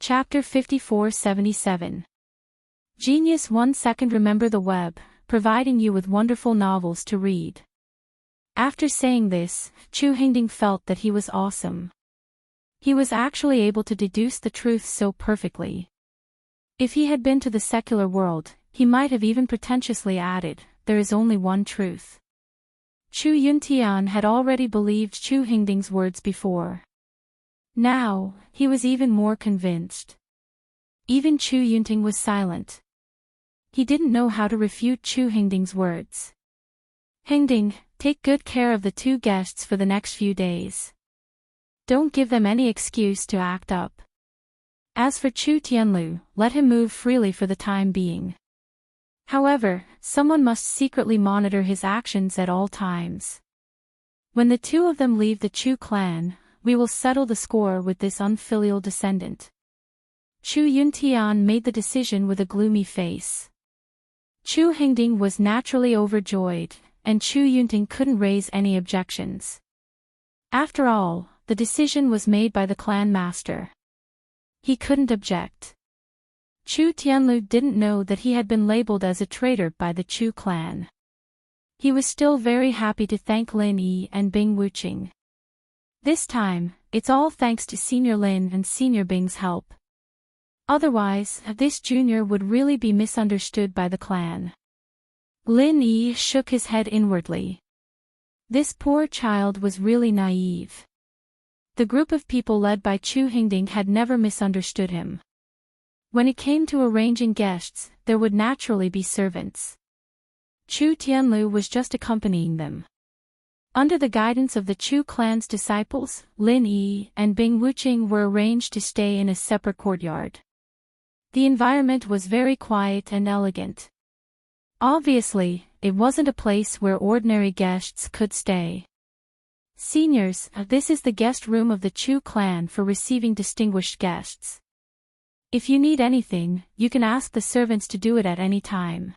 Chapter 5477. Genius 1 second. Remember the web, providing you with wonderful novels to read. After saying this, Chu Hingding felt that he was awesome. He was actually able to deduce the truth so perfectly. If he had been to the secular world, he might have even pretentiously added, "There is only one truth." Chu Yuntian had already believed Chu Hingding's words before. Now, he was even more convinced. Even Chu Yunting was silent. He didn't know how to refute Chu Hingding's words. "Hingding, take good care of the two guests for the next few days. Don't give them any excuse to act up. As for Chu Tianlu, let him move freely for the time being. However, someone must secretly monitor his actions at all times. When the two of them leave the Chu clan, we will settle the score with this unfilial descendant." Chu Yuntian made the decision with a gloomy face. Chu Hingding was naturally overjoyed, and Chu Yunting couldn't raise any objections. After all, the decision was made by the clan master. He couldn't object. Chu Tianlu didn't know that he had been labeled as a traitor by the Chu clan. He was still very happy to thank Lin Yi and Bing Wuqing. This time, it's all thanks to Senior Lin and Senior Bing's help. Otherwise, this junior would really be misunderstood by the clan. Lin Yi shook his head inwardly. This poor child was really naive. The group of people led by Chu Hingding had never misunderstood him. When it came to arranging guests, there would naturally be servants. Chu Tianlu was just accompanying them. Under the guidance of the Chu clan's disciples, Lin Yi and Bing Wuqing were arranged to stay in a separate courtyard. The environment was very quiet and elegant. Obviously, it wasn't a place where ordinary guests could stay. "Seniors, this is the guest room of the Chu clan for receiving distinguished guests. If you need anything, you can ask the servants to do it at any time."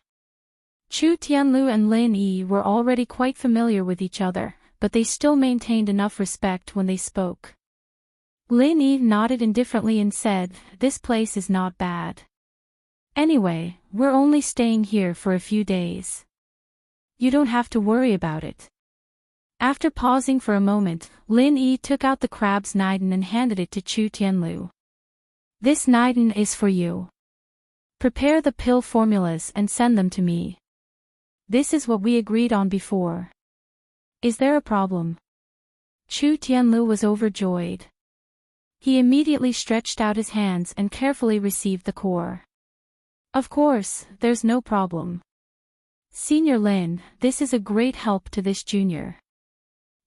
Chu Tianlu and Lin Yi were already quite familiar with each other, but they still maintained enough respect when they spoke. Lin Yi nodded indifferently and said, "This place is not bad. Anyway, we're only staying here for a few days. You don't have to worry about it." After pausing for a moment, Lin Yi took out the crab's Niden and handed it to Chu Tianlu. "This Niden is for you. Prepare the pill formulas and send them to me. This is what we agreed on before. Is there a problem?" Chu Tianlu was overjoyed. He immediately stretched out his hands and carefully received the core. "Of course, there's no problem. Senior Lin, this is a great help to this junior.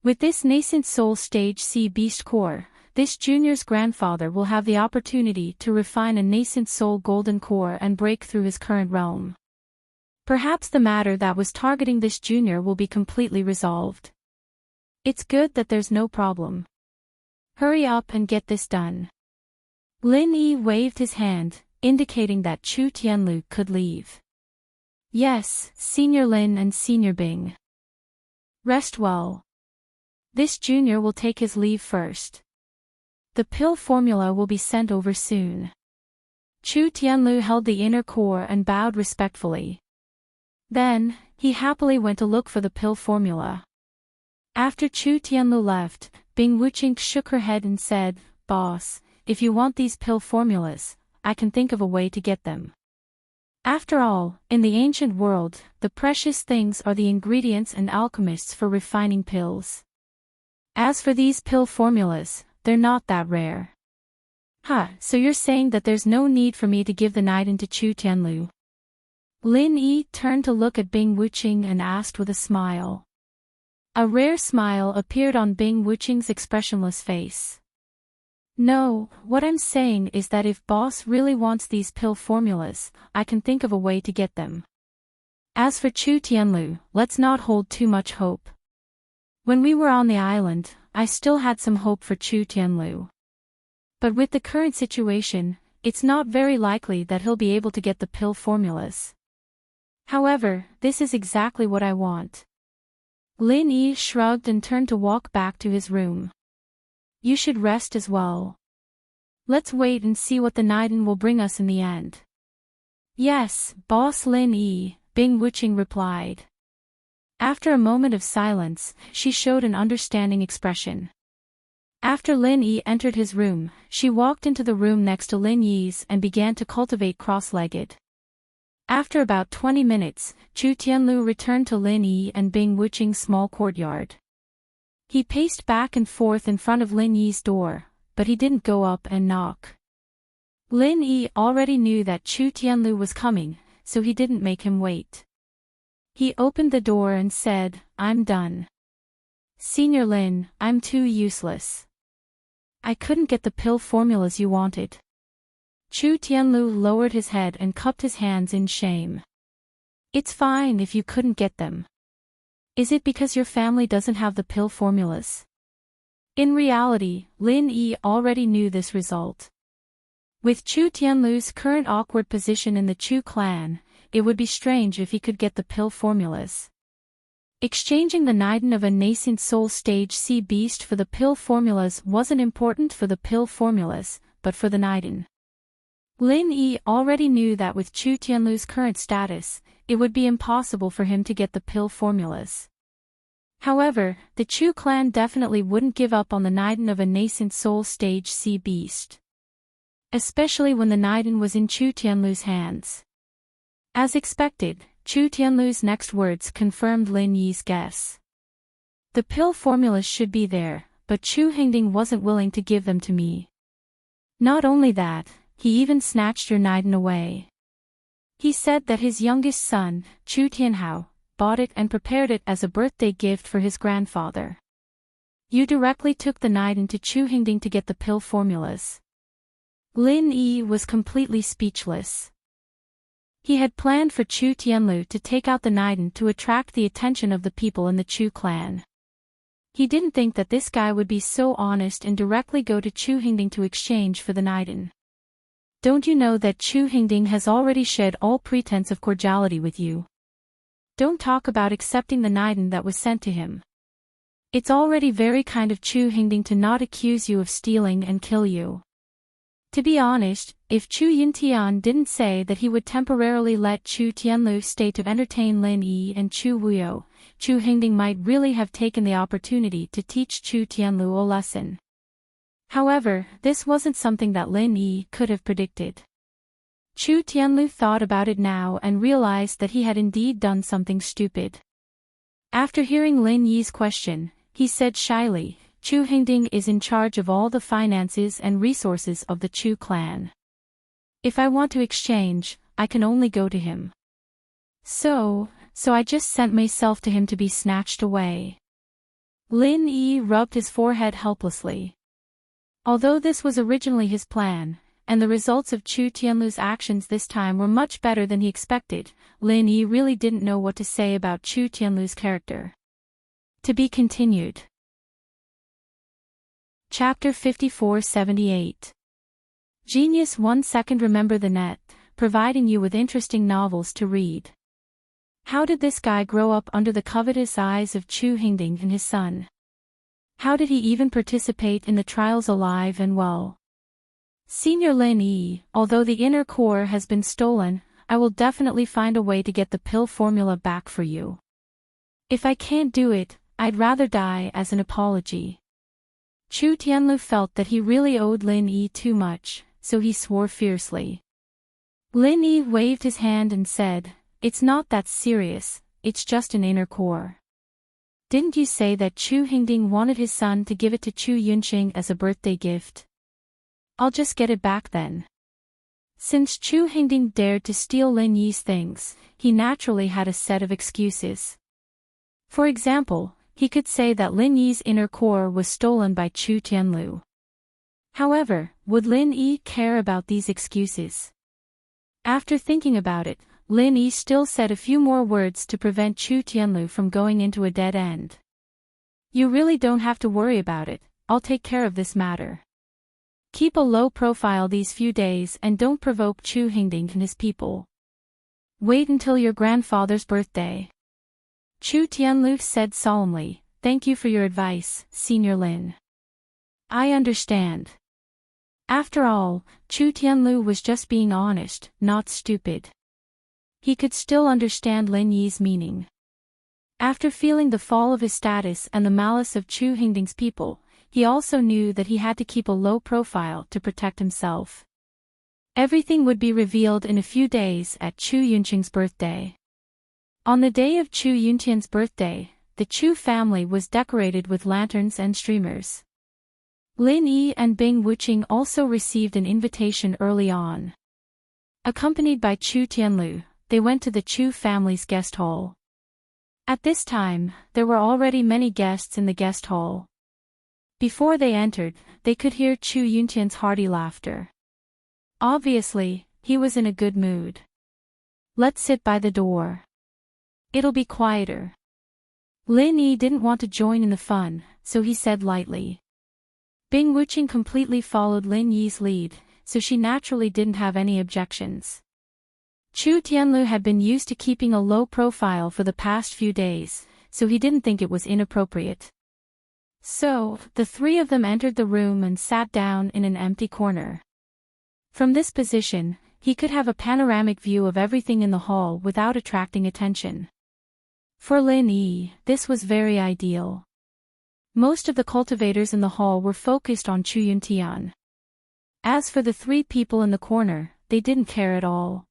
With this nascent soul stage C beast core, this junior's grandfather will have the opportunity to refine a nascent soul golden core and break through his current realm. Perhaps the matter that was targeting this junior will be completely resolved. It's good that there's no problem. Hurry up and get this done." Lin Yi waved his hand, indicating that Chu Tianlu could leave. "Yes, Senior Lin and Senior Bing. Rest well. This junior will take his leave first. The pill formula will be sent over soon." Chu Tianlu held the inner core and bowed respectfully. Then, he happily went to look for the pill formula. After Chu Tianlu left, Bing Wuqing shook her head and said, "Boss, if you want these pill formulas, I can think of a way to get them. After all, in the ancient world, the precious things are the ingredients and alchemists for refining pills. As for these pill formulas, they're not that rare." So you're saying that there's no need for me to give the Niden to Chu Tianlu?" Lin Yi turned to look at Bing Wuqing and asked with a smile. A rare smile appeared on Bing Wuqing's expressionless face. "No, what I'm saying is that if boss really wants these pill formulas, I can think of a way to get them. As for Chu Tianlu, let's not hold too much hope. When we were on the island, I still had some hope for Chu Tianlu. But with the current situation, it's not very likely that he'll be able to get the pill formulas. However, this is exactly what I want." Lin Yi shrugged and turned to walk back to his room. "You should rest as well. Let's wait and see what the Niden will bring us in the end. Yes, Boss Lin Yi, Bing Wuching replied. After a moment of silence, she showed an understanding expression. After Lin Yi entered his room, she walked into the room next to Lin Yi's and began to cultivate cross-legged. After about 20 minutes, Chu Tianlu returned to Lin Yi and Bing Wuching's small courtyard. He paced back and forth in front of Lin Yi's door, but he didn't go up and knock. Lin Yi already knew that Chu Tianlu was coming, so he didn't make him wait. He opened the door and said, "I'm done. Senior Lin, I'm too useless. I couldn't get the pill formulas you wanted." Chu Tianlu lowered his head and cupped his hands in shame. "It's fine if you couldn't get them. Is it because your family doesn't have the pill formulas?" In reality, Lin Yi already knew this result. With Chu Tianlu's current awkward position in the Chu clan, it would be strange if he could get the pill formulas. Exchanging the Niden of a nascent soul stage C beast for the pill formulas wasn't important for the pill formulas, but for the Niden. Lin Yi already knew that with Chu Tianlu's current status, it would be impossible for him to get the pill formulas. However, the Chu clan definitely wouldn't give up on the Niden of a nascent soul stage C beast. Especially when the Niden was in Chu Tianlu's hands. As expected, Chu Tianlu's next words confirmed Lin Yi's guess. The pill formulas should be there, but Chu Hengding wasn't willing to give them to me. Not only that, he even snatched your Niden away. He said that his youngest son, Chu Tianhao, bought it and prepared it as a birthday gift for his grandfather. You directly took the Niden to Chu Hengding to get the pill formulas. Lin Yi was completely speechless. He had planned for Chu Tianlu to take out the Niden to attract the attention of the people in the Chu clan. He didn't think that this guy would be so honest and directly go to Chu Hengding to exchange for the Niden. Don't you know that Chu Hengding has already shed all pretense of cordiality with you? Don't talk about accepting the Niden that was sent to him. It's already very kind of Chu Hengding to not accuse you of stealing and kill you. To be honest, if Chu Yintian didn't say that he would temporarily let Chu Tianlu stay to entertain Lin Yi and Chu Wuyo, Chu Hengding might really have taken the opportunity to teach Chu Tianlu a lesson. However, this wasn't something that Lin Yi could have predicted. Chu Tianlu thought about it now and realized that he had indeed done something stupid. After hearing Lin Yi's question, he said shyly, Chu Hengding is in charge of all the finances and resources of the Chu clan. If I want to exchange, I can only go to him. So I just sent myself to him to be snatched away. Lin Yi rubbed his forehead helplessly. Although this was originally his plan, and the results of Chu Tianlu's actions this time were much better than he expected, Lin Yi really didn't know what to say about Chu Tianlu's character. To be continued. Chapter 5478. Genius 1 second. Remember the net, providing you with interesting novels to read. How did this guy grow up under the covetous eyes of Chu Hengding and his son? How did he even participate in the trials alive and well? Senior Lin Yi, although the inner core has been stolen, I will definitely find a way to get the pill formula back for you. If I can't do it, I'd rather die as an apology. Chu Tianlu felt that he really owed Lin Yi too much, so he swore fiercely. Lin Yi waved his hand and said, "It's not that serious, it's just an inner core. Didn't you say that Chu Hengding wanted his son to give it to Chu Yunqing as a birthday gift? I'll just get it back then." Since Chu Hengding dared to steal Lin Yi's things, he naturally had a set of excuses. For example, he could say that Lin Yi's inner core was stolen by Chu Tianlu. However, would Lin Yi care about these excuses? After thinking about it, Lin Yi still said a few more words to prevent Chu Tianlu from going into a dead end. "You really don't have to worry about it, I'll take care of this matter. Keep a low profile these few days and don't provoke Chu Hengding and his people. Wait until your grandfather's birthday." Chu Tianlu said solemnly, "Thank you for your advice, Senior Lin. I understand." After all, Chu Tianlu was just being honest, not stupid. He could still understand Lin Yi's meaning. After feeling the fall of his status and the malice of Chu Hingding's people, he also knew that he had to keep a low profile to protect himself. Everything would be revealed in a few days at Chu Yunqing's birthday. On the day of Chu Yuntian's birthday, the Chu family was decorated with lanterns and streamers. Lin Yi and Bing Wuqing also received an invitation early on. Accompanied by Chu Tianlu, they went to the Chu family's guest hall. At this time, there were already many guests in the guest hall. Before they entered, they could hear Chu Yuntian's hearty laughter. Obviously, he was in a good mood. "Let's sit by the door. It'll be quieter." Lin Yi didn't want to join in the fun, so he said lightly. Bing Wuqing completely followed Lin Yi's lead, so she naturally didn't have any objections. Chu Tianlu had been used to keeping a low profile for the past few days, so he didn't think it was inappropriate. So, the three of them entered the room and sat down in an empty corner. From this position, he could have a panoramic view of everything in the hall without attracting attention. For Lin Yi, this was very ideal. Most of the cultivators in the hall were focused on Chu Yuntian. As for the three people in the corner, they didn't care at all.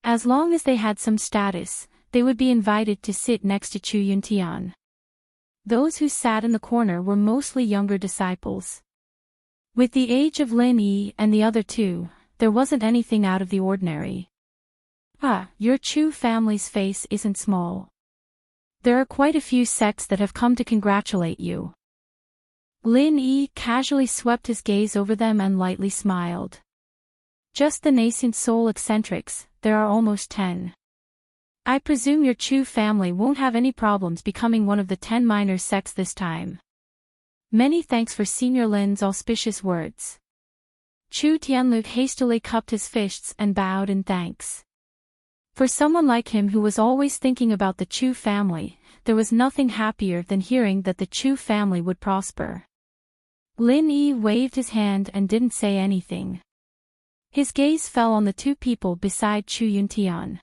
As long as they had some status, they would be invited to sit next to Chu Yuntian. Those who sat in the corner were mostly younger disciples. With the age of Lin Yi and the other two, there wasn't anything out of the ordinary. "Ah, your Chu family's face isn't small. There are quite a few sects that have come to congratulate you." Lin Yi casually swept his gaze over them and lightly smiled. "Just the nascent soul eccentrics, there are almost 10. I presume your Chu family won't have any problems becoming one of the 10 minor sects this time. Many thanks for Senior Lin's auspicious words." Chu Tianlu hastily cupped his fists and bowed in thanks. For someone like him who was always thinking about the Chu family, there was nothing happier than hearing that the Chu family would prosper. Lin Yi waved his hand and didn't say anything. His gaze fell on the two people beside Chu Yuntian.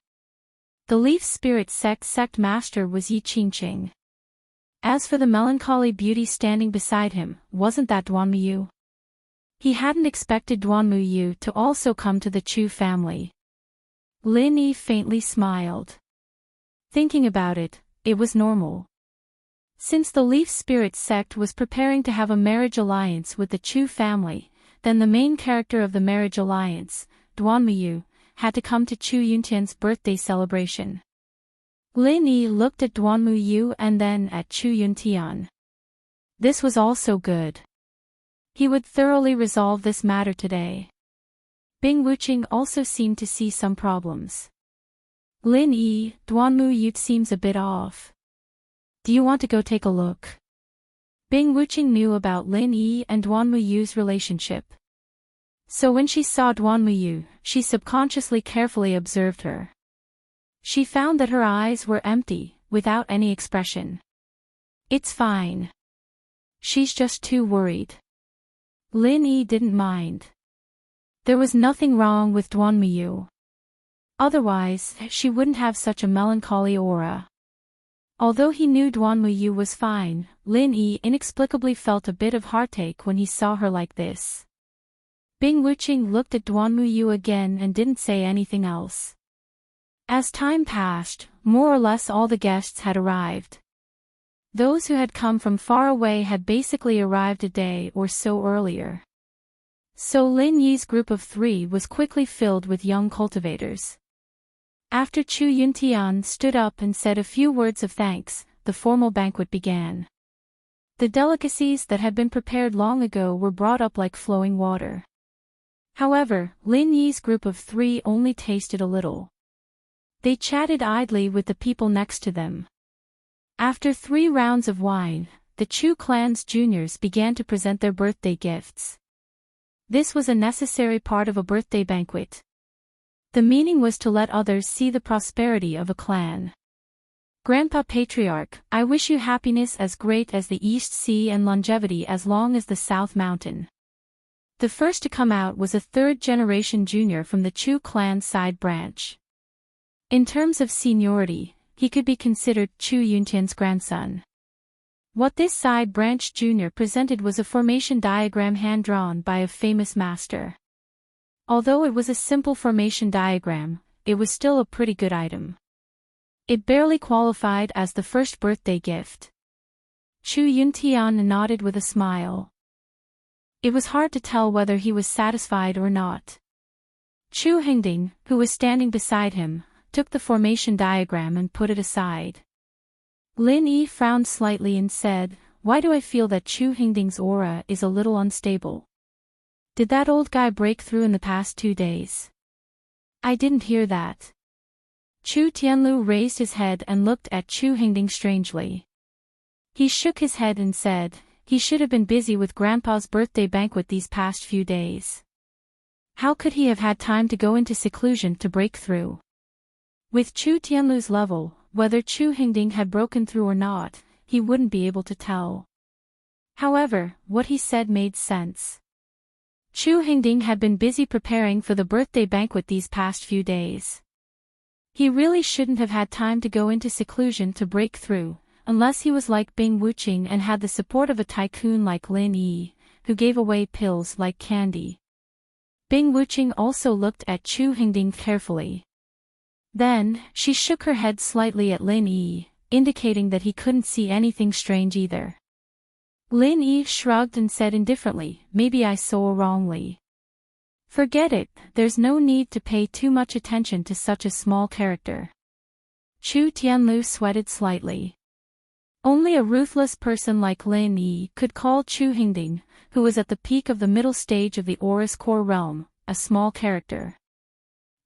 The Leaf Spirit sect master was Yi Qingqing. As for the melancholy beauty standing beside him, wasn't that Duanmuyu? He hadn't expected Duanmuyu to also come to the Chu family. Lin Yi faintly smiled. Thinking about it, it was normal. Since the Leaf Spirit sect was preparing to have a marriage alliance with the Chu family, then the main character of the marriage alliance, Duanmuyu, had to come to Chu Yuntian's birthday celebration. Lin Yi looked at Duanmuyu and then at Chu Yuntian. This was also good. He would thoroughly resolve this matter today. Bing Wuqing also seemed to see some problems. "Lin Yi, Duanmuyu seems a bit off. Do you want to go take a look?" Bing Wuqing knew about Lin Yi and Duanmuyu's relationship. So when she saw Duanmuyu, she subconsciously carefully observed her. She found that her eyes were empty, without any expression. "It's fine. She's just too worried." Lin Yi didn't mind. There was nothing wrong with Duanmuyu. Otherwise, she wouldn't have such a melancholy aura. Although he knew Duanmuyu was fine, Lin Yi inexplicably felt a bit of heartache when he saw her like this. Bing Wuqing looked at Duanmuyu again and didn't say anything else. As time passed, more or less all the guests had arrived. Those who had come from far away had basically arrived a day or so earlier. So Lin Yi's group of 3 was quickly filled with young cultivators. After Chu Yuntian stood up and said a few words of thanks, the formal banquet began. The delicacies that had been prepared long ago were brought up like flowing water. However, Lin Yi's group of 3 only tasted a little. They chatted idly with the people next to them. After 3 rounds of wine, the Chu clan's juniors began to present their birthday gifts. This was a necessary part of a birthday banquet. The meaning was to let others see the prosperity of a clan. "Grandpa Patriarch, I wish you happiness as great as the East Sea and longevity as long as the South Mountain." The first to come out was a third-generation junior from the Chu clan's side branch. In terms of seniority, he could be considered Chu Yuntian's grandson. What this side branch junior presented was a formation diagram hand-drawn by a famous master. Although it was a simple formation diagram, it was still a pretty good item. It barely qualified as the first birthday gift. Chu Yuntian nodded with a smile. It was hard to tell whether he was satisfied or not. Chu Hengding, who was standing beside him, took the formation diagram and put it aside. Lin Yi frowned slightly and said, "Why do I feel that Chu Hengding's aura is a little unstable? Did that old guy break through in the past 2 days?" "I didn't hear that." Chu Tianlu raised his head and looked at Chu Hengding strangely. He shook his head and said, "He should have been busy with Grandpa's birthday banquet these past few days. How could he have had time to go into seclusion to break through?" With Chu Tianlu's level, whether Chu Hengding had broken through or not, he wouldn't be able to tell. However, what he said made sense. Chu Hengding had been busy preparing for the birthday banquet these past few days. He really shouldn't have had time to go into seclusion to break through, unless he was like Bing Wuqing and had the support of a tycoon like Lin Yi, who gave away pills like candy. Bing Wuqing also looked at Chu Hengding carefully. Then, she shook her head slightly at Lin Yi, indicating that he couldn't see anything strange either. Lin Yi shrugged and said indifferently, "Maybe I saw wrongly." "Forget it, there's no need to pay too much attention to such a small character." Chu Tianlu sweated slightly. Only a ruthless person like Lin Yi could call Chu Hengding, who was at the peak of the middle stage of the Aura's core realm, a small character.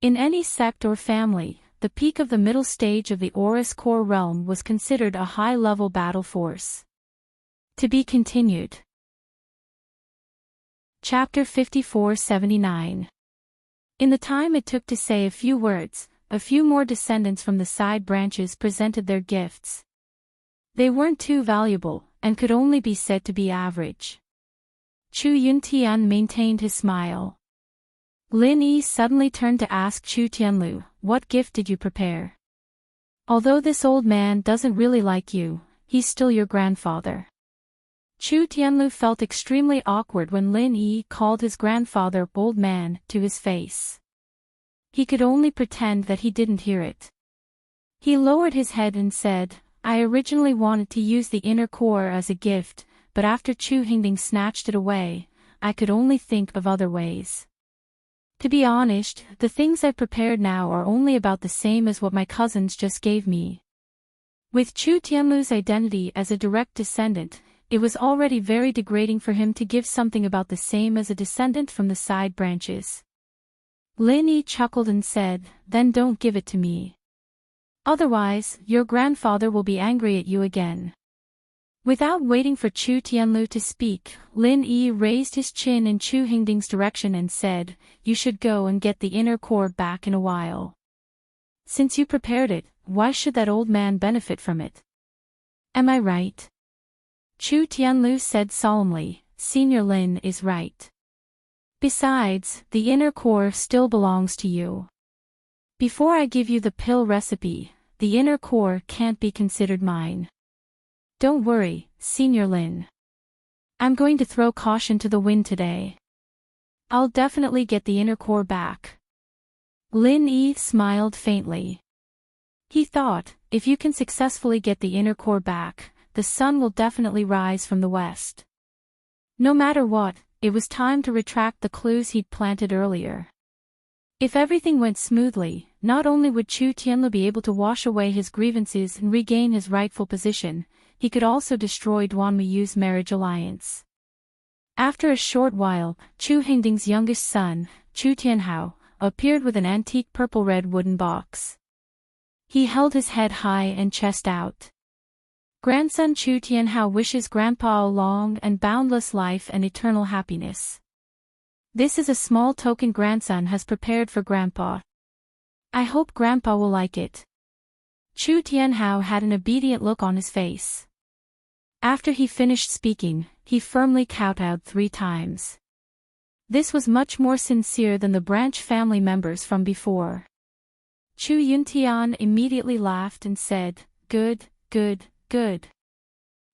In any sect or family, the peak of the middle stage of the Aura's core realm was considered a high-level battle force. To be continued. Chapter 54-79. In the time it took to say a few words, a few more descendants from the side branches presented their gifts. They weren't too valuable, and could only be said to be average. Chu Yuntian maintained his smile. Lin Yi suddenly turned to ask Chu Tianlu, "What gift did you prepare? Although this old man doesn't really like you, he's still your grandfather." Chu Tianlu felt extremely awkward when Lin Yi called his grandfather "old man" to his face. He could only pretend that he didn't hear it. He lowered his head and said, "I originally wanted to use the inner core as a gift, but after Chu Hengding snatched it away, I could only think of other ways. To be honest, the things I've prepared now are only about the same as what my cousins just gave me." With Chu Tianlu's identity as a direct descendant, it was already very degrading for him to give something about the same as a descendant from the side branches. Lin Yi chuckled and said, "Then don't give it to me. Otherwise, your grandfather will be angry at you again." Without waiting for Chu Tianlu to speak, Lin Yi raised his chin in Chu Hengding's direction and said, "You should go and get the inner core back in a while. Since you prepared it, why should that old man benefit from it? Am I right?" Chu Tianlu said solemnly, "Senior Lin is right. Besides, the inner core still belongs to you. Before I give you the pill recipe, the inner core can't be considered mine. Don't worry, Senior Lin. I'm going to throw caution to the wind today. I'll definitely get the inner core back." Lin Yi smiled faintly. He thought, if you can successfully get the inner core back, the sun will definitely rise from the west. No matter what, it was time to retract the clues he'd planted earlier. If everything went smoothly, not only would Chu Tianlu be able to wash away his grievances and regain his rightful position, he could also destroy Duan Muyu's marriage alliance. After a short while, Chu Hengding's youngest son, Chu Tianhao, appeared with an antique purple-red wooden box. He held his head high and chest out. Grandson Chu Tianhao wishes Grandpa a long and boundless life and eternal happiness. This is a small token grandson has prepared for Grandpa. I hope Grandpa will like it." Chu Tianhao had an obedient look on his face. After he finished speaking, he firmly kowtowed 3 times. This was much more sincere than the branch family members from before. Chu Yuntian immediately laughed and said, "Good, good, good.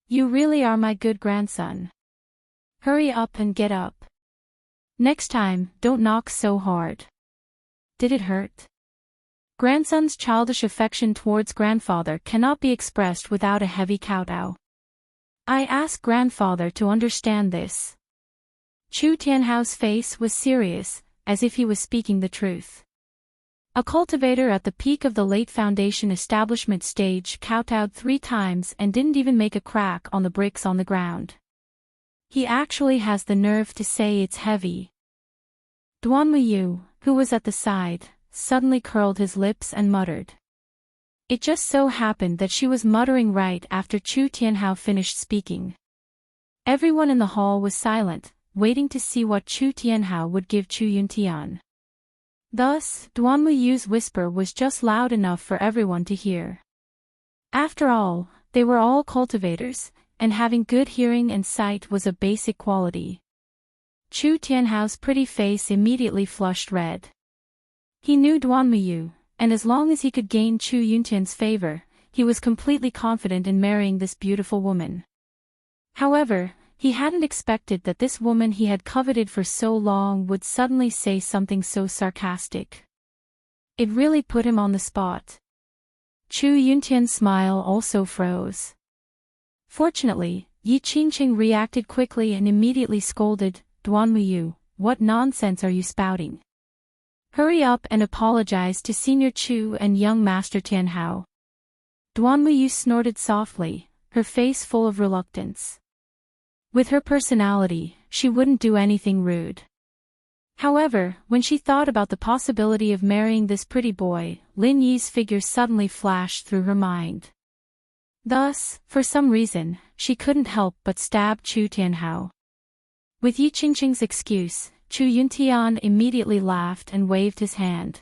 You really are my good grandson. Hurry up and get up. Next time, don't knock so hard." Did it hurt? Grandson's childish affection towards grandfather cannot be expressed without a heavy kowtow. I ask grandfather to understand this. Chu Tianhao's face was serious, as if he was speaking the truth. A cultivator at the peak of the late foundation establishment stage kowtowed 3 times and didn't even make a crack on the bricks on the ground. He actually has the nerve to say it's heavy. Duan Muyu, who was at the side, suddenly curled his lips and muttered. It just so happened that she was muttering right after Chu Tianhao finished speaking. Everyone in the hall was silent, waiting to see what Chu Tianhao would give Chu Yuntian. Thus, Duan Muyu's whisper was just loud enough for everyone to hear. After all, they were all cultivators, and having good hearing and sight was a basic quality. Chu Tianhao's pretty face immediately flushed red. He knew Duan Muyu, and as long as he could gain Chu Yuntian's favor, he was completely confident in marrying this beautiful woman. However, he hadn't expected that this woman he had coveted for so long would suddenly say something so sarcastic. It really put him on the spot. Chu Yuntian's smile also froze. Fortunately, Yi Qingqing reacted quickly and immediately scolded, "Duan Muyu, what nonsense are you spouting? Hurry up and apologize to Senior Chu and young Master Tianhao." Duan Muyu snorted softly, her face full of reluctance. With her personality, she wouldn't do anything rude. However, when she thought about the possibility of marrying this pretty boy, Lin Yi's figure suddenly flashed through her mind. Thus, for some reason, she couldn't help but stab Chu Tianhao. With Yi Qingqing's excuse, Chu Yuntian immediately laughed and waved his hand.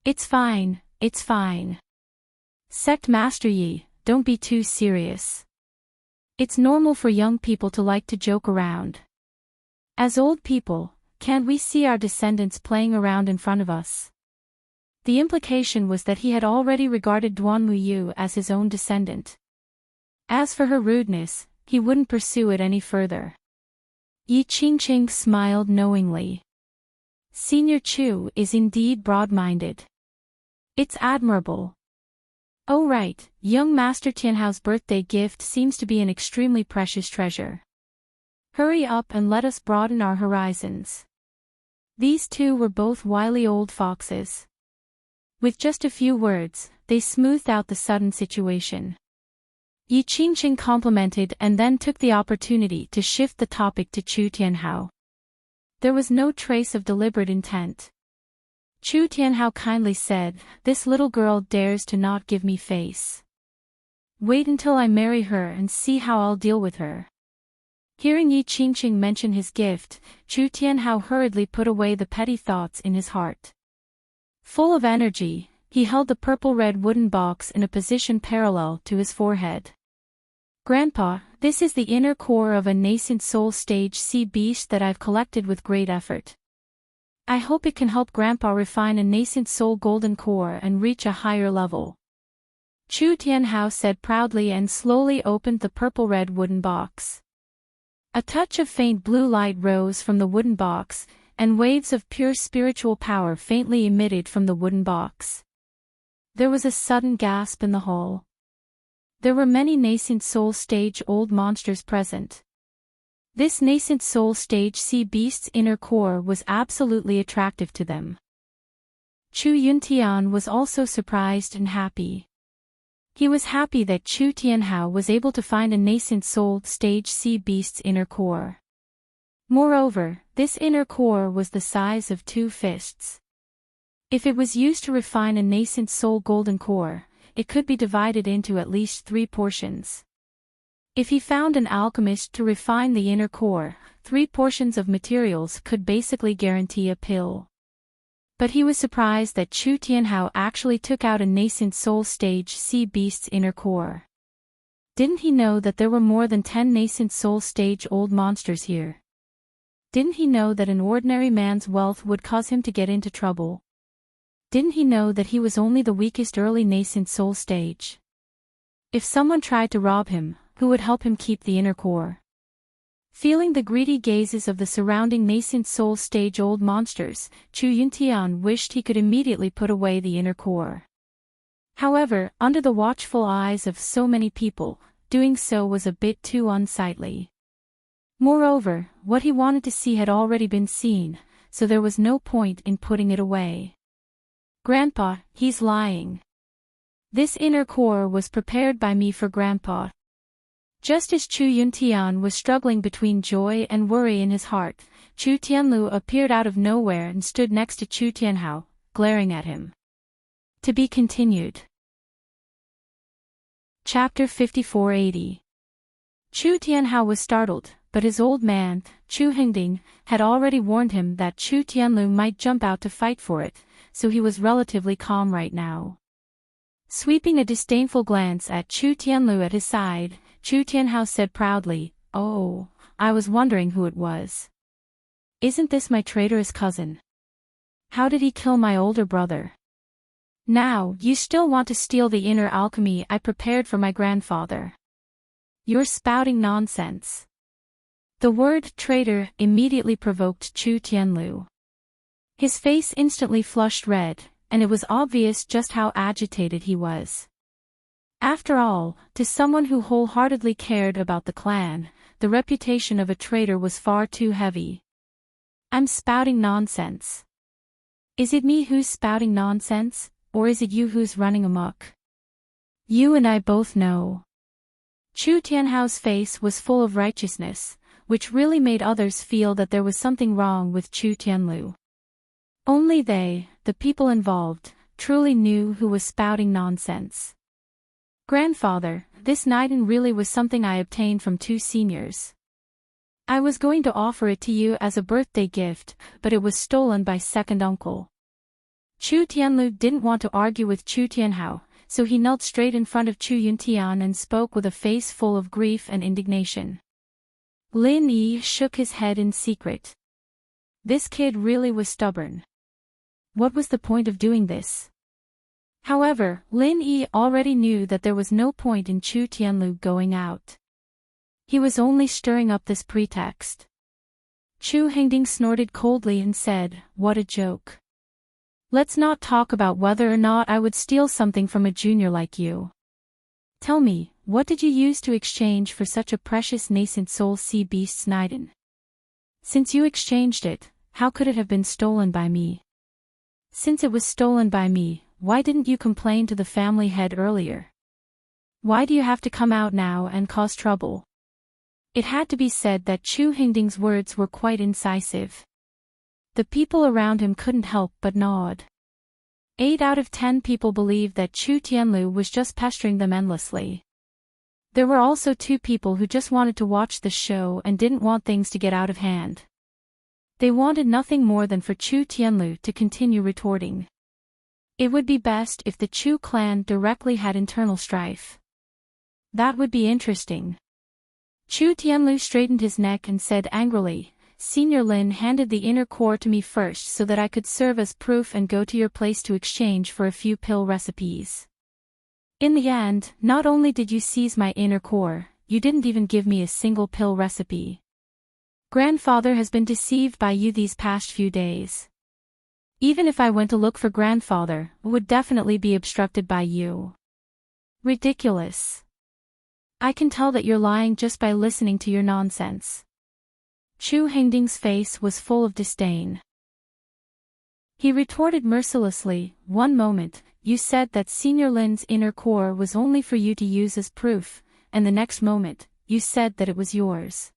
It's fine, it's fine. Sect Master Yi, don't be too serious. It's normal for young people to like to joke around. As old people, can't we see our descendants playing around in front of us? The implication was that he had already regarded Duan Muyu as his own descendant. As for her rudeness, he wouldn't pursue it any further. Yi Qingqing smiled knowingly. Senior Chu is indeed broad-minded. It's admirable. Oh right, young Master Tianhao's birthday gift seems to be an extremely precious treasure. Hurry up and let us broaden our horizons. These two were both wily old foxes. With just a few words, they smoothed out the sudden situation. Yi Qingqing complimented and then took the opportunity to shift the topic to Chu Tianhao. There was no trace of deliberate intent. Chu Tianhao kindly said, "This little girl dares to not give me face. Wait until I marry her and see how I'll deal with her." Hearing Yi Qingqing mention his gift, Chu Tianhao hurriedly put away the petty thoughts in his heart. Full of energy, he held the purple-red wooden box in a position parallel to his forehead. "Grandpa, this is the inner core of a nascent soul stage sea beast that I've collected with great effort. I hope it can help Grandpa refine a nascent soul golden core and reach a higher level." Chu Tianhao said proudly and slowly opened the purple-red wooden box. A touch of faint blue light rose from the wooden box, and waves of pure spiritual power faintly emitted from the wooden box. There was a sudden gasp in the hall. There were many nascent soul stage old monsters present. This nascent soul stage sea beast's inner core was absolutely attractive to them. Chu Yuntian was also surprised and happy. He was happy that Chu Tianhao was able to find a nascent soul stage sea beast's inner core. Moreover, this inner core was the size of 2 fists. If it was used to refine a nascent soul golden core, it could be divided into at least 3 portions. If he found an alchemist to refine the inner core, 3 portions of materials could basically guarantee a pill. But he was surprised that Chu Tianhao actually took out a nascent soul stage sea beast's inner core. Didn't he know that there were more than 10 nascent soul stage old monsters here? Didn't he know that an ordinary man's wealth would cause him to get into trouble? Didn't he know that he was only the weakest early nascent soul stage? If someone tried to rob him, who would help him keep the inner core? Feeling the greedy gazes of the surrounding nascent soul stage old monsters, Chu Yuntian wished he could immediately put away the inner core. However, under the watchful eyes of so many people, doing so was a bit too unsightly. Moreover, what he wanted to see had already been seen, so there was no point in putting it away. Grandpa, he's lying. This inner core was prepared by me for Grandpa. Just as Chu Yuntian was struggling between joy and worry in his heart, Chu Tianlu appeared out of nowhere and stood next to Chu Tianhao, glaring at him. To be continued. Chapter 5480. Chu Tianhao was startled, but his old man, Chu Hengding, had already warned him that Chu Tianlu might jump out to fight for it, so he was relatively calm right now. Sweeping a disdainful glance at Chu Tianlu at his side, Chu Tianhao said proudly, "Oh, I was wondering who it was. Isn't this my traitorous cousin? How did he kill my older brother? Now, you still want to steal the inner alchemy I prepared for my grandfather. You're spouting nonsense." The word traitor immediately provoked Chu Tianlu. His face instantly flushed red, and it was obvious just how agitated he was. After all, to someone who wholeheartedly cared about the clan, the reputation of a traitor was far too heavy. "I'm spouting nonsense. Is it me who's spouting nonsense, or is it you who's running amok? You and I both know." Chu Tianhao's face was full of righteousness, which really made others feel that there was something wrong with Chu Tianlu. Only they, the people involved, truly knew who was spouting nonsense. "Grandfather, this Niden really was something I obtained from two seniors. I was going to offer it to you as a birthday gift, but it was stolen by second uncle." Chu Tianlu didn't want to argue with Chu Tianhao, so he knelt straight in front of Chu Yuntian and spoke with a face full of grief and indignation. Lin Yi shook his head in secret. This kid really was stubborn. What was the point of doing this? However, Lin Yi already knew that there was no point in Chu Tianlu going out. He was only stirring up this pretext. Chu Hengding snorted coldly and said, "What a joke. Let's not talk about whether or not I would steal something from a junior like you. Tell me, what did you use to exchange for such a precious nascent soul sea beast's Niden? Since you exchanged it, how could it have been stolen by me? Since it was stolen by me, why didn't you complain to the family head earlier? Why do you have to come out now and cause trouble?" It had to be said that Chu Hengding's words were quite incisive. The people around him couldn't help but nod. 8 out of 10 people believed that Chu Tianlu was just pestering them endlessly. There were also 2 people who just wanted to watch the show and didn't want things to get out of hand. They wanted nothing more than for Chu Tianlu to continue retorting. It would be best if the Chu clan directly had internal strife. That would be interesting. Chu Tianlu straightened his neck and said angrily, "Senior Lin handed the inner core to me first so that I could serve as proof and go to your place to exchange for a few pill recipes. In the end, not only did you seize my inner core, you didn't even give me a single pill recipe. Grandfather has been deceived by you these past few days. Even if I went to look for grandfather, it would definitely be obstructed by you. Ridiculous. I can tell that you're lying just by listening to your nonsense." Chu Hengding's face was full of disdain. He retorted mercilessly, "One moment, you said that Senior Lin's inner core was only for you to use as proof, and the next moment, you said that it was yours.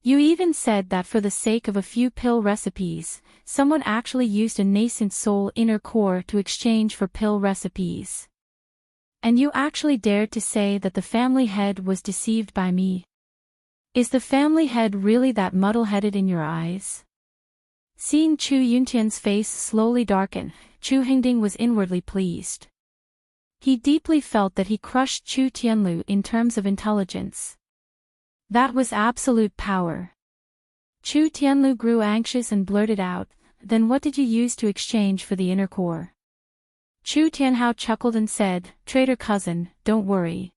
You even said that for the sake of a few pill recipes, someone actually used a nascent soul inner core to exchange for pill recipes. And you actually dared to say that the family head was deceived by me. Is the family head really that muddle-headed in your eyes?" Seeing Chu Yuntian's face slowly darken, Chu Hengding was inwardly pleased. He deeply felt that he crushed Chu Tianlu in terms of intelligence. That was absolute power. Chu Tianlu grew anxious and blurted out, "Then what did you use to exchange for the inner core?" Chu Tianhao chuckled and said, "Traitor cousin, don't worry.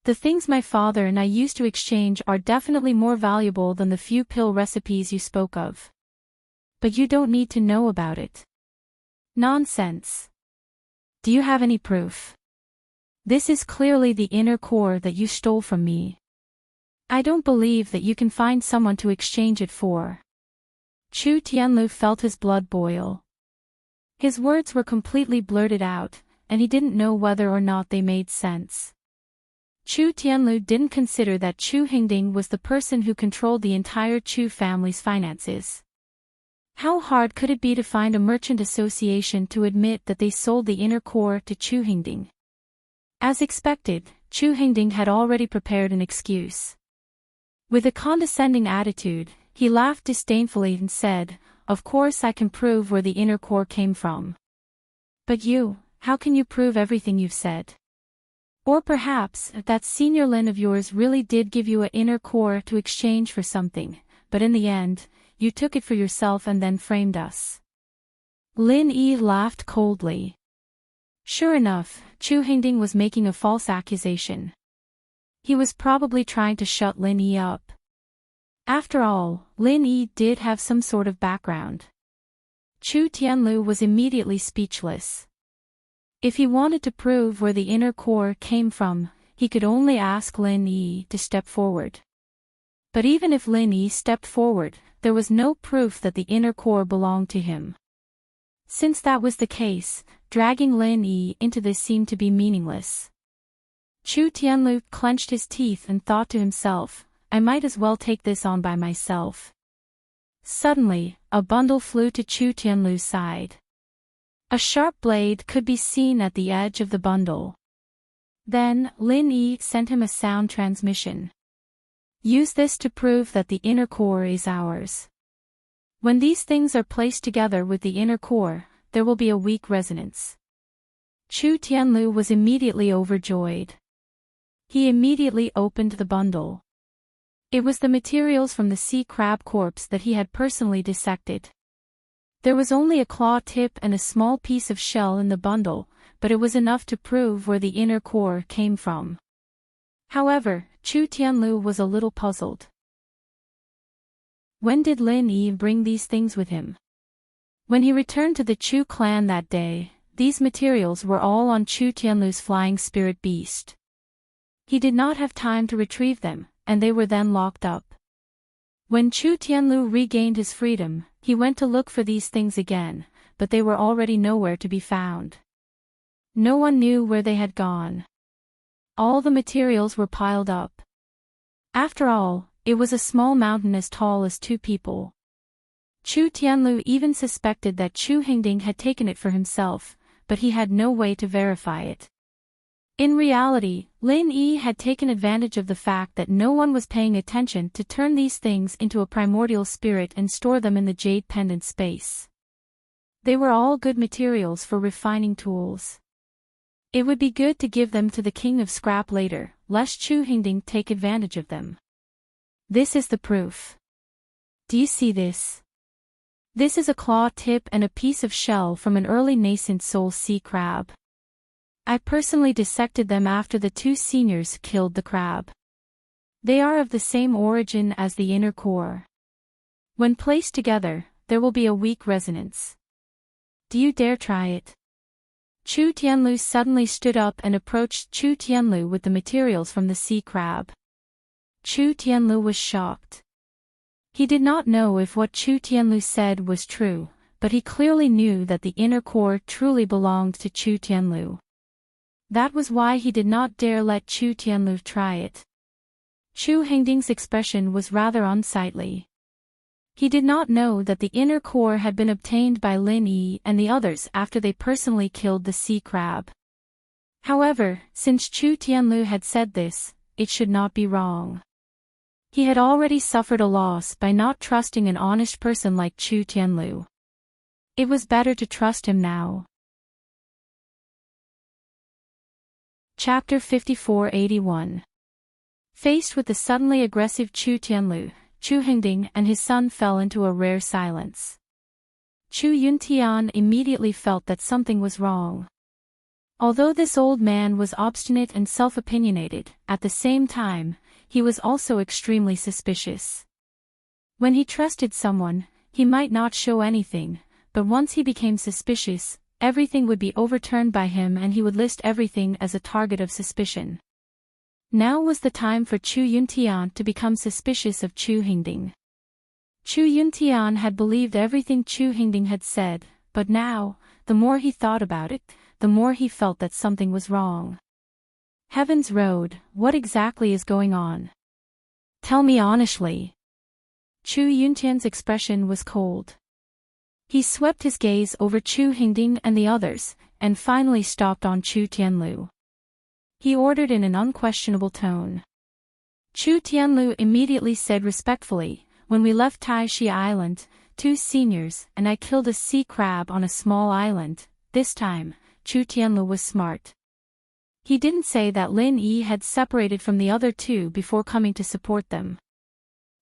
The things my father and I used to exchange are definitely more valuable than the few pill recipes you spoke of. But you don't need to know about it." "Nonsense. Do you have any proof? This is clearly the inner core that you stole from me. I don't believe that you can find someone to exchange it for." Chu Tianlu felt his blood boil. His words were completely blurted out, and he didn't know whether or not they made sense. Chu Tianlu didn't consider that Chu Hingding was the person who controlled the entire Chu family's finances. How hard could it be to find a merchant association to admit that they sold the inner core to Chu Hingding? As expected, Chu Hingding had already prepared an excuse. With a condescending attitude, he laughed disdainfully and said, "Of course I can prove where the inner core came from. But you, how can you prove everything you've said? Or perhaps that senior Lin of yours really did give you an inner core to exchange for something, but in the end, you took it for yourself and then framed us." Lin Yi laughed coldly. Sure enough, Chu Hingding was making a false accusation. He was probably trying to shut Lin Yi up. After all, Lin Yi did have some sort of background. Chu Tianlu was immediately speechless. If he wanted to prove where the inner core came from, he could only ask Lin Yi to step forward. But even if Lin Yi stepped forward, there was no proof that the inner core belonged to him. Since that was the case, dragging Lin Yi into this seemed to be meaningless. Chu Tianlu clenched his teeth and thought to himself, "I might as well take this on by myself." Suddenly, a bundle flew to Chu Tianlu's side. A sharp blade could be seen at the edge of the bundle. Then, Lin Yi sent him a sound transmission. "Use this to prove that the inner core is ours. When these things are placed together with the inner core, there will be a weak resonance." Chu Tianlu was immediately overjoyed. He immediately opened the bundle. It was the materials from the sea crab corpse that he had personally dissected. There was only a claw tip and a small piece of shell in the bundle, but it was enough to prove where the inner core came from. However, Chu Tianlu was a little puzzled. When did Lin Yi bring these things with him? When he returned to the Chu clan that day, these materials were all on Chu Tianlu's flying spirit beast. He did not have time to retrieve them, and they were then locked up. When Chu Tianlu regained his freedom, he went to look for these things again, but they were already nowhere to be found. No one knew where they had gone. All the materials were piled up. After all, it was a small mountain as tall as two people. Chu Tianlu even suspected that Chu Hingding had taken it for himself, but he had no way to verify it. In reality, Lin Yi had taken advantage of the fact that no one was paying attention to turn these things into a primordial spirit and store them in the jade pendant space. They were all good materials for refining tools. It would be good to give them to the king of scrap later, lest Chu Hingding take advantage of them. This is the proof. Do you see this? This is a claw tip and a piece of shell from an early nascent soul sea crab. I personally dissected them after the two seniors killed the crab. They are of the same origin as the inner core. When placed together, there will be a weak resonance. Do you dare try it? Chu Tianlu suddenly stood up and approached Chu Tianlu with the materials from the sea crab. Chu Tianlu was shocked. He did not know if what Chu Tianlu said was true, but he clearly knew that the inner core truly belonged to Chu Tianlu. That was why he did not dare let Chu Tianlu try it. Chu Hingding's expression was rather unsightly. He did not know that the inner core had been obtained by Lin Yi and the others after they personally killed the sea crab. However, since Chu Tianlu had said this, it should not be wrong. He had already suffered a loss by not trusting an honest person like Chu Tianlu. It was better to trust him now. Chapter 5481. Faced with the suddenly aggressive Chu Tianlu, Chu Hengding and his son fell into a rare silence. Chu Yuntian immediately felt that something was wrong. Although this old man was obstinate and self-opinionated, at the same time, he was also extremely suspicious. When he trusted someone, he might not show anything, but once he became suspicious, everything would be overturned by him and he would list everything as a target of suspicion. Now was the time for Chu Yuntian to become suspicious of Chu Hengding. Chu Yuntian had believed everything Chu Hengding had said, but now, the more he thought about it, the more he felt that something was wrong. Heaven's Road, what exactly is going on? Tell me honestly. Chu Yuntian's expression was cold. He swept his gaze over Chu Hengding and the others, and finally stopped on Chu Tianlu. He ordered in an unquestionable tone. Chu Tianlu immediately said respectfully, "When we left Tai Shi Island, 2 seniors and I killed a sea crab on a small island. This time, Chu Tianlu was smart. He didn't say that Lin Yi had separated from the other 2 before coming to support them.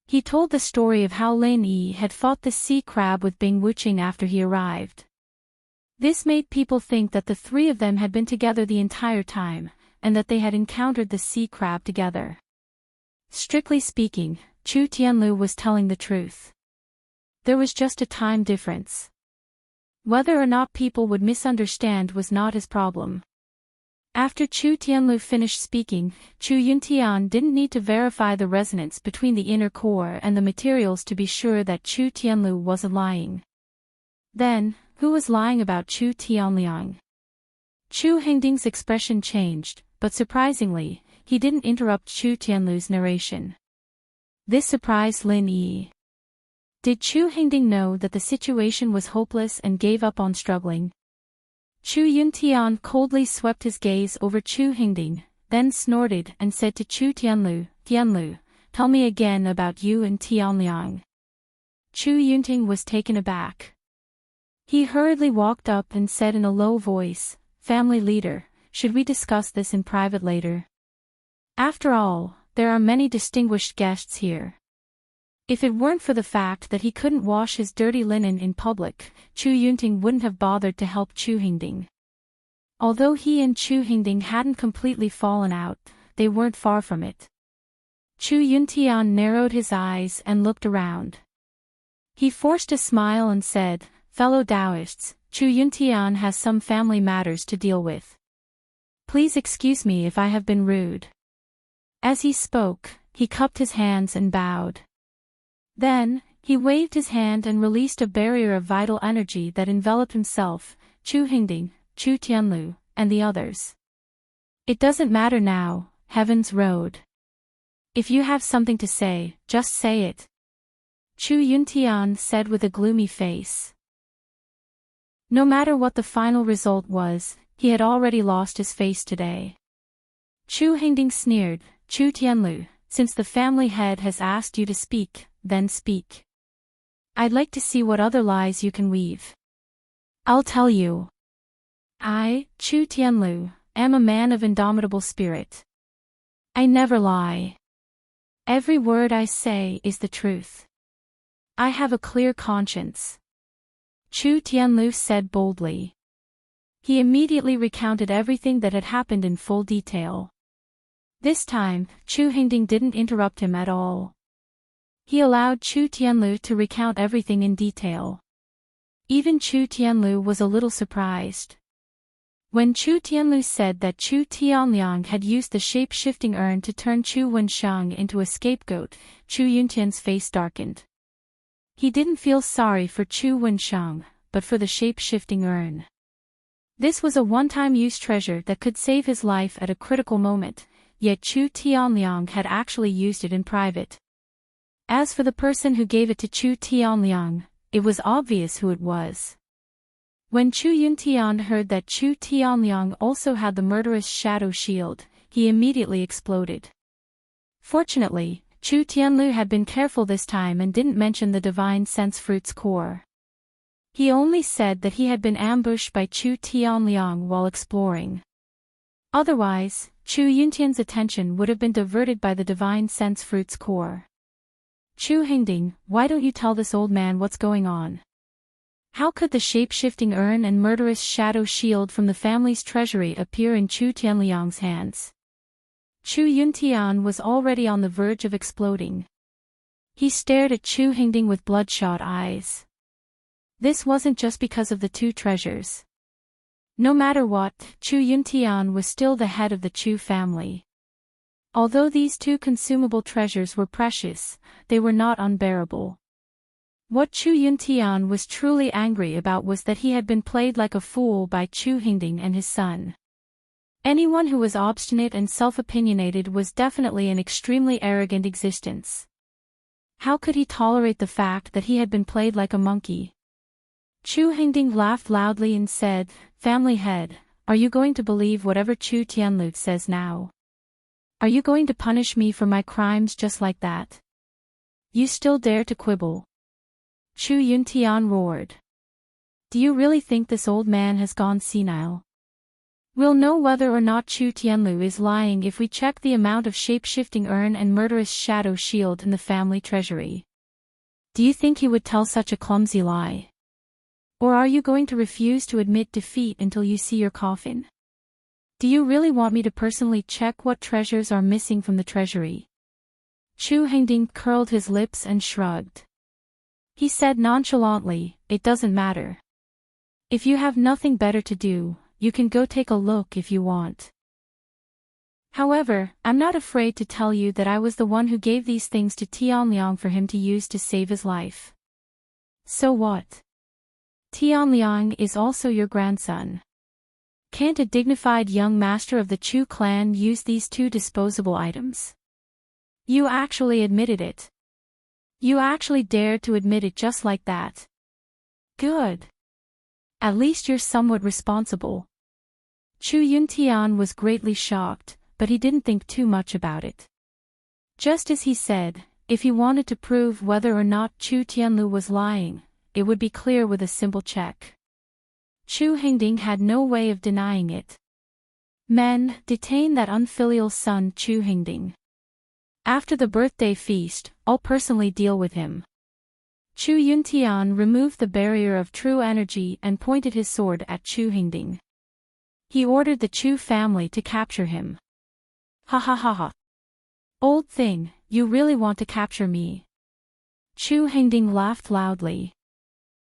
He told the story of how Lin Yi had fought the sea crab with Bing Wuqing after he arrived. This made people think that the 3 of them had been together the entire time, and that they had encountered the sea crab together. Strictly speaking, Chu Tianlu was telling the truth. There was just a time difference. Whether or not people would misunderstand was not his problem. After Chu Tianlu finished speaking, Chu Yuntian didn't need to verify the resonance between the inner core and the materials to be sure that Chu Tianlu wasn't lying. Then, who was lying about Chu Tianliang? Chu Hengding's expression changed, but surprisingly, he didn't interrupt Chu Tianlu's narration. This surprised Lin Yi. Did Chu Hengding know that the situation was hopeless and gave up on struggling? Chu Yuntian coldly swept his gaze over Chu Hengding, then snorted and said to Chu Tianlu, "Tianlu, tell me again about you and Tianliang." Chu Yunting was taken aback. He hurriedly walked up and said in a low voice, "Family leader, should we discuss this in private later? After all, there are many distinguished guests here." If it weren't for the fact that he couldn't wash his dirty linen in public, Chu Yunting wouldn't have bothered to help Chu Hengding. Although he and Chu Hengding hadn't completely fallen out, they weren't far from it. Chu Yuntian narrowed his eyes and looked around. He forced a smile and said, "Fellow Taoists, Chu Yuntian has some family matters to deal with. Please excuse me if I have been rude." As he spoke, he cupped his hands and bowed. Then, he waved his hand and released a barrier of vital energy that enveloped himself, Chu Hengding, Chu Tianlu, and the others. "It doesn't matter now, Heaven's Road. If you have something to say, just say it," Chu Yuntian said with a gloomy face. No matter what the final result was, he had already lost his face today. Chu Hengding sneered, "Chu Tianlu, since the family head has asked you to speak, then speak. I'd like to see what other lies you can weave." "I'll tell you. I, Chu Tianlu, am a man of indomitable spirit. I never lie. Every word I say is the truth. I have a clear conscience," Chu Tianlu said boldly. He immediately recounted everything that had happened in full detail. This time, Chu Hengding didn't interrupt him at all. He allowed Chu Tianlu to recount everything in detail. Even Chu Tianlu was a little surprised. When Chu Tianlu said that Chu Tianliang had used the shape-shifting urn to turn Chu Wenshang into a scapegoat, Chu Yuntian's face darkened. He didn't feel sorry for Chu Wenshang, but for the shape-shifting urn. This was a one-time use treasure that could save his life at a critical moment, yet Chu Tianliang had actually used it in private. As for the person who gave it to Chu Tianliang, it was obvious who it was. When Chu Yuntian heard that Chu Tianliang also had the murderous shadow shield, he immediately exploded. Fortunately, Chu Tianlu had been careful this time and didn't mention the divine sense fruit's core. He only said that he had been ambushed by Chu Tianliang while exploring. Otherwise, Chu Yuntian's attention would have been diverted by the divine sense fruit's core. Chu Hingding, why don't you tell this old man what's going on? How could the shape-shifting urn and murderous shadow shield from the family's treasury appear in Chu Tianliang's hands? Chu Yuntian was already on the verge of exploding. He stared at Chu Hingding with bloodshot eyes. This wasn't just because of the two treasures. No matter what, Chu Yuntian was still the head of the Chu family. Although these two consumable treasures were precious, they were not unbearable. What Chu Yuntian was truly angry about was that he had been played like a fool by Chu Hingding and his son. Anyone who was obstinate and self-opinionated was definitely an extremely arrogant existence. How could he tolerate the fact that he had been played like a monkey? Chu Hingding laughed loudly and said, "Family head, are you going to believe whatever Chu Tianlu says now? Are you going to punish me for my crimes just like that? You still dare to quibble?" Chu Yuntian roared. "Do you really think this old man has gone senile? We'll know whether or not Chu Tianlu is lying if we check the amount of shape-shifting urn and murderous shadow shield in the family treasury. Do you think he would tell such a clumsy lie? Or are you going to refuse to admit defeat until you see your coffin? Do you really want me to personally check what treasures are missing from the treasury?" Chu Hingding curled his lips and shrugged. He said nonchalantly, "It doesn't matter. If you have nothing better to do, you can go take a look if you want. However, I'm not afraid to tell you that I was the one who gave these things to Tianliang for him to use to save his life. So what? Tianliang is also your grandson. Can't a dignified young master of the Chu clan use these two disposable items? You actually admitted it. You actually dared to admit it just like that. Good. At least you're somewhat responsible." Chu Yuntian was greatly shocked, but he didn't think too much about it. Just as he said, if he wanted to prove whether or not Chu Tianlu was lying, it would be clear with a simple check. Chu Hingding had no way of denying it. "Men, detain that unfilial son Chu Hingding. After the birthday feast, I'll personally deal with him." Chu Yuntian removed the barrier of true energy and pointed his sword at Chu Hingding. He ordered the Chu family to capture him. "Ha ha ha ha. Old thing, you really want to capture me?" Chu Hingding laughed loudly.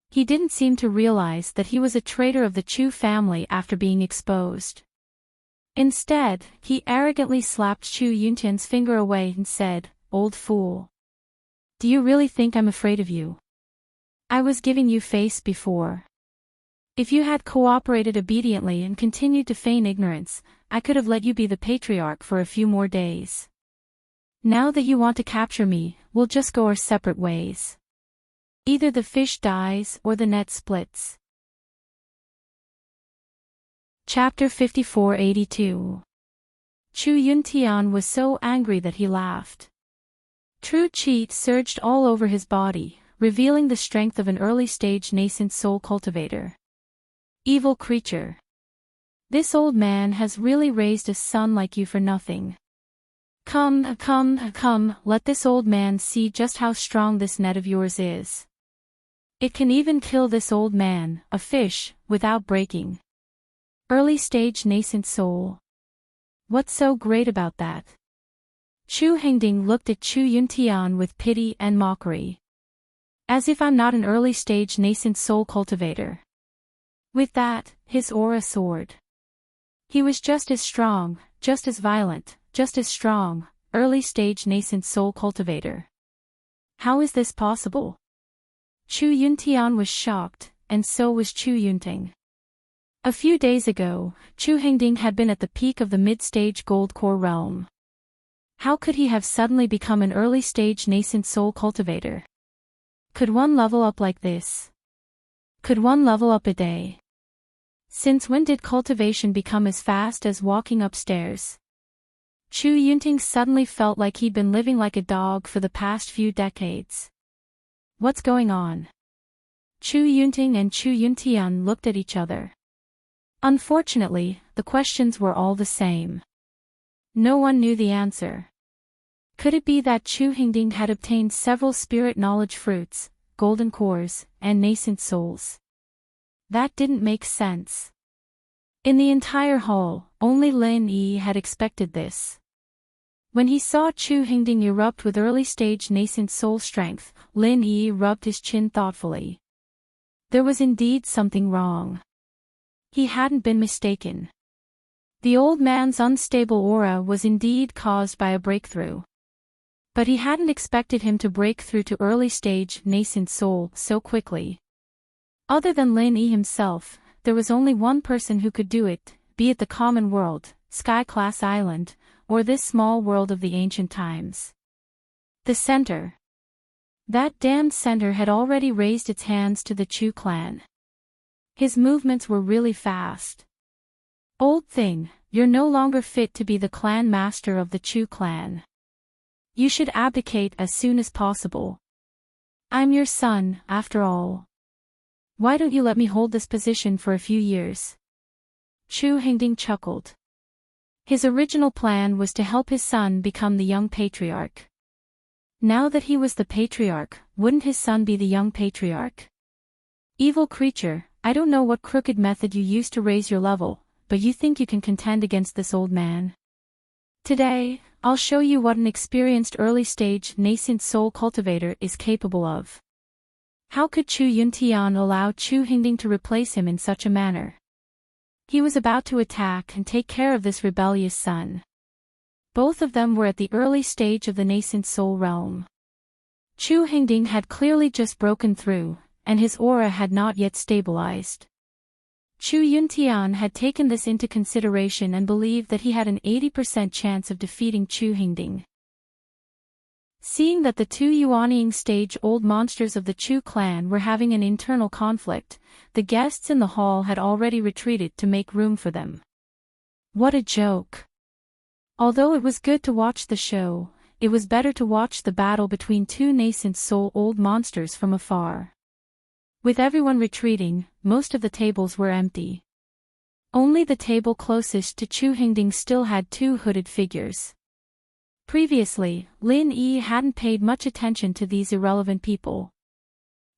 He didn't seem to realize that he was a traitor of the Chu family after being exposed. Instead, he arrogantly slapped Chu Yuntian's finger away and said, "Old fool. Do you really think I'm afraid of you? I was giving you face before. If you had cooperated obediently and continued to feign ignorance, I could have let you be the patriarch for a few more days. Now that you want to capture me, we'll just go our separate ways. Either the fish dies or the net splits." Chapter 5482. Chu Yuntian was so angry that he laughed. True Qi surged all over his body, revealing the strength of an early-stage nascent soul cultivator. Evil creature. This old man has really raised a son like you for nothing. Come, let this old man see just how strong this net of yours is. It can even kill this old man, a fish, without breaking. Early-stage nascent soul. What's so great about that? Chu Hingding looked at Chu Yuntian with pity and mockery. As if I'm not an early-stage nascent soul cultivator. With that, his aura soared. He was just as strong, just as violent, just as strong, early-stage nascent soul cultivator. How is this possible? Chu Yuntian was shocked, and so was Chu Yunting. A few days ago, Chu Hingding had been at the peak of the mid-stage gold core realm. How could he have suddenly become an early-stage nascent soul cultivator? Could one level up like this? Could one level up a day? Since when did cultivation become as fast as walking upstairs? Chu Yunting suddenly felt like he'd been living like a dog for the past few decades. What's going on? Chu Yunting and Chu Yuntian looked at each other. Unfortunately, the questions were all the same. No one knew the answer. Could it be that Chu Hingding had obtained several spirit knowledge fruits, golden cores, and nascent souls? That didn't make sense. In the entire hall, only Lin Yi had expected this. When he saw Chu Hingding erupt with early-stage nascent soul strength, Lin Yi rubbed his chin thoughtfully. There was indeed something wrong. He hadn't been mistaken. The old man's unstable aura was indeed caused by a breakthrough. But he hadn't expected him to break through to early-stage nascent soul so quickly. Other than Lin Yi himself, there was only one person who could do it, be it the common world, Sky-class island, or this small world of the ancient times. The center. That damned center had already raised its hands to the Chu clan. His movements were really fast. Old thing, you're no longer fit to be the clan master of the Chu clan. You should abdicate as soon as possible. I'm your son, after all. Why don't you let me hold this position for a few years? Chu Hingding chuckled. His original plan was to help his son become the young patriarch. Now that he was the patriarch, wouldn't his son be the young patriarch? Evil creature, I don't know what crooked method you used to raise your level, but you think you can contend against this old man? Today, I'll show you what an experienced early-stage nascent soul cultivator is capable of. How could Chu Yuntian allow Chu Hingding to replace him in such a manner? He was about to attack and take care of this rebellious son. Both of them were at the early stage of the nascent soul realm. Chu Hingding had clearly just broken through, and his aura had not yet stabilized. Chu Yuntian had taken this into consideration and believed that he had an 80% chance of defeating Chu Hingding. Seeing that the two Yuanying stage-old monsters of the Chu clan were having an internal conflict, the guests in the hall had already retreated to make room for them. What a joke! Although it was good to watch the show, it was better to watch the battle between two nascent soul-old monsters from afar. With everyone retreating, most of the tables were empty. Only the table closest to Chu Hingding still had two hooded figures. Previously, Lin Yi hadn't paid much attention to these irrelevant people.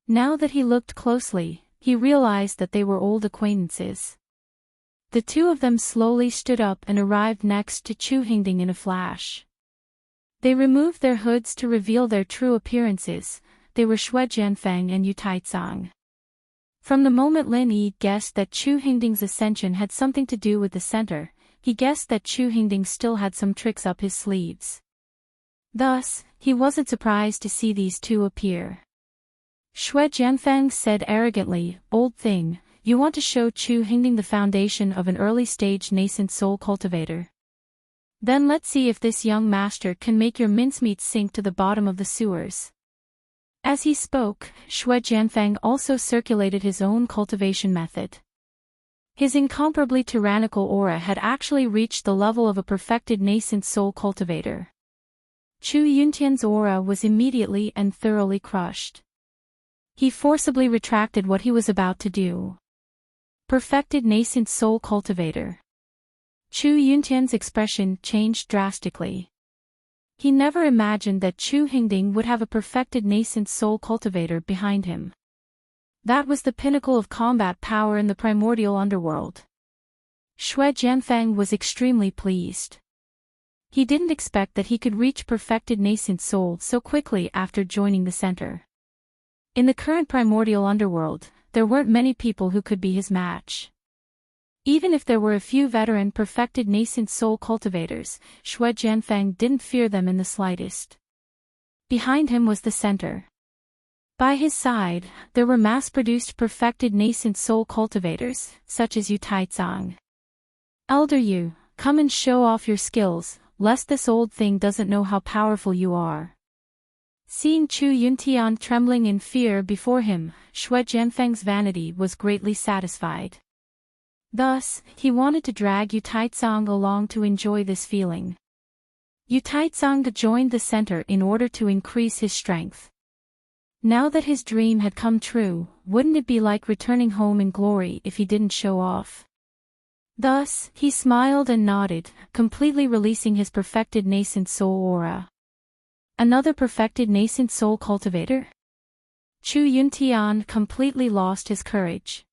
Now that he looked closely, he realized that they were old acquaintances. The two of them slowly stood up and arrived next to Chu Hingding in a flash. They removed their hoods to reveal their true appearances. They were Xue Jianfeng and Yu Taicang. From the moment Lin Yi guessed that Chu Hingding's ascension had something to do with the center, he guessed that Chu Hingding still had some tricks up his sleeves. Thus, he wasn't surprised to see these two appear. Xue Jianfeng said arrogantly, "Old thing, you want to show Chu Hingding the foundation of an early-stage nascent soul cultivator? Then let's see if this young master can make your mincemeat sink to the bottom of the sewers." As he spoke, Xue Jianfeng also circulated his own cultivation method. His incomparably tyrannical aura had actually reached the level of a perfected nascent soul cultivator. Chu Yuntian's aura was immediately and thoroughly crushed. He forcibly retracted what he was about to do. Perfected nascent soul cultivator. Chu Yuntian's expression changed drastically. He never imagined that Chu Hingding would have a perfected nascent soul cultivator behind him. That was the pinnacle of combat power in the primordial underworld. Xue Jianfeng was extremely pleased. He didn't expect that he could reach perfected nascent soul so quickly after joining the center. In the current primordial underworld, there weren't many people who could be his match. Even if there were a few veteran perfected nascent soul cultivators, Xue Jianfeng didn't fear them in the slightest. Behind him was the center. By his side, there were mass-produced perfected nascent soul cultivators, such as Yu Taicang. "Elder Yu, come and show off your skills, lest this old thing doesn't know how powerful you are." Seeing Chu Yuntian trembling in fear before him, Xue Jianfeng's vanity was greatly satisfied. Thus, he wanted to drag Yu Taicang along to enjoy this feeling. Yu Taicang joined the center in order to increase his strength. Now that his dream had come true, wouldn't it be like returning home in glory if he didn't show off? Thus, he smiled and nodded, completely releasing his perfected nascent soul aura. Another perfected nascent soul cultivator? Chu Yuntian completely lost his courage.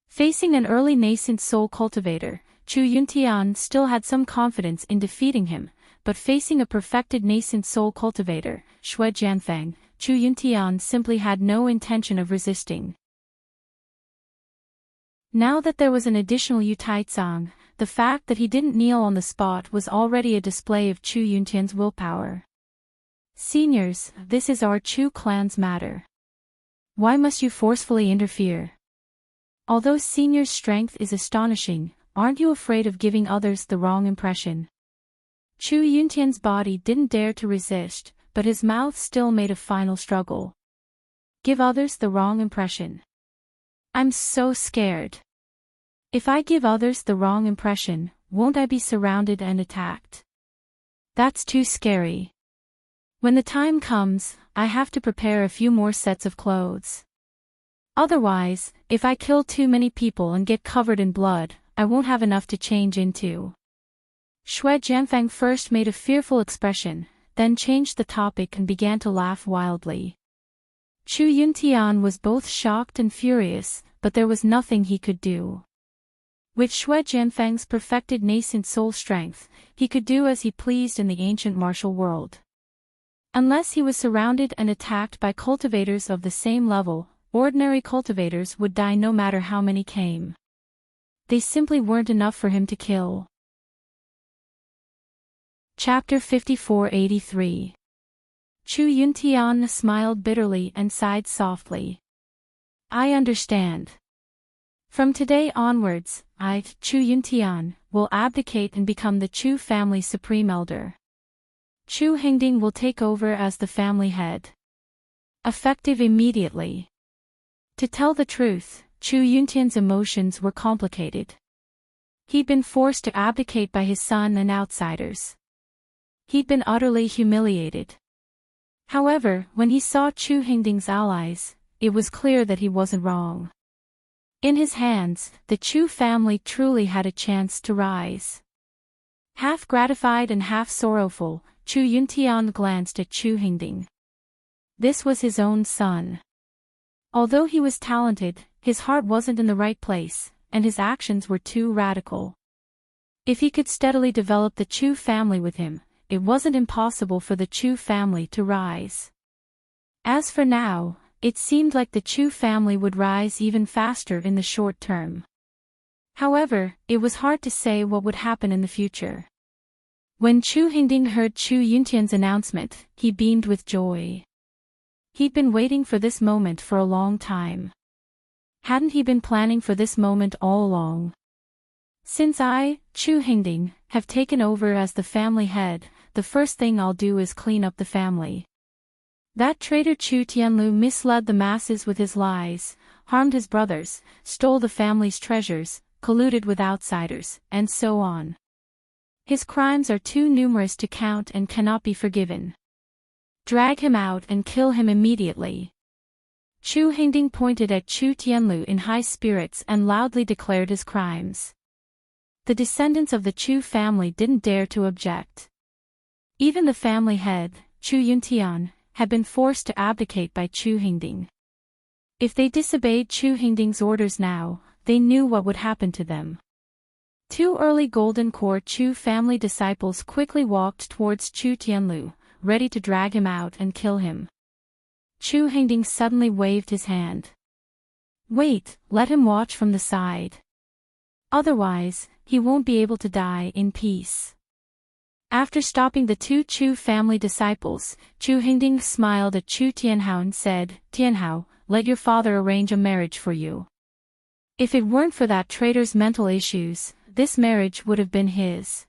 Facing an early nascent soul cultivator, Chu Yuntian still had some confidence in defeating him, but facing a perfected nascent soul cultivator, Shui Jianfeng, Chu Yuntian simply had no intention of resisting. Now that there was an additional Yu Taizang, the fact that he didn't kneel on the spot was already a display of Chu Yuntian's willpower. Seniors, this is our Chu clan's matter. Why must you forcefully interfere? Although Senior's strength is astonishing, aren't you afraid of giving others the wrong impression? Chu Yuntian's body didn't dare to resist, but his mouth still made a final struggle. Give others the wrong impression. I'm so scared. If I give others the wrong impression, won't I be surrounded and attacked? That's too scary. When the time comes, I have to prepare a few more sets of clothes. Otherwise, if I kill too many people and get covered in blood, I won't have enough to change into. Shui Jianfeng first made a fearful expression, then changed the topic and began to laugh wildly. Chu Yuntian was both shocked and furious, but there was nothing he could do. With Shui Jianfeng's perfected nascent soul strength, he could do as he pleased in the ancient martial world. Unless he was surrounded and attacked by cultivators of the same level, ordinary cultivators would die no matter how many came. They simply weren't enough for him to kill. Chapter 5483. Chu Yuntian smiled bitterly and sighed softly. I understand. From today onwards, I, Chu Yuntian, will abdicate and become the Chu family's supreme elder. Chu Hingding will take over as the family head. Effective immediately. To tell the truth, Chu Yuntian's emotions were complicated. He'd been forced to abdicate by his son and outsiders. He'd been utterly humiliated. However, when he saw Chu Hingding's allies, it was clear that he wasn't wrong. In his hands, the Chu family truly had a chance to rise. Half gratified and half sorrowful, Chu Yuntian glanced at Chu Hingding. This was his own son. Although he was talented, his heart wasn't in the right place, and his actions were too radical. If he could steadily develop the Chu family with him, it wasn't impossible for the Chu family to rise. As for now, it seemed like the Chu family would rise even faster in the short term. However, it was hard to say what would happen in the future. When Chu Hingding heard Chu Yuntian's announcement, he beamed with joy. He'd been waiting for this moment for a long time. Hadn't he been planning for this moment all along? Since I, Chu Hingding, have taken over as the family head, the first thing I'll do is clean up the family. That traitor Chu Tianlu misled the masses with his lies, harmed his brothers, stole the family's treasures, colluded with outsiders, and so on. His crimes are too numerous to count and cannot be forgiven. Drag him out and kill him immediately. Chu Hingding pointed at Chu Tianlu in high spirits and loudly declared his crimes. The descendants of the Chu family didn't dare to object. Even the family head, Chu Yuntian, had been forced to abdicate by Chu Hingding. If they disobeyed Chu Hingding's orders now, they knew what would happen to them. Two early Golden Core Chu family disciples quickly walked towards Chu Tianlu, ready to drag him out and kill him. Chu Hingding suddenly waved his hand. Wait, let him watch from the side. Otherwise, he won't be able to die in peace. After stopping the two Chu family disciples, Chu Hingding smiled at Chu Tianhao and said, Tianhao, let your father arrange a marriage for you. If it weren't for that traitor's mental issues, this marriage would have been his.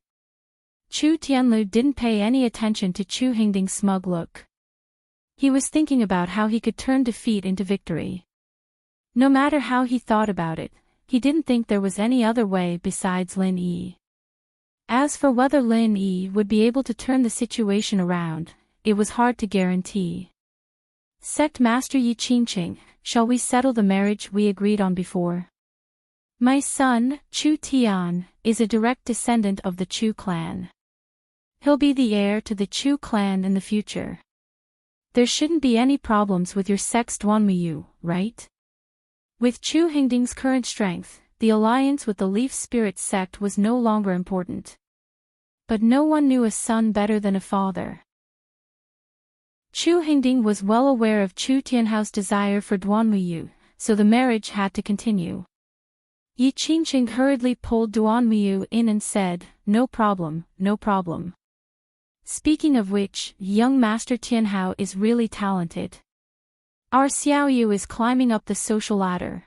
Chu Tianlu didn't pay any attention to Chu Hingding's smug look. He was thinking about how he could turn defeat into victory. No matter how he thought about it, he didn't think there was any other way besides Lin Yi. As for whether Lin Yi would be able to turn the situation around, it was hard to guarantee. Sect Master Yi Qingqing, shall we settle the marriage we agreed on before? My son, Chu Tian, is a direct descendant of the Chu clan. He'll be the heir to the Chu clan in the future. There shouldn't be any problems with your sex Duanmuyu, right? With Chu Hingding's current strength, the alliance with the Leaf Spirit sect was no longer important. But no one knew a son better than a father. Chu Hingding was well aware of Chu Tianhao's desire for Duanmuyu, so the marriage had to continue. Yi Qingqing hurriedly pulled Duanmuyu in and said, "No problem, no problem. Speaking of which, young Master Tianhao is really talented. Our Xiaoyu is climbing up the social ladder.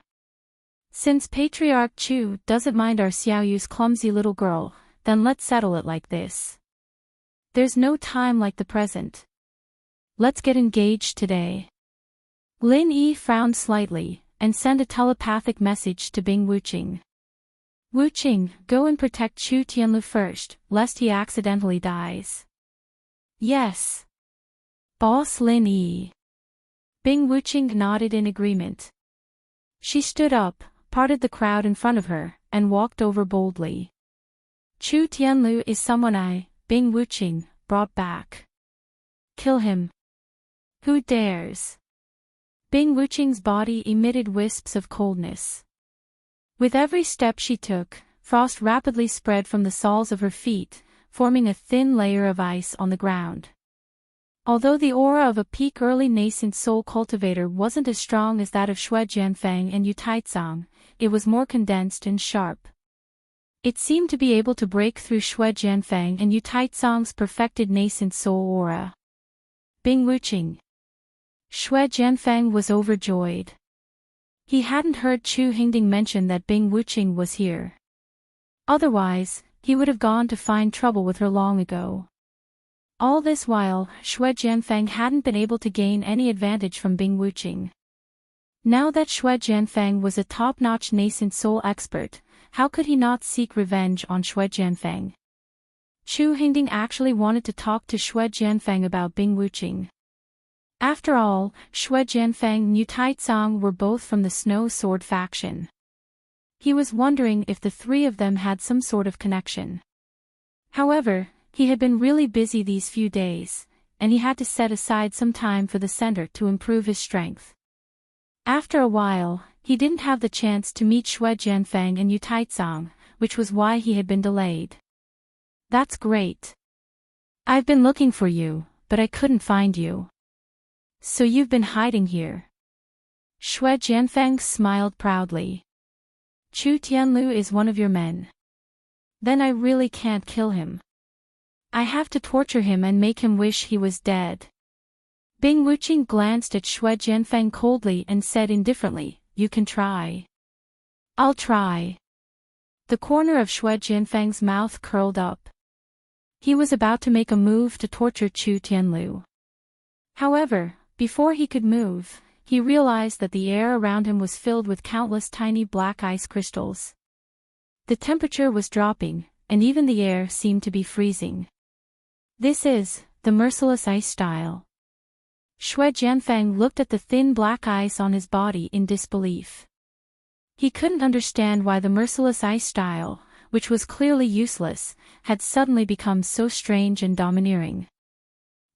Since Patriarch Chu doesn't mind our Xiaoyu's clumsy little girl, then let's settle it like this. There's no time like the present. Let's get engaged today." Lin Yi frowned slightly, and sent a telepathic message to Bing Wuqing. "Wuqing, go and protect Chu Tianlu first, lest he accidentally dies." "Yes. Boss Lin Yi." Bing Wuqing nodded in agreement. She stood up, parted the crowd in front of her, and walked over boldly. "Chu Tianlu is someone I, Bing Wuqing, brought back. Kill him. Who dares?" Bing Wuqing's body emitted wisps of coldness. With every step she took, frost rapidly spread from the soles of her feet, forming a thin layer of ice on the ground. Although the aura of a peak early nascent soul cultivator wasn't as strong as that of Xue Jianfeng and Yu Taizong, it was more condensed and sharp. It seemed to be able to break through Xue Jianfeng and Yu Taizong's perfected nascent soul aura. Bing Wuqing. Xue Jianfeng was overjoyed. He hadn't heard Chu Hingding mention that Bing Wuqing was here. Otherwise, he would have gone to find trouble with her long ago. All this while, Xue Jianfeng hadn't been able to gain any advantage from Bing Wuqing. Now that Xue Jianfeng was a top-notch nascent soul expert, how could he not seek revenge on Xue Jianfeng? Chu Hingding actually wanted to talk to Xue Jianfeng about Bing Wuqing. After all, Xue Jianfeng and Yu Taizong were both from the Snow Sword faction. He was wondering if the three of them had some sort of connection. However, he had been really busy these few days, and he had to set aside some time for the center to improve his strength. After a while, he didn't have the chance to meet Xue Jianfeng and Yu Taizong, which was why he had been delayed. "That's great. I've been looking for you, but I couldn't find you. So you've been hiding here." Xue Jianfeng smiled proudly. "Chu Tianlu is one of your men. Then I really can't kill him. I have to torture him and make him wish he was dead." Bing Wuqing glanced at Xue Jianfeng coldly and said indifferently, "You can try." "I'll try." The corner of Xue Jianfeng's mouth curled up. He was about to make a move to torture Chu Tianlu. However, before he could move, he realized that the air around him was filled with countless tiny black ice crystals. The temperature was dropping, and even the air seemed to be freezing. "This is the merciless ice style." Xue Jianfeng looked at the thin black ice on his body in disbelief. He couldn't understand why the merciless ice style, which was clearly useless, had suddenly become so strange and domineering.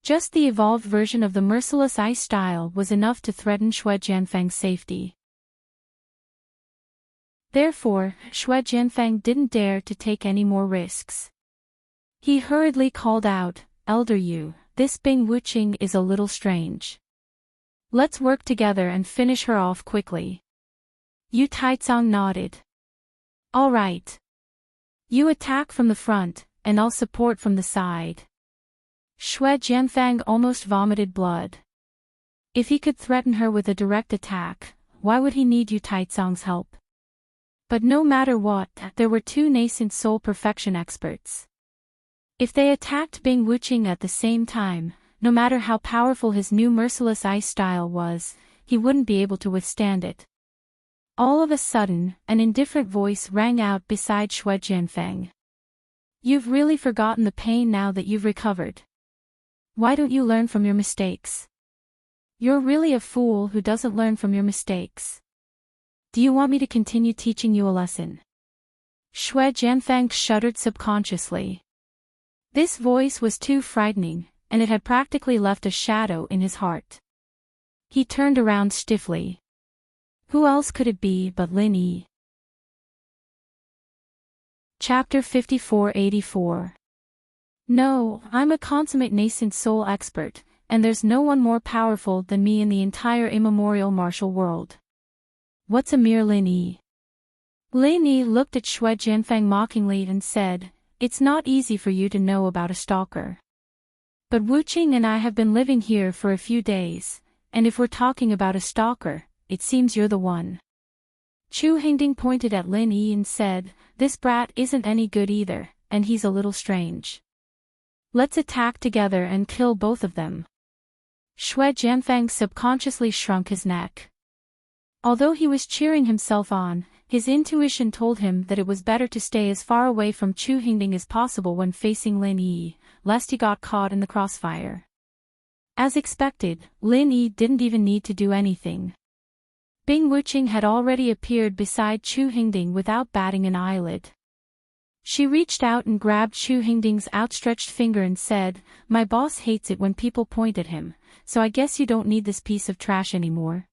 Just the evolved version of the merciless ice style was enough to threaten Xue Jianfeng's safety. Therefore, Xue Jianfeng didn't dare to take any more risks. He hurriedly called out, "Elder Yu, this Bing Wuqing is a little strange. Let's work together and finish her off quickly." Yu Taizong nodded. "All right. You attack from the front, and I'll support from the side." Xue Jianfeng almost vomited blood. If he could threaten her with a direct attack, why would he need Yu Taizong's help? But no matter what, there were two nascent soul perfection experts. If they attacked Bing Wuqing at the same time, no matter how powerful his new merciless ice style was, he wouldn't be able to withstand it. All of a sudden, an indifferent voice rang out beside Xue Jianfeng. "You've really forgotten the pain now that you've recovered. Why don't you learn from your mistakes? You're really a fool who doesn't learn from your mistakes. Do you want me to continue teaching you a lesson?" Xue Jianfeng shuddered subconsciously. This voice was too frightening, and it had practically left a shadow in his heart. He turned around stiffly. Who else could it be but Lin Yi? Chapter 5484. No, I'm a consummate nascent soul expert, and there's no one more powerful than me in the entire immemorial martial world. What's a mere Lin Yi? Lin Yi looked at Xue Jianfang mockingly and said, "It's not easy for you to know about a stalker. But Wu Qing and I have been living here for a few days, and if we're talking about a stalker, it seems you're the one." Chu Hingding pointed at Lin Yi and said, "This brat isn't any good either, and he's a little strange. Let's attack together and kill both of them." Xue Jianfang subconsciously shrunk his neck. Although he was cheering himself on, his intuition told him that it was better to stay as far away from Chu Hingding as possible when facing Lin Yi, lest he got caught in the crossfire. As expected, Lin Yi didn't even need to do anything. Bing Wuqing had already appeared beside Chu Hingding without batting an eyelid. She reached out and grabbed Chu Hingding's outstretched finger and said, "My boss hates it when people point at him, so I guess you don't need this piece of trash anymore.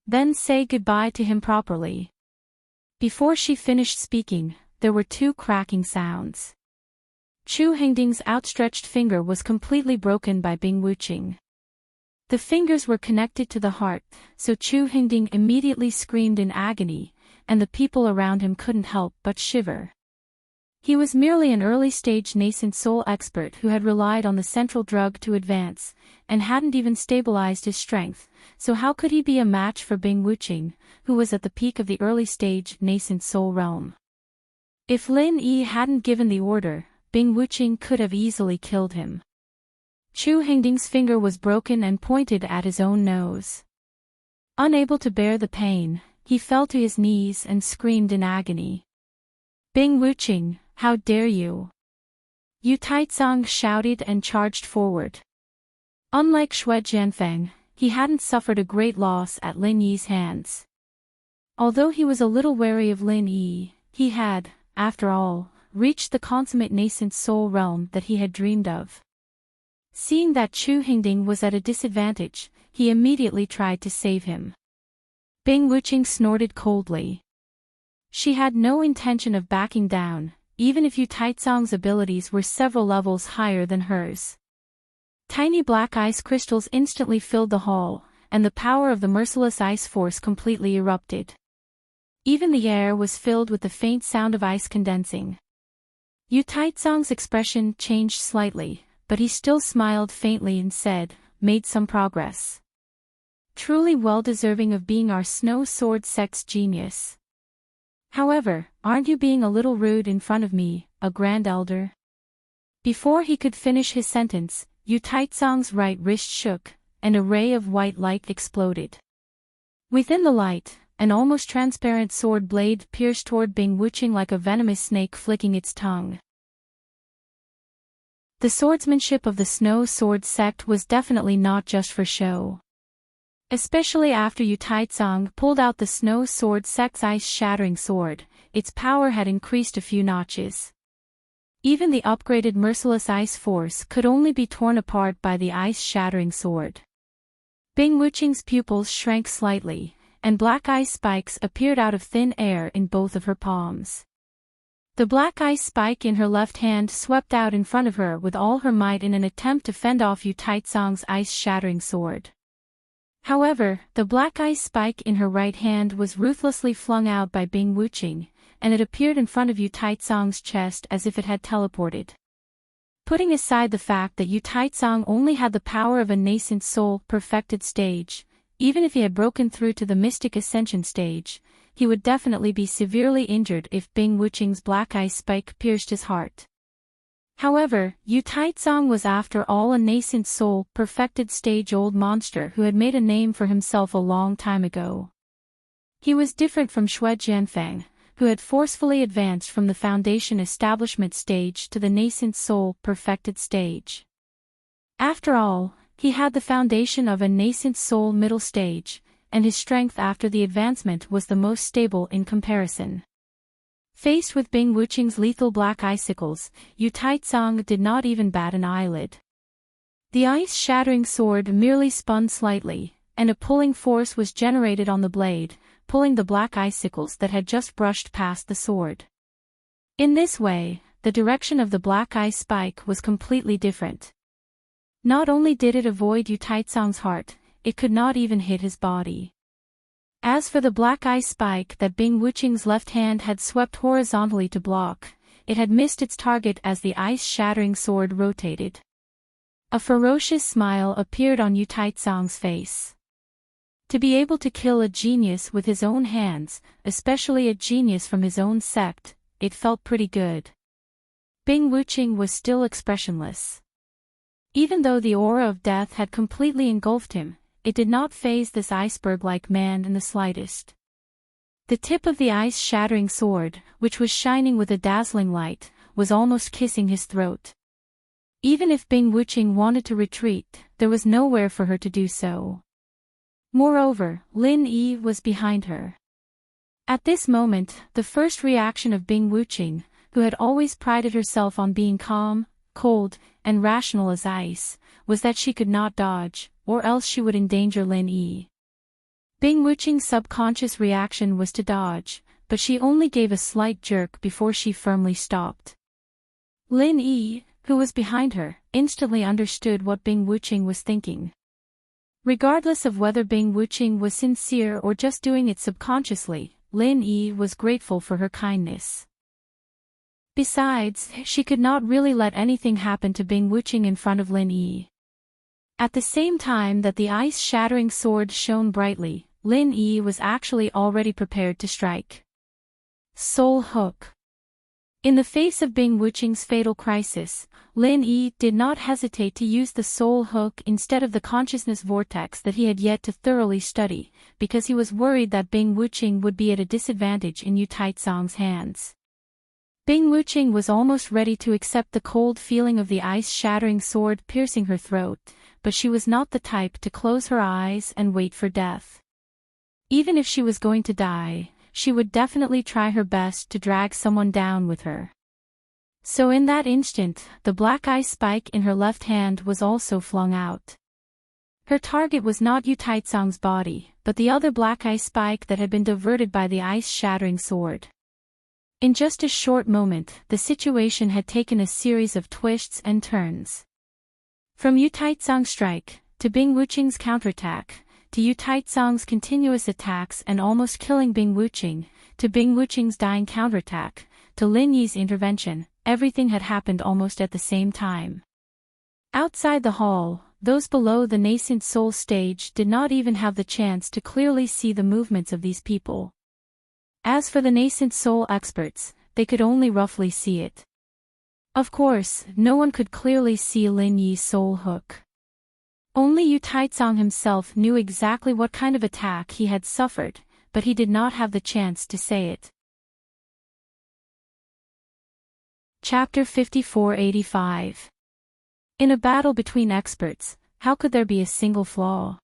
Then say goodbye to him properly." Before she finished speaking, there were two cracking sounds. Chu Hingding's outstretched finger was completely broken by Bing Wuqing. The fingers were connected to the heart, so Chu Hingding immediately screamed in agony, and the people around him couldn't help but shiver. He was merely an early-stage nascent soul expert who had relied on the central drug to advance, and hadn't even stabilized his strength, so how could he be a match for Bing Wuqing, who was at the peak of the early-stage nascent soul realm? If Lin Yi hadn't given the order, Bing Wuqing could have easily killed him. Chu Hingding's finger was broken and pointed at his own nose. Unable to bear the pain, he fell to his knees and screamed in agony. "Bing Wuqing, how dare you!" Yu Taizong shouted and charged forward. Unlike Xue Jianfang, he hadn't suffered a great loss at Lin Yi's hands. Although he was a little wary of Lin Yi, he had, after all, reached the consummate nascent soul realm that he had dreamed of. Seeing that Chu Hingding was at a disadvantage, he immediately tried to save him. Bing Wuqing snorted coldly. She had no intention of backing down, even if Yu Taizong's abilities were several levels higher than hers. Tiny black ice crystals instantly filled the hall, and the power of the merciless ice force completely erupted. Even the air was filled with the faint sound of ice condensing. Yu Taizong's expression changed slightly, but he still smiled faintly and said, "Made some progress. Truly well deserving of being our Snow Sword sect's genius. However, aren't you being a little rude in front of me, a grand elder?" Before he could finish his sentence, Yu Taizong's right wrist shook, and a ray of white light exploded. Within the light, an almost transparent sword blade pierced toward Bing Wuqing like a venomous snake flicking its tongue. The swordsmanship of the Snow Sword sect was definitely not just for show. Especially after Yu Taizong pulled out the Snow Sword sect's ice-shattering sword, its power had increased a few notches. Even the upgraded merciless ice force could only be torn apart by the ice-shattering sword. Bing Wuqing's pupils shrank slightly, and black ice spikes appeared out of thin air in both of her palms. The black ice spike in her left hand swept out in front of her with all her might in an attempt to fend off Yu Taizong's ice-shattering sword. However, the black ice spike in her right hand was ruthlessly flung out by Bing Wuqing, and it appeared in front of Yu Taizong's chest as if it had teleported. Putting aside the fact that Yu Taizong only had the power of a nascent soul perfected stage, even if he had broken through to the Mystic Ascension stage, he would definitely be severely injured if Bing Wuqing's black ice spike pierced his heart. However, Yu Taizong was after all a nascent soul perfected stage-old monster who had made a name for himself a long time ago. He was different from Xue Jianfang, who had forcefully advanced from the foundation establishment stage to the nascent soul perfected stage. After all, he had the foundation of a nascent soul middle stage, and his strength after the advancement was the most stable in comparison. Faced with Bing Wuqing's lethal black icicles, Yu Taizong did not even bat an eyelid. The ice-shattering sword merely spun slightly, and a pulling force was generated on the blade, pulling the black icicles that had just brushed past the sword. In this way, the direction of the black ice spike was completely different. Not only did it avoid Yu Taizong's heart, it could not even hit his body. As for the black ice spike that Bing Wuqing's left hand had swept horizontally to block, it had missed its target as the ice-shattering sword rotated. A ferocious smile appeared on Yu Taizong's face. To be able to kill a genius with his own hands, especially a genius from his own sect, it felt pretty good. Bing Wuqing was still expressionless. Even though the aura of death had completely engulfed him, it did not faze this iceberg-like man in the slightest. The tip of the ice-shattering sword, which was shining with a dazzling light, was almost kissing his throat. Even if Bing Wuqing wanted to retreat, there was nowhere for her to do so. Moreover, Lin Yi was behind her. At this moment, the first reaction of Bing Wuqing, who had always prided herself on being calm, cold, and rational as ice, was that she could not dodge, or else she would endanger Lin Yi. Bing Wuqing's subconscious reaction was to dodge, but she only gave a slight jerk before she firmly stopped. Lin Yi, who was behind her, instantly understood what Bing Wuqing was thinking. Regardless of whether Bing Wuqing was sincere or just doing it subconsciously, Lin Yi was grateful for her kindness. Besides, she could not really let anything happen to Bing Wuqing in front of Lin Yi. At the same time that the ice-shattering sword shone brightly, Lin Yi was actually already prepared to strike. Soul Hook. In the face of Bing Wuqing's fatal crisis, Lin Yi did not hesitate to use the Soul Hook instead of the consciousness vortex that he had yet to thoroughly study, because he was worried that Bing Wuqing would be at a disadvantage in Yu Taizong's hands. Bing Wuqing was almost ready to accept the cold feeling of the ice-shattering sword piercing her throat, but she was not the type to close her eyes and wait for death. Even if she was going to die, she would definitely try her best to drag someone down with her. So in that instant, the black ice spike in her left hand was also flung out. Her target was not Yu Taizong's body, but the other black ice spike that had been diverted by the ice-shattering sword. In just a short moment, the situation had taken a series of twists and turns. From Yu Taizong's strike, to Bing Wuqing's counterattack, to Yu Taizong's continuous attacks and almost killing Bing Wuqing, to Bing Wuqing's dying counterattack, to Lin Yi's intervention, everything had happened almost at the same time. Outside the hall, those below the nascent soul stage did not even have the chance to clearly see the movements of these people. As for the nascent soul experts, they could only roughly see it. Of course, no one could clearly see Lin Yi's soul hook. Only Yu Taizong himself knew exactly what kind of attack he had suffered, but he did not have the chance to say it. Chapter 5485. In a battle between experts, how could there be a single flaw?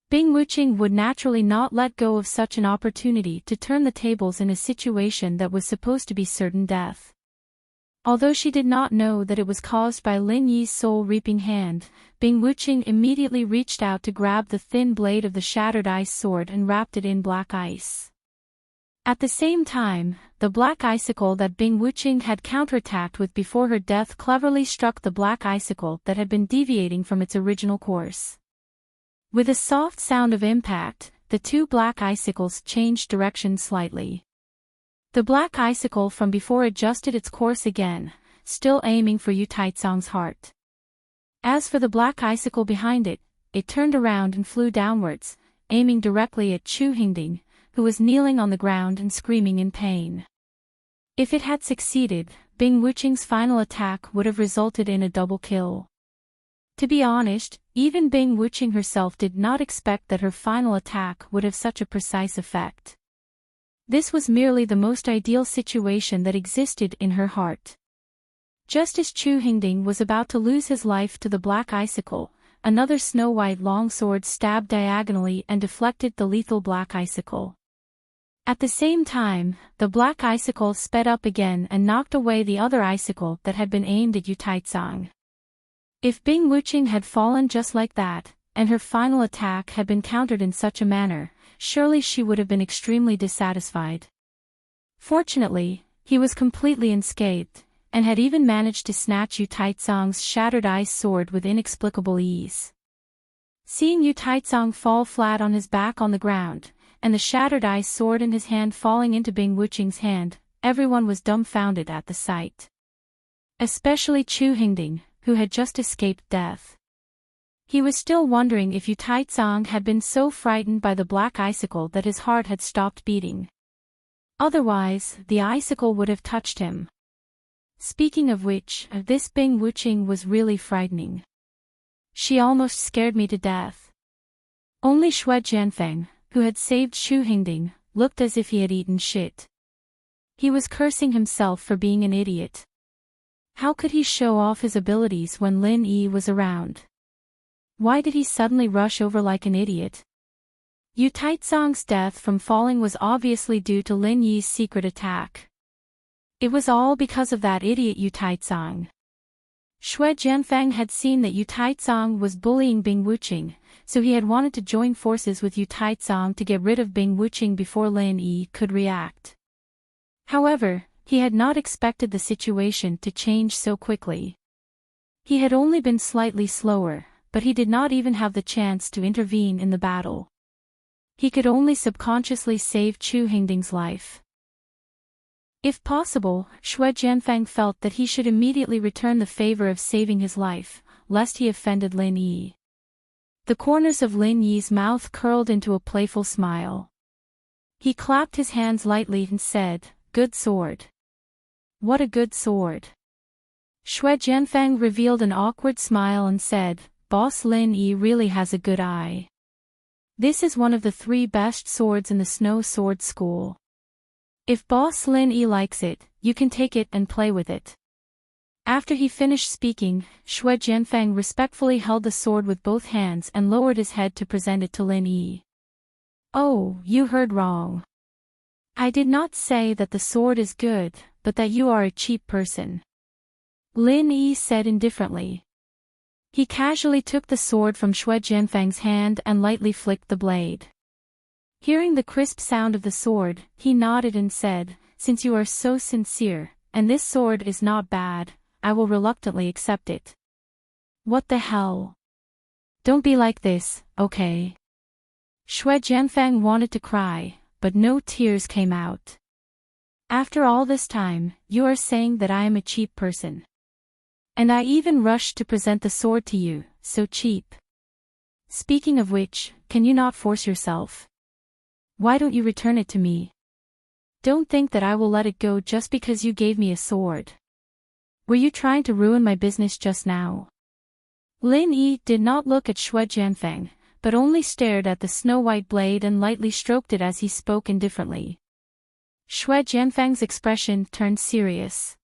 Bing Wuqing would naturally not let go of such an opportunity to turn the tables in a situation that was supposed to be certain death. Although she did not know that it was caused by Lin Yi's soul-reaping hand, Bing Wuqing immediately reached out to grab the thin blade of the shattered ice sword and wrapped it in black ice. At the same time, the black icicle that Bing Wuqing had counterattacked with before her death cleverly struck the black icicle that had been deviating from its original course. With a soft sound of impact, the two black icicles changed direction slightly. The black icicle from before adjusted its course again, still aiming for Yu Taizong's heart. As for the black icicle behind it, it turned around and flew downwards, aiming directly at Chu Hingding, who was kneeling on the ground and screaming in pain. If it had succeeded, Bing Wuqing's final attack would have resulted in a double kill. To be honest, even Bing Wuqing herself did not expect that her final attack would have such a precise effect. This was merely the most ideal situation that existed in her heart. Just as Chu Hingding was about to lose his life to the black icicle, another snow-white longsword stabbed diagonally and deflected the lethal black icicle. At the same time, the black icicle sped up again and knocked away the other icicle that had been aimed at Yu Taizong. If Bing Wuqing had fallen just like that, and her final attack had been countered in such a manner, surely she would have been extremely dissatisfied. Fortunately, he was completely unscathed, and had even managed to snatch Yu Taizong's shattered ice sword with inexplicable ease. Seeing Yu Taizong fall flat on his back on the ground, and the shattered ice sword in his hand falling into Bing Wuqing's hand, everyone was dumbfounded at the sight. Especially Chu Hingding, who had just escaped death. He was still wondering if Yu Taizong had been so frightened by the black icicle that his heart had stopped beating. Otherwise, the icicle would have touched him. Speaking of which, this Bing Wuqing was really frightening. She almost scared me to death. Only Xue Jianfeng, who had saved Chu Hingding, looked as if he had eaten shit. He was cursing himself for being an idiot. How could he show off his abilities when Lin Yi was around? Why did he suddenly rush over like an idiot? Yu Taizong's death from falling was obviously due to Lin Yi's secret attack. It was all because of that idiot Yu Taizong. Xue Jianfeng had seen that Yu Taizong was bullying Bing Wuqing, so he had wanted to join forces with Yu Taizong to get rid of Bing Wuqing before Lin Yi could react. However, he had not expected the situation to change so quickly. He had only been slightly slower, but he did not even have the chance to intervene in the battle. He could only subconsciously save Chu Hingding's life. If possible, Xue Jianfeng felt that he should immediately return the favor of saving his life, lest he offended Lin Yi. The corners of Lin Yi's mouth curled into a playful smile. He clapped his hands lightly and said, "Good sword." "What a good sword." Xue Jianfeng revealed an awkward smile and said, "Boss Lin Yi really has a good eye. This is one of the 3 best swords in the Snow Sword School. If Boss Lin Yi likes it, you can take it and play with it." After he finished speaking, Xue Jianfeng respectfully held the sword with both hands and lowered his head to present it to Lin Yi. "Oh, you heard wrong. I did not say that the sword is good, but that you are a cheap person," Lin Yi said indifferently. He casually took the sword from Xue Jianfeng's hand and lightly flicked the blade. Hearing the crisp sound of the sword, he nodded and said, "Since you are so sincere, and this sword is not bad, I will reluctantly accept it." "What the hell? Don't be like this, okay?" Xue Jianfeng wanted to cry, but no tears came out. "After all this time, you are saying that I am a cheap person. And I even rushed to present the sword to you, so cheap. Speaking of which, can you not force yourself? Why don't you return it to me? Don't think that I will let it go just because you gave me a sword. Were you trying to ruin my business just now?" Lin Yi did not look at Xue Jianfeng, but only stared at the snow-white blade and lightly stroked it as he spoke indifferently. Xue Jianfeng's expression turned serious.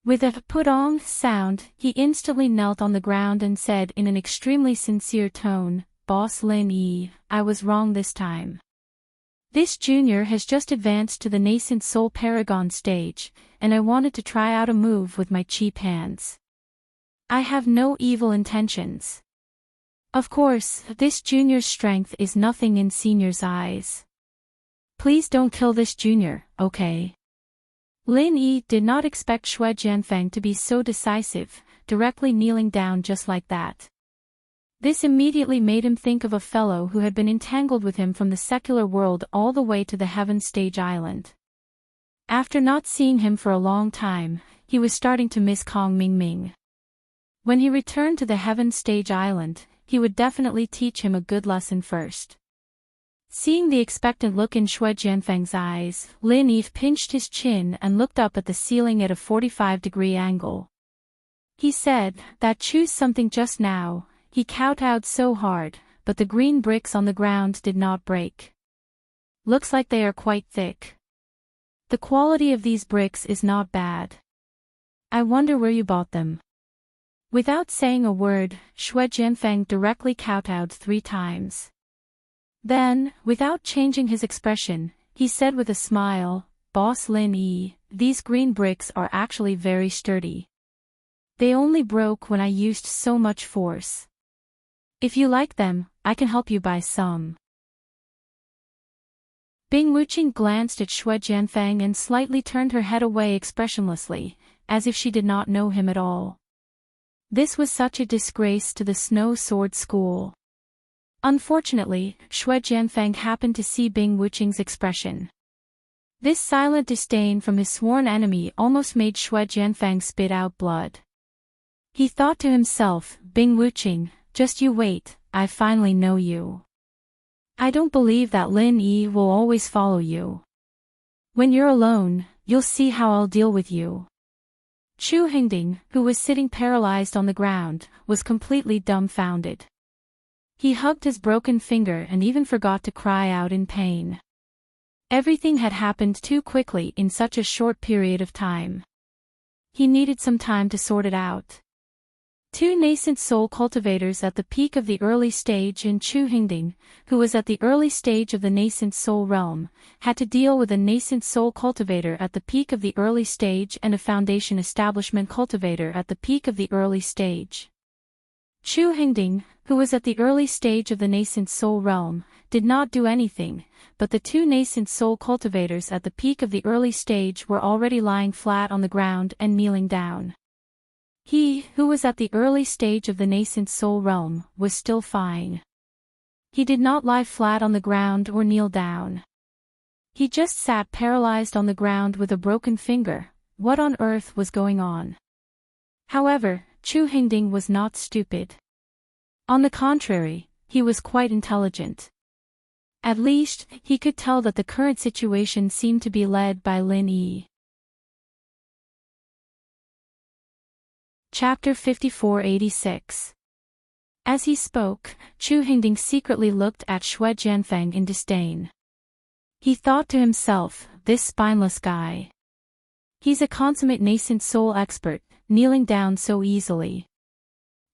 With a put-on sound, he instantly knelt on the ground and said in an extremely sincere tone, "Boss Lin Yi, I was wrong this time. This junior has just advanced to the nascent Soul Paragon stage, and I wanted to try out a move with my cheap hands. I have no evil intentions. Of course, this junior's strength is nothing in senior's eyes. Please don't kill this junior, okay?" Lin Yi did not expect Xue Jianfeng to be so decisive, directly kneeling down just like that. This immediately made him think of a fellow who had been entangled with him from the secular world all the way to the Heaven Stage Island. After not seeing him for a long time, he was starting to miss Kong Mingming. When he returned to the Heaven Stage Island, he would definitely teach him a good lesson first. Seeing the expectant look in Xue Jianfeng's eyes, Lin Yi pinched his chin and looked up at the ceiling at a 45-degree angle. He said, "That choose something just now." He kowtowed so hard, but the green bricks on the ground did not break. "Looks like they are quite thick. The quality of these bricks is not bad. I wonder where you bought them." Without saying a word, Xue Jianfeng directly kowtowed 3 times. Then, without changing his expression, he said with a smile, "Boss Lin Yi, these green bricks are actually very sturdy. They only broke when I used so much force. If you like them, I can help you buy some." Bing Wuqing glanced at Xue Jianfang and slightly turned her head away expressionlessly, as if she did not know him at all. This was such a disgrace to the Snow Sword School. Unfortunately, Xue Jianfang happened to see Bing Wuqing's expression. This silent disdain from his sworn enemy almost made Xue Jianfang spit out blood. He thought to himself, "Bing Wuqing, just you wait, I finally know you. I don't believe that Lin Yi will always follow you. When you're alone, you'll see how I'll deal with you." Chu Hingding, who was sitting paralyzed on the ground, was completely dumbfounded. He hugged his broken finger and even forgot to cry out in pain. Everything had happened too quickly in such a short period of time. He needed some time to sort it out. Two nascent soul cultivators at the peak of the early stage and Chu Hingding, who was at the early stage of the nascent soul realm, had to deal with a nascent soul cultivator at the peak of the early stage and a foundation establishment cultivator at the peak of the early stage. Chu Hingding, who was at the early stage of the nascent soul realm, did not do anything, but the two nascent soul cultivators at the peak of the early stage were already lying flat on the ground and kneeling down. He, who was at the early stage of the nascent soul realm, was still fine. He did not lie flat on the ground or kneel down. He just sat paralyzed on the ground with a broken finger. What on earth was going on? However, Chu Hingding was not stupid. On the contrary, he was quite intelligent. At least, he could tell that the current situation seemed to be led by Lin Yi. Chapter 5486. As he spoke, Chu Hingding secretly looked at Xue Jianfang in disdain. He thought to himself, "This spineless guy. He's a consummate nascent soul expert, kneeling down so easily.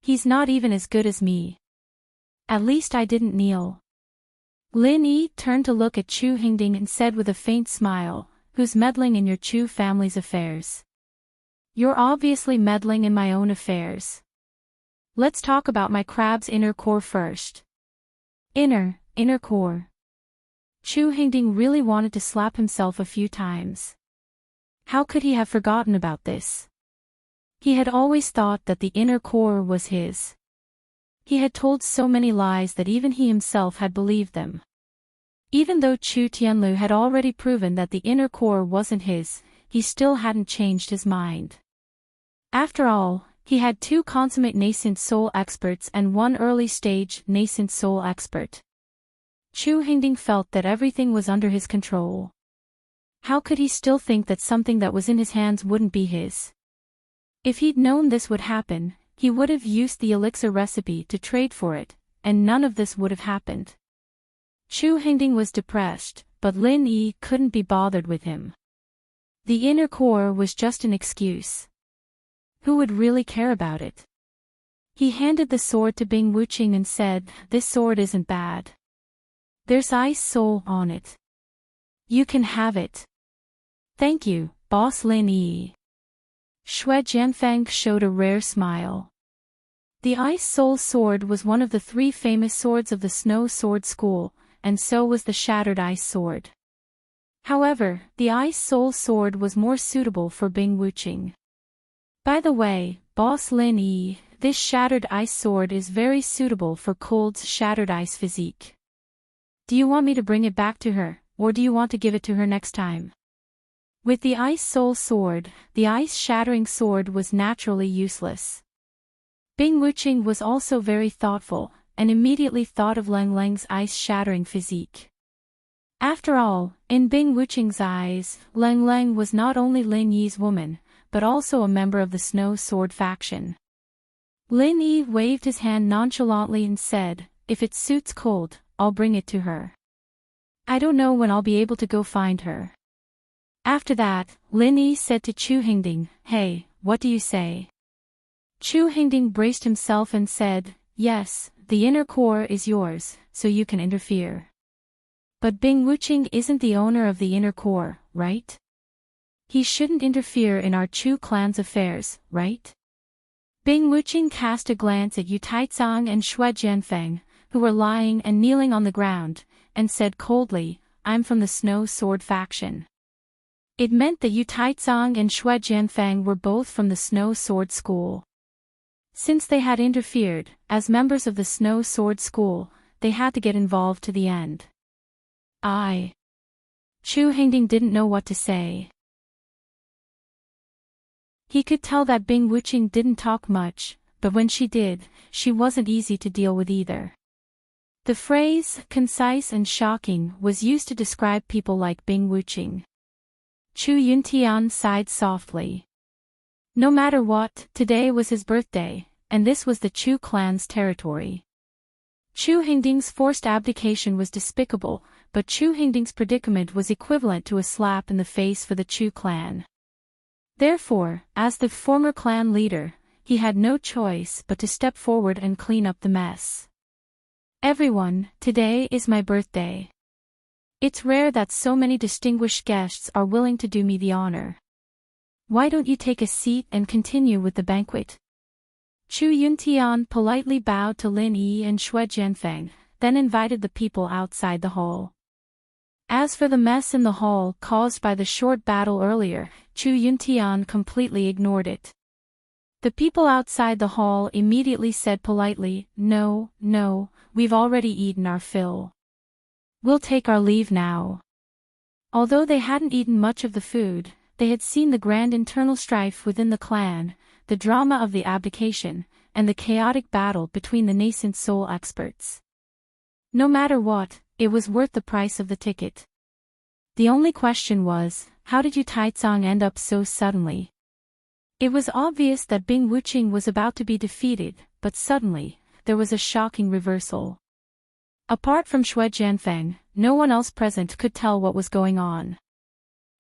He's not even as good as me. At least I didn't kneel." Lin Yi turned to look at Chu Hingding and said with a faint smile, "Who's meddling in your Chu family's affairs? You're obviously meddling in my own affairs. Let's talk about my crab's inner core first." Inner core. Chu Hingding really wanted to slap himself a few times. How could he have forgotten about this? He had always thought that the inner core was his. He had told so many lies that even he himself had believed them. Even though Chu Tianlu had already proven that the inner core wasn't his, he still hadn't changed his mind. After all, he had two consummate nascent soul experts and one early-stage nascent soul expert. Chu Hingding felt that everything was under his control. How could he still think that something that was in his hands wouldn't be his? If he'd known this would happen, he would have used the elixir recipe to trade for it, and none of this would have happened. Chu Hingding was depressed, but Lin Yi couldn't be bothered with him. The inner core was just an excuse. Who would really care about it? He handed the sword to Bing Wuqing and said, "This sword isn't bad. There's ice soul on it. You can have it." "Thank you, Boss Lin Yi." Xue Jianfang showed a rare smile. The Ice Soul Sword was one of the three famous swords of the Snow Sword School, and so was the Shattered Ice Sword. However, the Ice Soul Sword was more suitable for Bing Wuqing. "By the way, Boss Lin Yi, this Shattered Ice Sword is very suitable for Cold's Shattered Ice physique. Do you want me to bring it back to her, or do you want to give it to her next time?" With the Ice Soul Sword, the ice-shattering sword was naturally useless. Bing Wuqing was also very thoughtful, and immediately thought of Leng Leng's ice-shattering physique. After all, in Bing Wuqing's eyes, Leng Leng was not only Lin Yi's woman, but also a member of the Snow Sword faction. Lin Yi waved his hand nonchalantly and said, "If it suits Cold, I'll bring it to her. I don't know when I'll be able to go find her." After that, Lin Yi said to Chu Hingding, "Hey, what do you say?" Chu Hingding braced himself and said, "Yes, the inner core is yours, so you can interfere." But Bing Wuqing isn't the owner of the inner core, right? He shouldn't interfere in our Chu clan's affairs, right? Bing Wuqing cast a glance at Yu Taizong and Xue Jianfeng, who were lying and kneeling on the ground, and said coldly, I'm from the Snow Sword faction. It meant that Yu Taizong and Xue Jianfeng were both from the Snow Sword School. Since they had interfered, as members of the Snow Sword School, they had to get involved to the end. Chu Hengding didn't know what to say. He could tell that Bing Wuqing didn't talk much, but when she did, she wasn't easy to deal with either. The phrase, concise and shocking, was used to describe people like Bing Wuqing. Chu Yuntian sighed softly. No matter what, today was his birthday, and this was the Chu clan's territory. Chu Hengding's forced abdication was despicable, but Chu Hengding's predicament was equivalent to a slap in the face for the Chu clan. Therefore, as the former clan leader, he had no choice but to step forward and clean up the mess. Everyone, today is my birthday. It's rare that so many distinguished guests are willing to do me the honor. Why don't you take a seat and continue with the banquet? Chu Yuntian politely bowed to Lin Yi and Xue Jianfeng, then invited the people outside the hall. As for the mess in the hall caused by the short battle earlier, Chu Yuntian completely ignored it. The people outside the hall immediately said politely, No, we've already eaten our fill. We'll take our leave now. Although they hadn't eaten much of the food, they had seen the grand internal strife within the clan, the drama of the abdication, and the chaotic battle between the nascent soul experts. No matter what, it was worth the price of the ticket. The only question was, how did Yu Taizong end up so suddenly? It was obvious that Bing Wuqing was about to be defeated, but suddenly, there was a shocking reversal. Apart from Xue Jianfeng, no one else present could tell what was going on.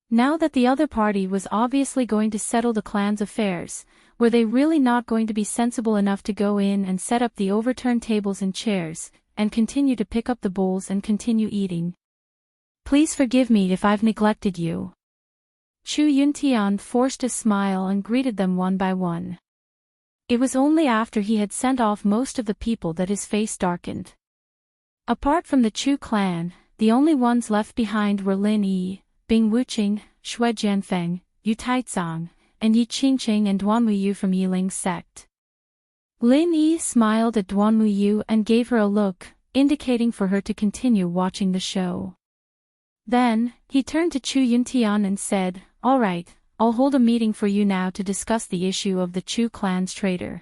Now that the other party was obviously going to settle the clan's affairs, were they really not going to be sensible enough to go in and set up the overturned tables and chairs, and continue to pick up the bowls and continue eating? Please forgive me if I've neglected you. Chu Yuntian forced a smile and greeted them one by one. It was only after he had sent off most of the people that his face darkened. Apart from the Chu clan, the only ones left behind were Lin Yi, Bing Wuqing, Xue Jianfeng, Yu Taizong, and Yi Qingqing and Duanmuyu from Yiling's sect. Lin Yi smiled at Duanmuyu and gave her a look, indicating for her to continue watching the show. Then, he turned to Chu Yuntian and said, All right, I'll hold a meeting for you now to discuss the issue of the Chu clan's traitor.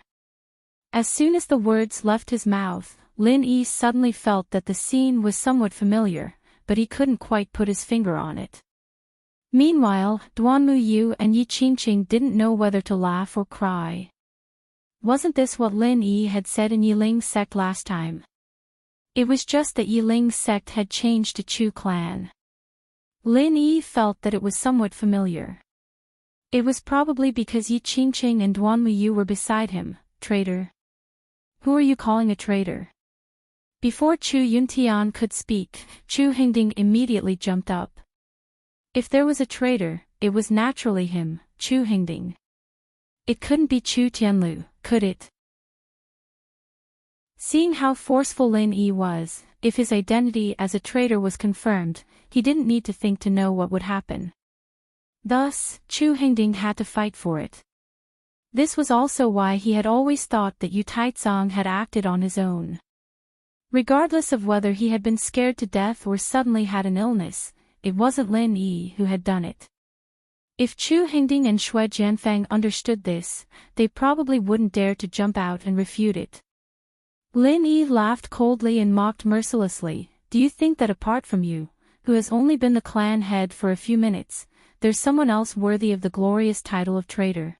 As soon as the words left his mouth, Lin Yi suddenly felt that the scene was somewhat familiar, but he couldn't quite put his finger on it. Meanwhile, Duanmuyu and Yi Qingqing didn't know whether to laugh or cry. Wasn't this what Lin Yi had said in Yiling's sect last time? It was just that Yiling's sect had changed to Chu clan. Lin Yi felt that it was somewhat familiar. It was probably because Yi Qingqing and Duanmuyu were beside him. Traitor? Who are you calling a traitor? Before Chu Yuntian could speak, Chu Hengding immediately jumped up. If there was a traitor, it was naturally him, Chu Hengding. It couldn't be Chu Tianlu, could it? Seeing how forceful Lin Yi was, if his identity as a traitor was confirmed, he didn't need to think to know what would happen. Thus, Chu Hengding had to fight for it. This was also why he had always thought that Yu Taizong had acted on his own. Regardless of whether he had been scared to death or suddenly had an illness, it wasn't Lin Yi who had done it. If Chu Hengding and Xue Jianfeng understood this, they probably wouldn't dare to jump out and refute it. Lin Yi laughed coldly and mocked mercilessly, Do you think that apart from you, who has only been the clan head for a few minutes, there's someone else worthy of the glorious title of traitor?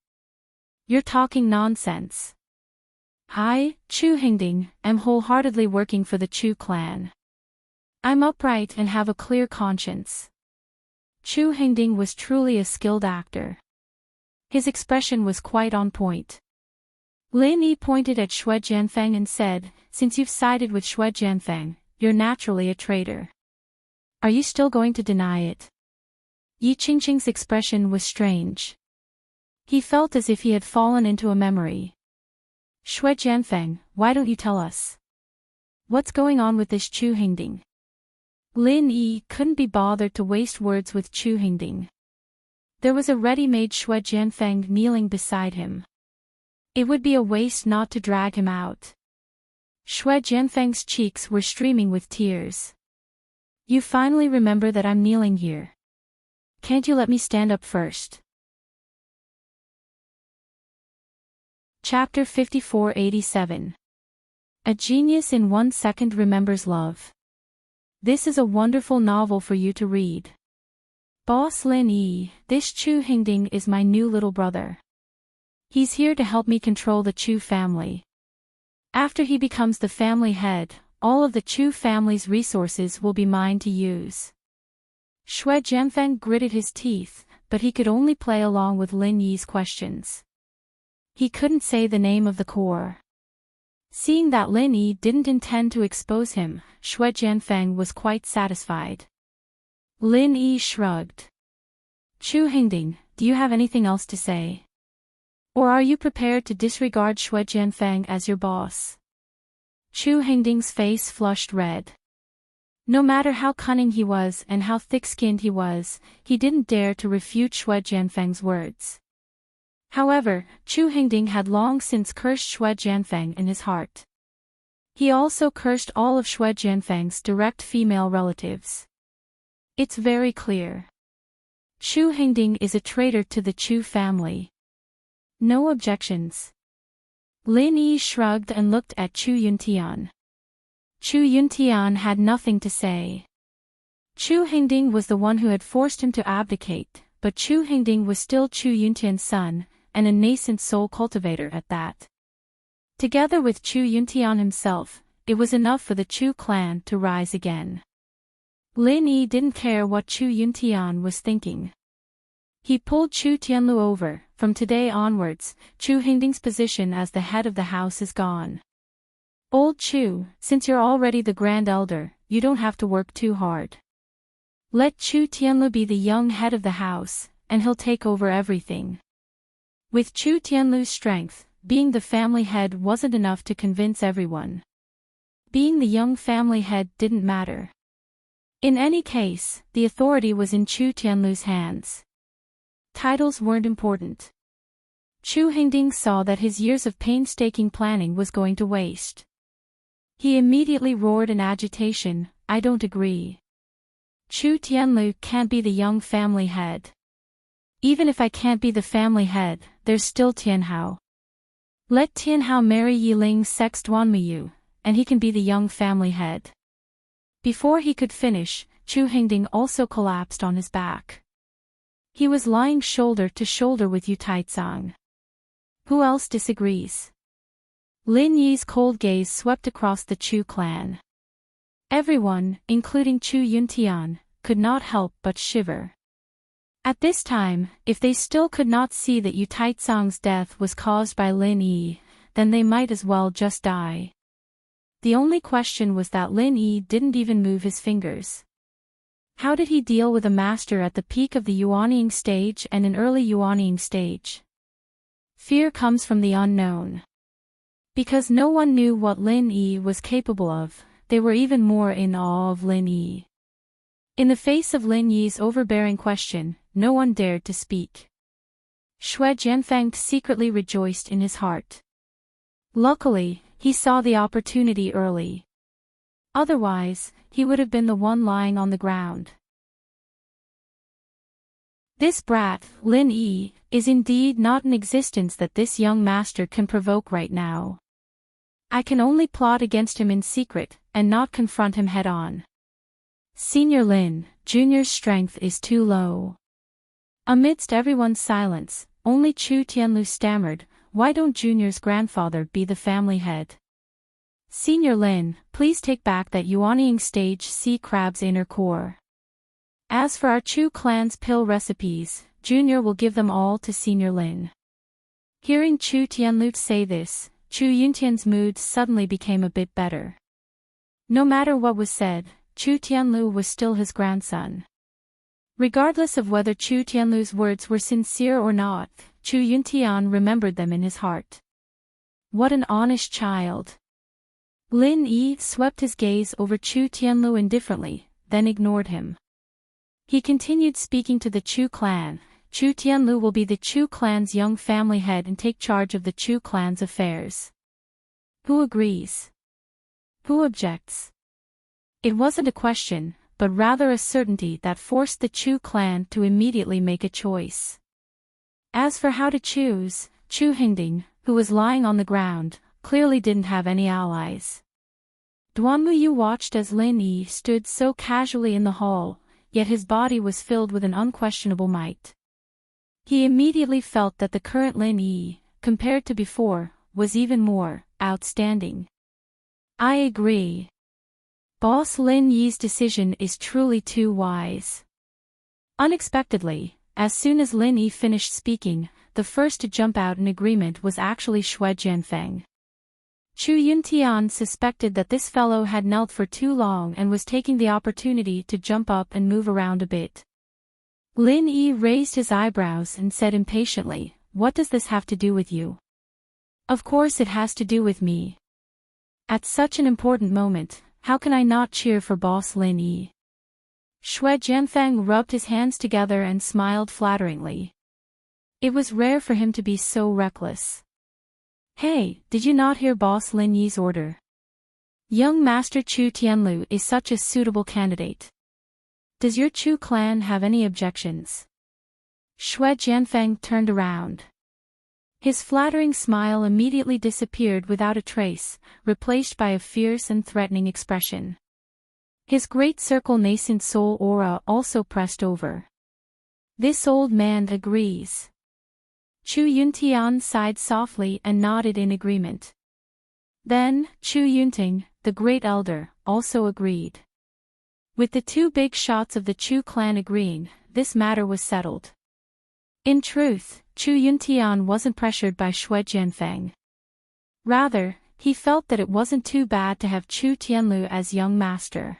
You're talking nonsense. I, Chu Hengding, am wholeheartedly working for the Chu clan. I'm upright and have a clear conscience. Chu Hengding was truly a skilled actor. His expression was quite on point. Lin Yi pointed at Xue Jianfeng and said, Since you've sided with Xue Jianfeng, you're naturally a traitor. Are you still going to deny it? Yi Qingqing's expression was strange. He felt as if he had fallen into a memory. Shui Jianfeng, why don't you tell us? What's going on with this Chu Hingding? Lin Yi couldn't be bothered to waste words with Chu Hingding. There was a ready-made Shui Jianfeng kneeling beside him. It would be a waste not to drag him out. Shui Jianfeng's cheeks were streaming with tears. You finally remember that I'm kneeling here. Can't you let me stand up first? Chapter 5487. A genius in 1 second remembers love. This is a wonderful novel for you to read. Boss Lin Yi, this Chu Hingding is my new little brother. He's here to help me control the Chu family. After he becomes the family head, all of the Chu family's resources will be mine to use. Shui Jianfeng gritted his teeth, but he could only play along with Lin Yi's questions. He couldn't say the name of the core. Seeing that Lin Yi didn't intend to expose him, Shui Jianfeng was quite satisfied. Lin Yi shrugged. Chu Hingding, do you have anything else to say? Or are you prepared to disregard Shui Jianfeng as your boss? Chu Hingding's face flushed red. No matter how cunning he was and how thick-skinned he was, he didn't dare to refute Shui Jianfeng's words. However, Chu Hingding had long since cursed Shui Jianfeng in his heart. He also cursed all of Shui Jianfeng's direct female relatives. It's very clear. Chu Hingding is a traitor to the Chu family. No objections. Lin Yi shrugged and looked at Chu Yuntian. Chu Yuntian had nothing to say. Chu Hingding was the one who had forced him to abdicate, but Chu Hingding was still Chu Yuntian's son, and a nascent soul cultivator at that. Together with Chu Yuntian himself, it was enough for the Chu clan to rise again. Lin Yi didn't care what Chu Yuntian was thinking. He pulled Chu Tianlu over. From today onwards, Chu Hingding's position as the head of the house is gone. Old Chu, since you're already the grand elder, you don't have to work too hard. Let Chu Tianlu be the young head of the house, and he'll take over everything. With Chu Tianlu's strength, being the family head wasn't enough to convince everyone. Being the young family head didn't matter. In any case, the authority was in Chu Tianlu's hands. Titles weren't important. Chu Hingding saw that his years of painstaking planning was going to waste. He immediately roared in agitation, I don't agree. Chu Tianlu can't be the young family head. Even if I can't be the family head, there's still Tianhao. Let Tianhao marry Yiling's sext Duanmuyu, and he can be the young family head. Before he could finish, Chu Hingding also collapsed on his back. He was lying shoulder to shoulder with Yu Taizang. Who else disagrees? Lin Yi's cold gaze swept across the Chu clan. Everyone, including Chu Yuntian, could not help but shiver. At this time, if they still could not see that Yu Taizang's death was caused by Lin Yi, then they might as well just die. The only question was that Lin Yi didn't even move his fingers. How did he deal with a master at the peak of the Yuanying stage and an early Yuanying stage? Fear comes from the unknown. Because no one knew what Lin Yi was capable of, they were even more in awe of Lin Yi. In the face of Lin Yi's overbearing question, no one dared to speak. Shui Jianfeng secretly rejoiced in his heart. Luckily, he saw the opportunity early. Otherwise, he would have been the one lying on the ground. This brat, Lin Yi, is indeed not an existence that this young master can provoke right now. I can only plot against him in secret, and not confront him head-on. Senior Lin, Junior's strength is too low. Amidst everyone's silence, only Chu Tianlu stammered, why don't Junior's grandfather be the family head? Senior Lin, please take back that Yuanying stage sea crab's inner core. As for our Chu clan's pill recipes, Junior will give them all to Senior Lin. Hearing Chu Tianlu say this, Chu Yuntian's mood suddenly became a bit better. No matter what was said, Chu Tianlu was still his grandson. Regardless of whether Chu Tianlu's words were sincere or not, Chu Yuntian remembered them in his heart. What an honest child. Lin Yi swept his gaze over Chu Tianlu indifferently, then ignored him. He continued speaking to the Chu clan. Chu Tianlu will be the Chu clan's young family head and take charge of the Chu clan's affairs. Who agrees? Who objects? It wasn't a question, but rather a certainty that forced the Chu clan to immediately make a choice. As for how to choose, Chu Hingding, who was lying on the ground, clearly didn't have any allies. Duanmuyu watched as Lin Yi stood so casually in the hall, yet his body was filled with an unquestionable might. He immediately felt that the current Lin Yi, compared to before, was even more outstanding. I agree. Boss Lin Yi's decision is truly too wise. Unexpectedly, as soon as Lin Yi finished speaking, the first to jump out in agreement was actually Xue Jianfeng. Chu Yuntian suspected that this fellow had knelt for too long and was taking the opportunity to jump up and move around a bit. Lin Yi raised his eyebrows and said impatiently, "What does this have to do with you?" "Of course it has to do with me. At such an important moment, how can I not cheer for Boss Lin Yi?" Xue Jianfeng rubbed his hands together and smiled flatteringly. It was rare for him to be so reckless. "Hey, did you not hear Boss Lin Yi's order? Young Master Chu Tianlu is such a suitable candidate. Does your Chu clan have any objections?" Xue Jianfeng turned around. His flattering smile immediately disappeared without a trace, replaced by a fierce and threatening expression. His great circle nascent soul aura also pressed over. "This old man agrees." Chu Yuntian sighed softly and nodded in agreement. Then, Chu Yunting, the great elder, also agreed. With the two big shots of the Chu clan agreeing, this matter was settled. In truth, Chu Yuntian wasn't pressured by Xue Jianfeng. Rather, he felt that it wasn't too bad to have Chu Tianlu as young master.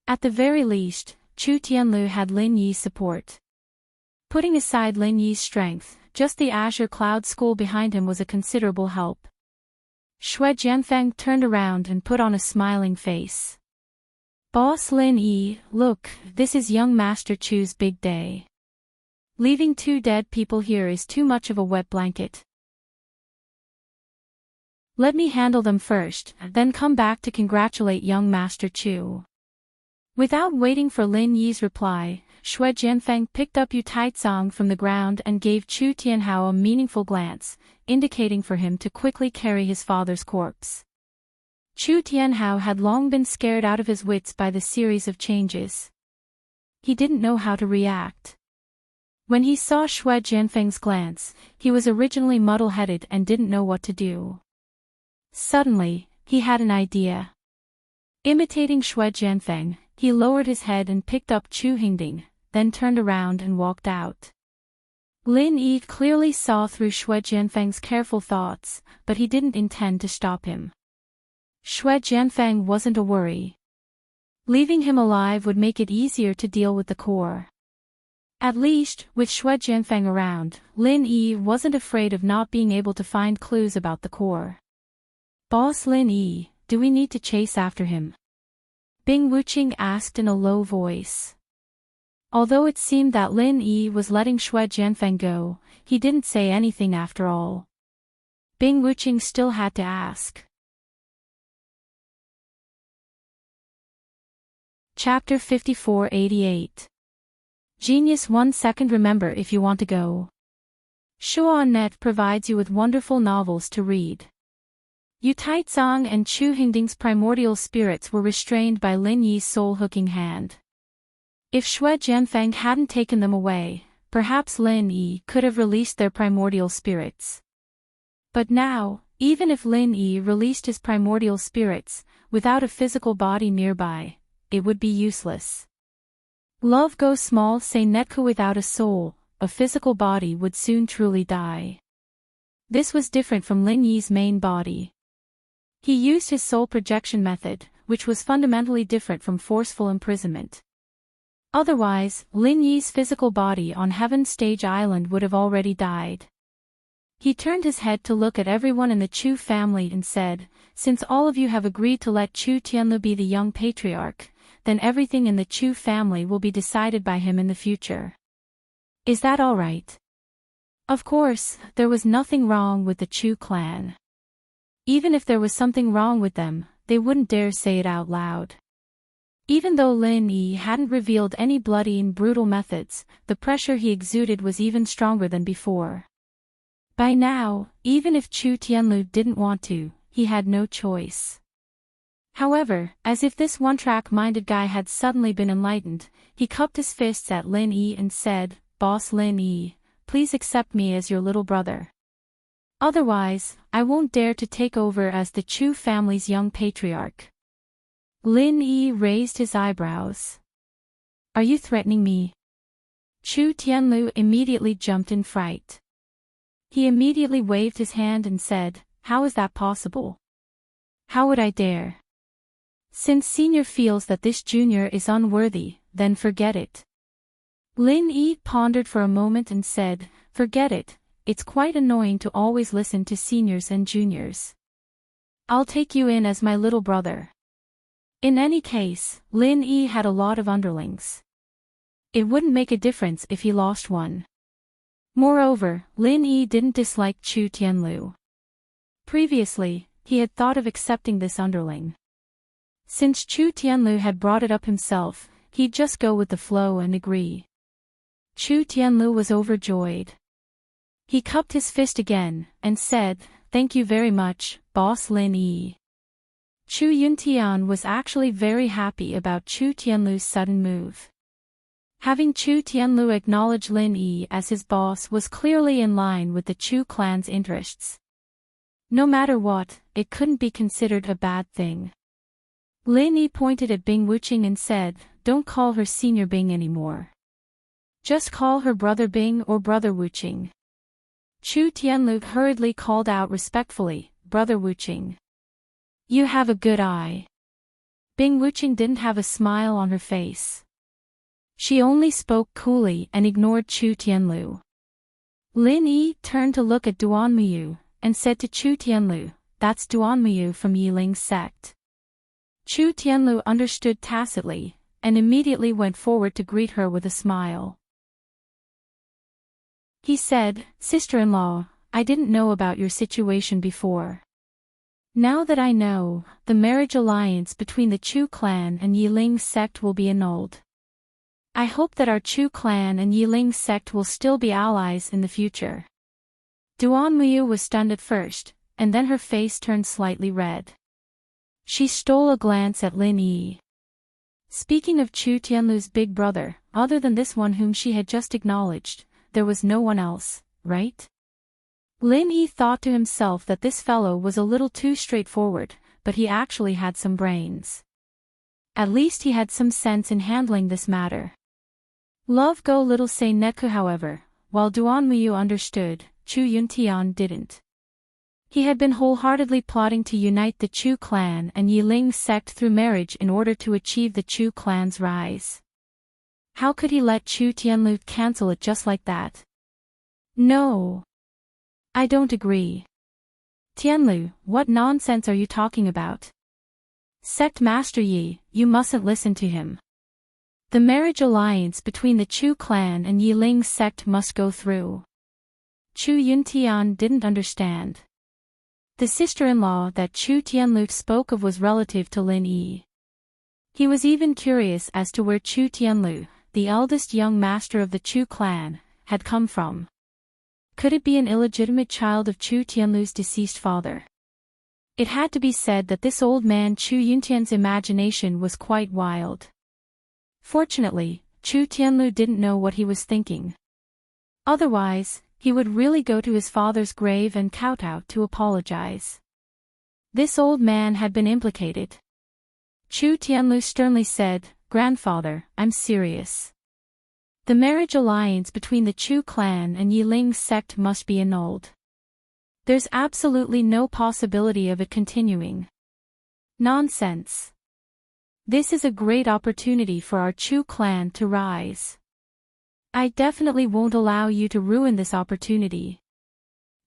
At the very least, Chu Tianlu had Lin Yi's support. Putting aside Lin Yi's strength, just the Azure Cloud School behind him was a considerable help. Xue Jianfeng turned around and put on a smiling face. "Boss Lin Yi, look, this is young Master Chu's big day. Leaving two dead people here is too much of a wet blanket. Let me handle them first, then come back to congratulate young Master Chu." Without waiting for Lin Yi's reply, Xue Jianfeng picked up Yu Taizong from the ground and gave Chu Tianhao a meaningful glance, indicating for him to quickly carry his father's corpse. Chu Tianhao had long been scared out of his wits by the series of changes. He didn't know how to react. When he saw Xue Jianfeng's glance, he was originally muddle-headed and didn't know what to do. Suddenly, he had an idea. Imitating Xue Jianfeng, he lowered his head and picked up Chu Hingding, then turned around and walked out. Lin Yi clearly saw through Xue Jianfeng's careful thoughts, but he didn't intend to stop him. Xue Jianfeng wasn't a worry. Leaving him alive would make it easier to deal with the core. At least, with Xue Jianfeng around, Lin Yi wasn't afraid of not being able to find clues about the core. "Boss Lin Yi, do we need to chase after him?" Bing Wuqing asked in a low voice. Although it seemed that Lin Yi was letting Xue Jianfeng go, he didn't say anything after all. Bing Wuqing still had to ask. Chapter 5488. Genius 1 second. Remember if you want to go. Shuanet provides you with wonderful novels to read. Yu Taizong and Chu Hingding's primordial spirits were restrained by Lin Yi's soul-hooking hand. If Xue Jianfeng hadn't taken them away, perhaps Lin Yi could have released their primordial spirits. But now, even if Lin Yi released his primordial spirits, without a physical body nearby, it would be useless. Love goes small say Netku without a soul, a physical body would soon truly die. This was different from Lin Yi's main body. He used his soul projection method, which was fundamentally different from forceful imprisonment. Otherwise, Lin Yi's physical body on Heaven's Stage Island would have already died. He turned his head to look at everyone in the Chu family and said, "Since all of you have agreed to let Chu Tianlu be the young patriarch, then everything in the Chu family will be decided by him in the future. Is that all right?" Of course, there was nothing wrong with the Chu clan. Even if there was something wrong with them, they wouldn't dare say it out loud. Even though Lin Yi hadn't revealed any bloody and brutal methods, the pressure he exuded was even stronger than before. By now, even if Chu Tianlu didn't want to, he had no choice. However, as if this one-track-minded guy had suddenly been enlightened, he cupped his fists at Lin Yi and said, "Boss Lin Yi, please accept me as your little brother. Otherwise, I won't dare to take over as the Chu family's young patriarch." Lin Yi raised his eyebrows. "Are you threatening me?" Chu Tianlu immediately jumped in fright. He immediately waved his hand and said, "How is that possible? How would I dare? Since senior feels that this junior is unworthy, then forget it." Lin Yi pondered for a moment and said, "Forget it, it's quite annoying to always listen to seniors and juniors. I'll take you in as my little brother." In any case, Lin Yi had a lot of underlings. It wouldn't make a difference if he lost one. Moreover, Lin Yi didn't dislike Chu Tianlu. Previously, he had thought of accepting this underling. Since Chu Tianlu had brought it up himself, he'd just go with the flow and agree. Chu Tianlu was overjoyed. He cupped his fist again, and said, "Thank you very much, Boss Lin Yi." Chu Yuntian was actually very happy about Chu Tianlu's sudden move. Having Chu Tianlu acknowledge Lin Yi as his boss was clearly in line with the Chu clan's interests. No matter what, it couldn't be considered a bad thing. Lin Yi pointed at Bing Wuqing and said, "Don't call her Senior Bing anymore. Just call her Brother Bing or Brother Wuqing." Chu Tianlu hurriedly called out respectfully, "Brother Wuqing. You have a good eye." Bing Wuqing didn't have a smile on her face. She only spoke coolly and ignored Chu Tianlu. Lin Yi turned to look at Duanmuyu, and said to Chu Tianlu, "That's Duanmuyu from Yiling's sect." Chu Tianlu understood tacitly, and immediately went forward to greet her with a smile. He said, "Sister-in-law, I didn't know about your situation before. Now that I know, the marriage alliance between the Chu clan and Yiling's sect will be annulled. I hope that our Chu clan and Yiling's sect will still be allies in the future." Duanmuyu was stunned at first, and then her face turned slightly red. She stole a glance at Lin Yi. Speaking of Chu Tianlu's big brother, other than this one whom she had just acknowledged, there was no one else, right? Lin Yi thought to himself that this fellow was a little too straightforward, but he actually had some brains. At least he had some sense in handling this matter. Love Go Little Say Neku, however, while Duanmuyu understood, Chu Yuntian didn't. He had been wholeheartedly plotting to unite the Chu clan and Yiling's sect through marriage in order to achieve the Chu clan's rise. How could he let Chu Tianlu cancel it just like that? No. I don't agree. Tianlu, what nonsense are you talking about? Sect Master Yi, you mustn't listen to him. The marriage alliance between the Chu clan and Yiling's sect must go through. Chu Yuntian didn't understand. The sister-in-law that Chu Tianlu spoke of was relative to Lin Yi. He was even curious as to where Chu Tianlu, the eldest young master of the Chu clan, had come from. Could it be an illegitimate child of Chu Tianlu's deceased father? It had to be said that this old man Chu Yuntian's imagination was quite wild. Fortunately, Chu Tianlu didn't know what he was thinking. Otherwise, he would really go to his father's grave and kowtow to apologize. This old man had been implicated. Chu Tianlu sternly said, "Grandfather, I'm serious. The marriage alliance between the Chu clan and Yiling's sect must be annulled. There's absolutely no possibility of it continuing." Nonsense. This is a great opportunity for our Chu clan to rise. I definitely won't allow you to ruin this opportunity.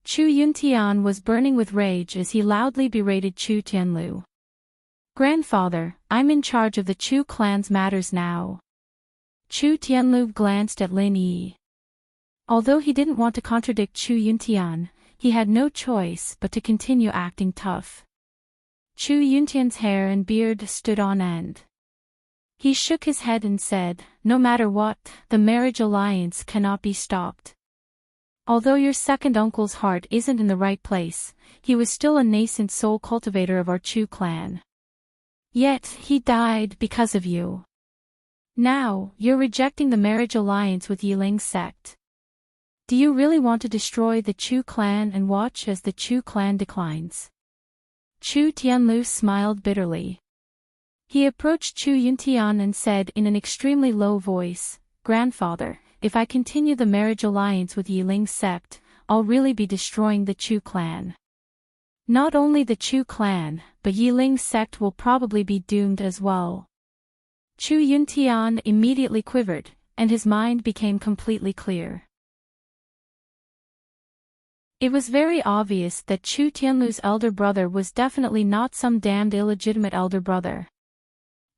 Chu Yuntian was burning with rage as he loudly berated Chu Tianlu. Grandfather, I'm in charge of the Chu clan's matters now. Chu Tianlu glanced at Lin Yi. Although he didn't want to contradict Chu Yuntian, he had no choice but to continue acting tough. Chu Yuntian's hair and beard stood on end. He shook his head and said, no matter what, the marriage alliance cannot be stopped. Although your second uncle's heart isn't in the right place, he was still a nascent soul cultivator of our Chu clan. Yet, he died because of you. Now, you're rejecting the marriage alliance with Yiling's sect. Do you really want to destroy the Chu clan and watch as the Chu clan declines? Chu Tianlu smiled bitterly. He approached Chu Yuntian and said in an extremely low voice, Grandfather, if I continue the marriage alliance with Yiling's sect, I'll really be destroying the Chu clan. Not only the Chu clan, but Yiling's sect will probably be doomed as well. Chu Yuntian immediately quivered, and his mind became completely clear. It was very obvious that Chu Tianlu's elder brother was definitely not some damned illegitimate elder brother.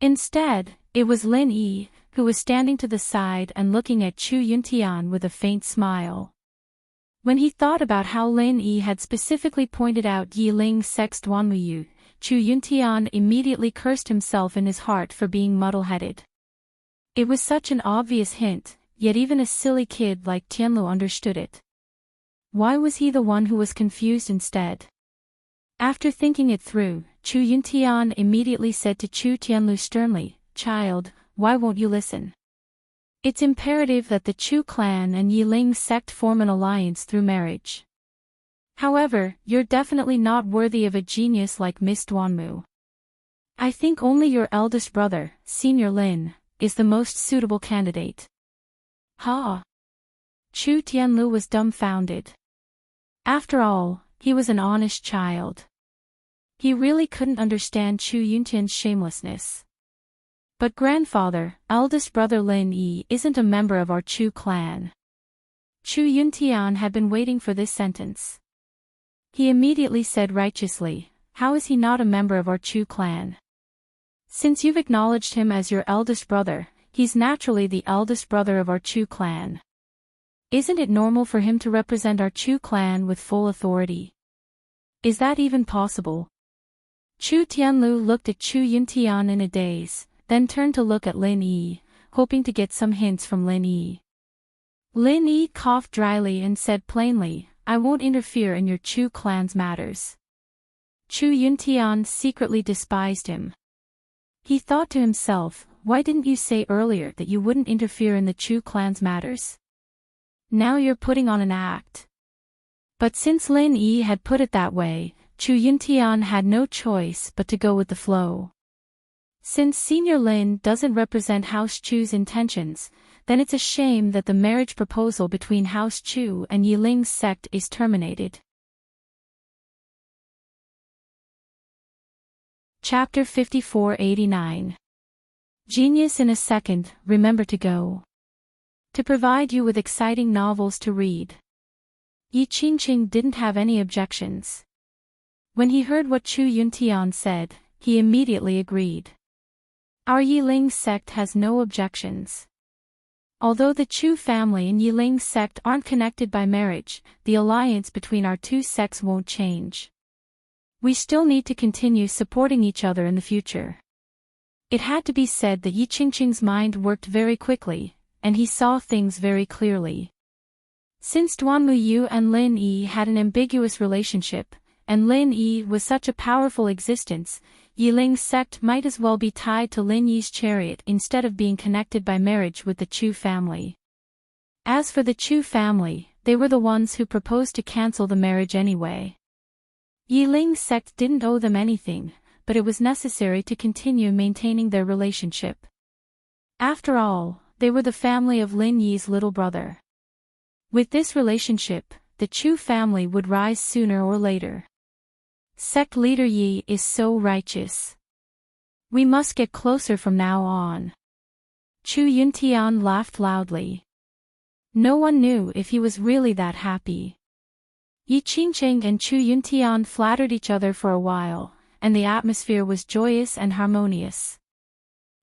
Instead, it was Lin Yi, who was standing to the side and looking at Chu Yuntian with a faint smile. When he thought about how Lin Yi had specifically pointed out Yiling's sect's Duanmuyu, Chu Yuntian immediately cursed himself in his heart for being muddle-headed. It was such an obvious hint, yet even a silly kid like Tianlu understood it. Why was he the one who was confused instead? After thinking it through, Chu Yuntian immediately said to Chu Tianlu sternly, Child, why won't you listen? It's imperative that the Chu clan and Yiling's sect form an alliance through marriage. However, you're definitely not worthy of a genius like Miss Duanmu. I think only your eldest brother, Senior Lin, is the most suitable candidate. Ha! Chu Tianlu was dumbfounded. After all, he was an honest child. He really couldn't understand Chu Yuntian's shamelessness. But grandfather, eldest brother Lin Yi isn't a member of our Chu clan. Chu Yuntian had been waiting for this sentence. He immediately said righteously, how is he not a member of our Chu clan? Since you've acknowledged him as your eldest brother, he's naturally the eldest brother of our Chu clan. Isn't it normal for him to represent our Chu clan with full authority? Is that even possible? Chu Tianlu looked at Chu Yuntian in a daze, then turned to look at Lin Yi, hoping to get some hints from Lin Yi. Lin Yi coughed dryly and said plainly, I won't interfere in your Chu clan's matters. Chu Yuntian secretly despised him. He thought to himself, why didn't you say earlier that you wouldn't interfere in the Chu clan's matters? Now you're putting on an act. But since Lin Yi had put it that way, Chu Yuntian had no choice but to go with the flow. Since Senior Lin doesn't represent House Chu's intentions, then it's a shame that the marriage proposal between House Chu and Yiling's sect is terminated. Chapter 5489. Genius in a second, remember to go. To provide you with exciting novels to read. Yi Qingqing didn't have any objections. When he heard what Chu Yuntian said, he immediately agreed. Our Yiling sect has no objections. Although the Chu family and Yiling sect aren't connected by marriage, the alliance between our two sects won't change. We still need to continue supporting each other in the future. It had to be said that Yi Qingqing's mind worked very quickly, and he saw things very clearly. Since Duanmu Yu and Lin Yi had an ambiguous relationship, and Lin Yi was such a powerful existence, Yiling's sect might as well be tied to Lin Yi's chariot instead of being connected by marriage with the Chu family. As for the Chu family, they were the ones who proposed to cancel the marriage anyway. Yiling's sect didn't owe them anything, but it was necessary to continue maintaining their relationship. After all, they were the family of Lin Yi's little brother. With this relationship, the Chu family would rise sooner or later. Sect leader Yi is so righteous. We must get closer from now on. Chu Yuntian laughed loudly. No one knew if he was really that happy. Yi Qingqing and Chu Yuntian flattered each other for a while, and the atmosphere was joyous and harmonious.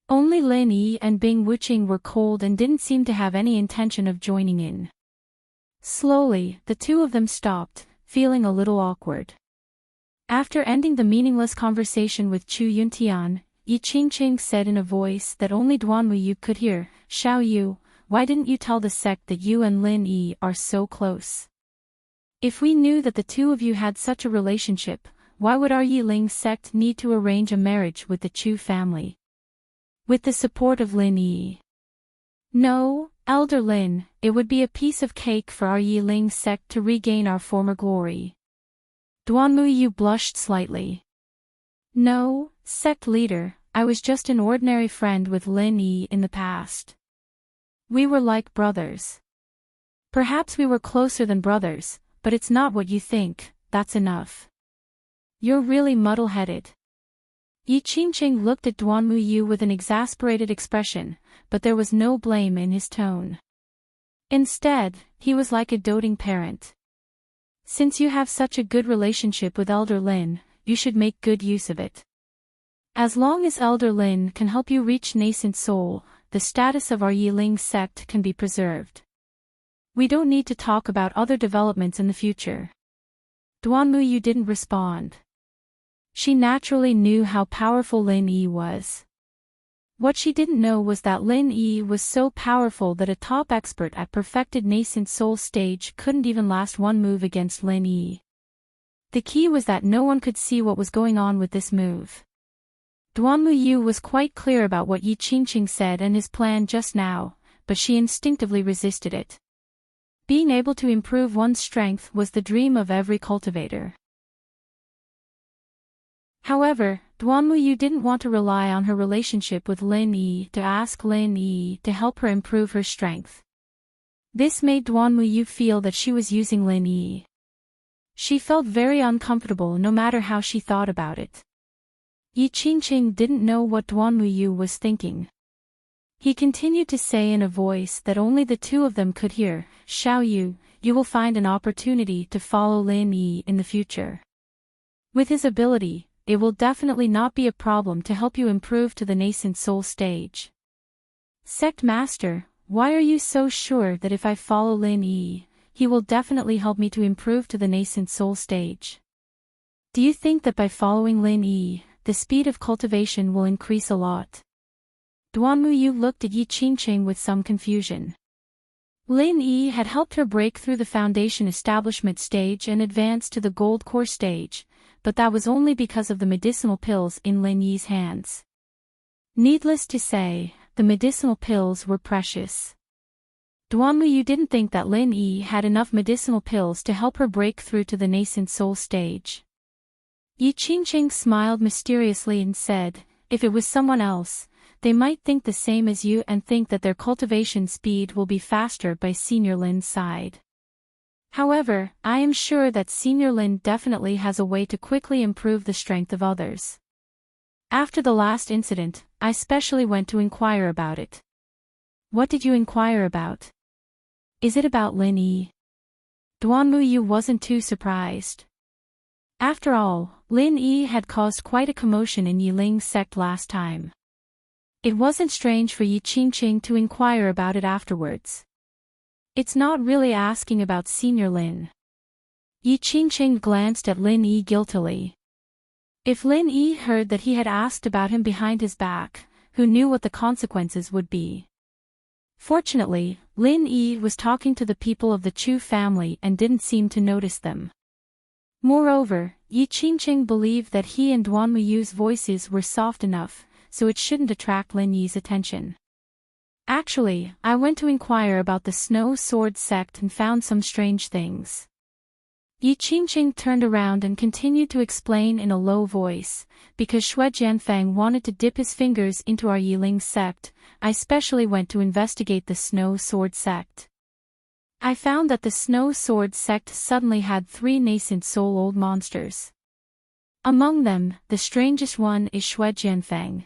Only Lin Yi and Bing Wuqing were cold and didn't seem to have any intention of joining in. Slowly, the two of them stopped, feeling a little awkward. After ending the meaningless conversation with Chu Yuntian, Yi Qingqing said in a voice that only Duanmuyu could hear, "Xiao Yu, why didn't you tell the sect that you and Lin Yi are so close? If we knew that the two of you had such a relationship, why would our Yiling sect need to arrange a marriage with the Chu family? With the support of Lin Yi." "No, Elder Lin, it would be a piece of cake for our Yiling sect to regain our former glory." Duanmuyu blushed slightly. "No, sect leader, I was just an ordinary friend with Lin Yi in the past. We were like brothers. Perhaps we were closer than brothers, but it's not what you think, that's enough. You're really muddle-headed." Yi Qingqing looked at Duanmuyu with an exasperated expression, but there was no blame in his tone. Instead, he was like a doting parent. "Since you have such a good relationship with Elder Lin, you should make good use of it. As long as Elder Lin can help you reach nascent soul, the status of our Yiling sect can be preserved. We don't need to talk about other developments in the future." Duanmuyu didn't respond. She naturally knew how powerful Lin Yi was. What she didn't know was that Lin Yi was so powerful that a top expert at perfected nascent soul stage couldn't even last one move against Lin Yi. The key was that no one could see what was going on with this move. Duanmuyu was quite clear about what Yi Qingqing said and his plan just now, but she instinctively resisted it. Being able to improve one's strength was the dream of every cultivator. However, Duanmuyu didn't want to rely on her relationship with Lin Yi to ask Lin Yi to help her improve her strength. This made Duanmuyu feel that she was using Lin Yi. She felt very uncomfortable no matter how she thought about it. Yi Qingqing didn't know what Duanmuyu was thinking. He continued to say in a voice that only the two of them could hear, "Xiao Yu, you will find an opportunity to follow Lin Yi in the future. With his ability, it will definitely not be a problem to help you improve to the nascent soul stage." "Sect Master, why are you so sure that if I follow Lin Yi, he will definitely help me to improve to the nascent soul stage? Do you think that by following Lin Yi, the speed of cultivation will increase a lot?" Duanmuyu looked at Yi Qingqing with some confusion. Lin Yi had helped her break through the foundation establishment stage and advance to the gold core stage, but that was only because of the medicinal pills in Lin Yi's hands. Needless to say, the medicinal pills were precious. Duanmuyu didn't think that Lin Yi had enough medicinal pills to help her break through to the nascent soul stage. Yi Qingqing smiled mysteriously and said, "If it was someone else, they might think the same as you and think that their cultivation speed will be faster by Senior Lin's side. However, I am sure that Senior Lin definitely has a way to quickly improve the strength of others. After the last incident, I specially went to inquire about it." "What did you inquire about? Is it about Lin Yi?" Duanmuyu wasn't too surprised. After all, Lin Yi had caused quite a commotion in Yiling's sect last time. It wasn't strange for Yi Qingqing to inquire about it afterwards. "It's not really asking about Senior Lin." Yi Qingqing glanced at Lin Yi guiltily. If Lin Yi heard that he had asked about him behind his back, who knew what the consequences would be? Fortunately, Lin Yi was talking to the people of the Chu family and didn't seem to notice them. Moreover, Yi Qingqing believed that he and Duanmuyu's voices were soft enough, so it shouldn't attract Lin Yi's attention. "Actually, I went to inquire about the Snow Sword sect and found some strange things." Yi Qingqing turned around and continued to explain in a low voice, "Because Xue Jianfang wanted to dip his fingers into our Yiling sect, I specially went to investigate the Snow Sword sect. I found that the Snow Sword sect suddenly had 3 nascent soul old monsters. Among them, the strangest one is Xue Jianfang.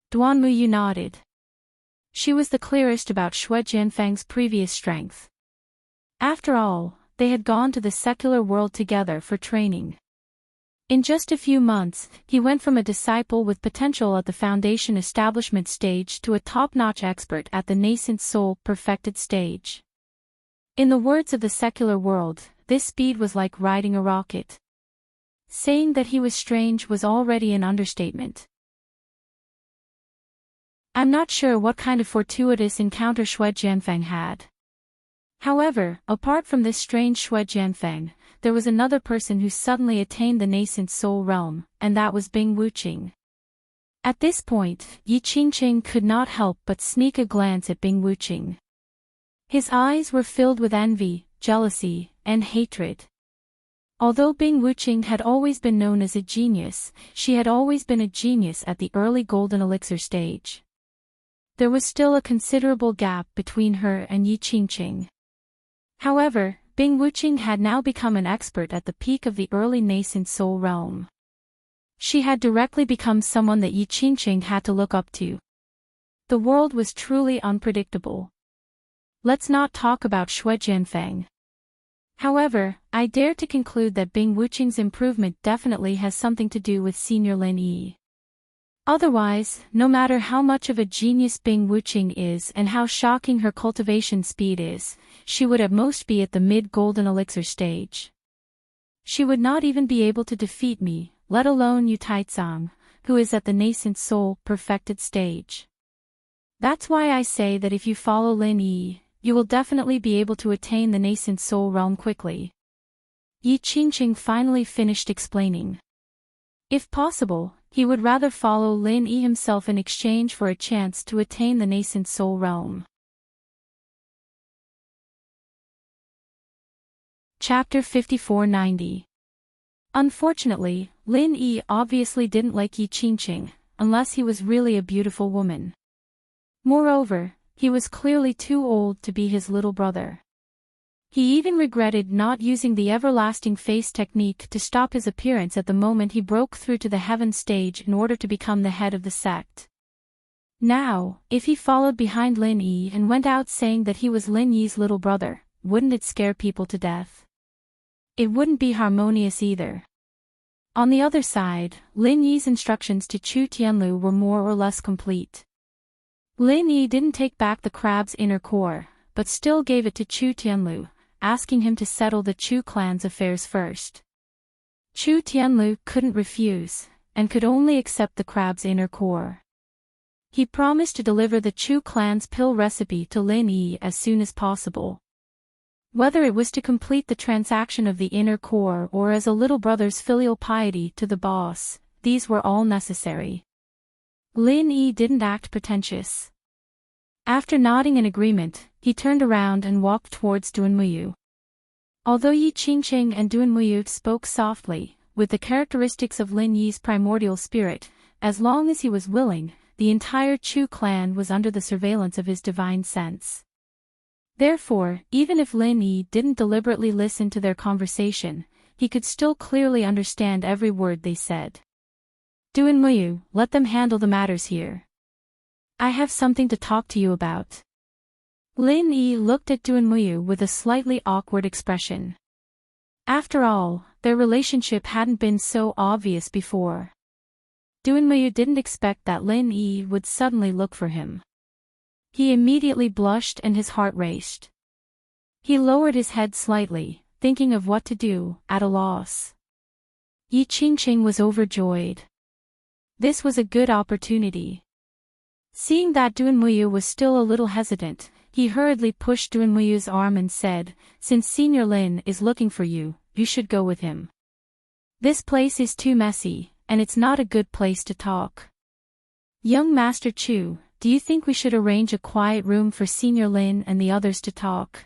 Duan Muyu nodded. She was the clearest about Shui Jianfang's previous strength. After all, they had gone to the secular world together for training. In just a few months, he went from a disciple with potential at the foundation establishment stage to a top-notch expert at the nascent soul perfected stage. In the words of the secular world, this speed was like riding a rocket. Saying that he was strange was already an understatement. I'm not sure what kind of fortuitous encounter Shui Jianfang had. However, apart from this strange Shui Jianfang, there was another person who suddenly attained the nascent soul realm, and that was Bing Wuqing. At this point, Yi Qingqing could not help but sneak a glance at Bing Wuqing. His eyes were filled with envy, jealousy, and hatred. Although Bing Wuqing had always been known as a genius, she had always been a genius at the early golden elixir stage. There was still a considerable gap between her and Yi Qingqing. However, Bing Wuqing had now become an expert at the peak of the early nascent soul realm. She had directly become someone that Yi Qingqing had to look up to. The world was truly unpredictable. Let's not talk about Shui Jianfang. However, I dare to conclude that Bing Wuqing's improvement definitely has something to do with Senior Lin Yi. Otherwise, no matter how much of a genius Bing Wuqing is and how shocking her cultivation speed is, she would at most be at the mid-golden elixir stage. She would not even be able to defeat me, let alone Yu Taizang, who is at the nascent soul perfected stage. That's why I say that if you follow Lin Yi, you will definitely be able to attain the nascent soul realm quickly. Yi Qingqing finally finished explaining. If possible, he would rather follow Lin Yi himself in exchange for a chance to attain the nascent soul realm. Chapter 5490. Unfortunately, Lin Yi obviously didn't like Yi Qingqing, unless he was really a beautiful woman. Moreover, he was clearly too old to be his little brother. He even regretted not using the everlasting face technique to stop his appearance at the moment he broke through to the heaven stage in order to become the head of the sect. Now, if he followed behind Lin Yi and went out saying that he was Lin Yi's little brother, wouldn't it scare people to death? It wouldn't be harmonious either. On the other side, Lin Yi's instructions to Chu Tianlu were more or less complete. Lin Yi didn't take back the crab's inner core, but still gave it to Chu Tianlu, asking him to settle the Chu clan's affairs first. Chu Tianlu couldn't refuse, and could only accept the crab's inner core. He promised to deliver the Chu clan's pill recipe to Lin Yi as soon as possible. Whether it was to complete the transaction of the inner core or as a little brother's filial piety to the boss, these were all necessary. Lin Yi didn't act pretentious. After nodding in agreement, he turned around and walked towards Duanmuyu. Although Yi Qingqing and Duanmuyu spoke softly, with the characteristics of Lin Yi's primordial spirit, as long as he was willing, the entire Chu clan was under the surveillance of his divine sense. Therefore, even if Lin Yi didn't deliberately listen to their conversation, he could still clearly understand every word they said. Duanmuyu, let them handle the matters here. I have something to talk to you about. Lin Yi looked at Duanmuyu with a slightly awkward expression. After all, their relationship hadn't been so obvious before. Duanmuyu didn't expect that Lin Yi would suddenly look for him. He immediately blushed and his heart raced. He lowered his head slightly, thinking of what to do, at a loss. Yi Qingqing was overjoyed. This was a good opportunity. Seeing that Duanmuyu was still a little hesitant, he hurriedly pushed Duanmuyu's arm and said, "Since Senior Lin is looking for you, you should go with him. This place is too messy, and it's not a good place to talk. Young Master Chu, do you think we should arrange a quiet room for Senior Lin and the others to talk?"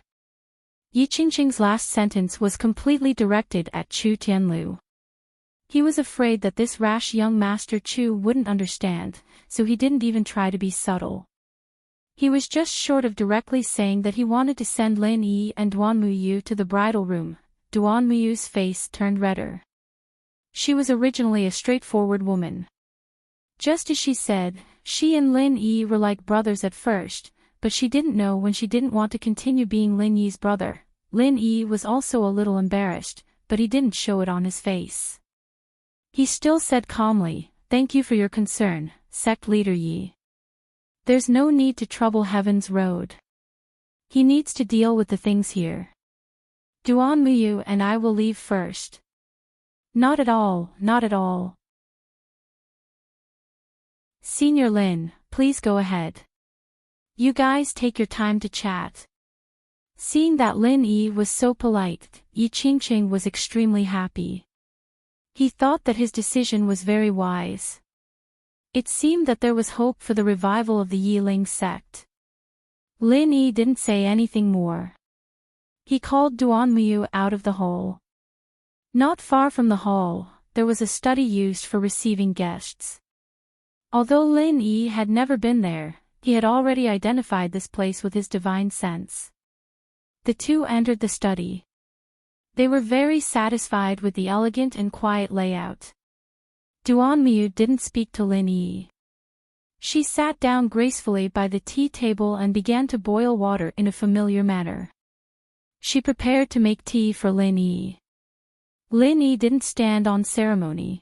Yi Qingqing's last sentence was completely directed at Chu Tianlu. He was afraid that this rash young Master Chu wouldn't understand, so he didn't even try to be subtle. He was just short of directly saying that he wanted to send Lin Yi and Duanmuyu to the bridal room. Duanmuyu's face turned redder. She was originally a straightforward woman. Just as she said, She and Lin Yi were like brothers at first, but she didn't know when she didn't want to continue being Lin Yi's brother. Lin Yi was also a little embarrassed, but he didn't show it on his face. He still said calmly, "Thank you for your concern, sect leader Yi. There's no need to trouble Heaven's Road. He needs to deal with the things here. Duan Muyu and I will leave first." "Not at all, not at all. Senior Lin, please go ahead. You guys take your time to chat." Seeing that Lin Yi was so polite, Yi Qingqing was extremely happy. He thought that his decision was very wise. It seemed that there was hope for the revival of the Yiling sect. Lin Yi didn't say anything more. He called Duan Muyu out of the hall. Not far from the hall, there was a study used for receiving guests. Although Lin Yi had never been there, he had already identified this place with his divine sense. The two entered the study. They were very satisfied with the elegant and quiet layout. Duan Muyu didn't speak to Lin Yi. She sat down gracefully by the tea table and began to boil water in a familiar manner. She prepared to make tea for Lin Yi. Lin Yi didn't stand on ceremony.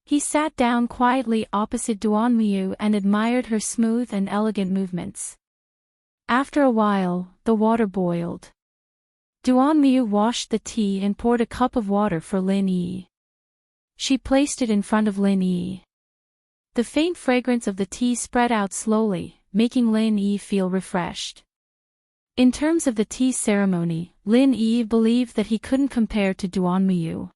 He sat down quietly opposite Duan Muyu and admired her smooth and elegant movements. After a while, the water boiled. Duan Muyu washed the tea and poured a cup of water for Lin Yi. She placed it in front of Lin Yi. The faint fragrance of the tea spread out slowly, making Lin Yi feel refreshed. In terms of the tea ceremony, Lin Yi believed that he couldn't compare to Duan Muyu.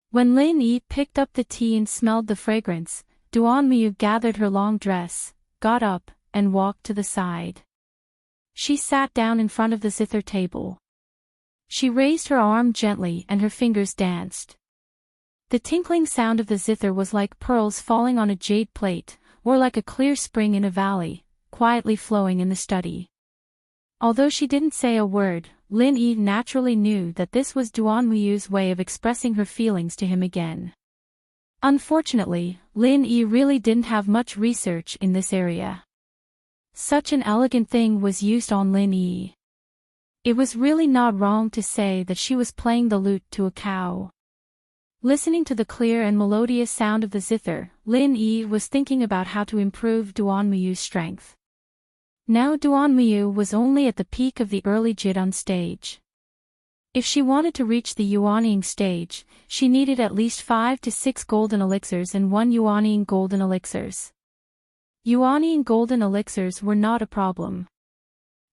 When Lin Yi picked up the tea and smelled the fragrance, Duan Muyu gathered her long dress, got up, and walked to the side. She sat down in front of the zither table. She raised her arm gently and her fingers danced. The tinkling sound of the zither was like pearls falling on a jade plate, or like a clear spring in a valley, quietly flowing in the study. Although she didn't say a word, Lin Yi naturally knew that this was Duan Muyu's way of expressing her feelings to him again. Unfortunately, Lin Yi really didn't have much research in this area. Such an elegant thing was used on Lin Yi. It was really not wrong to say that she was playing the lute to a cow. Listening to the clear and melodious sound of the zither, Lin Yi was thinking about how to improve Duan Muyu's strength. Now Duan Muyu was only at the peak of the early Jidun stage. If she wanted to reach the Yuanying stage, she needed at least 5 to 6 golden elixirs and 1 Yuanying golden elixirs. Yuanying golden elixirs were not a problem.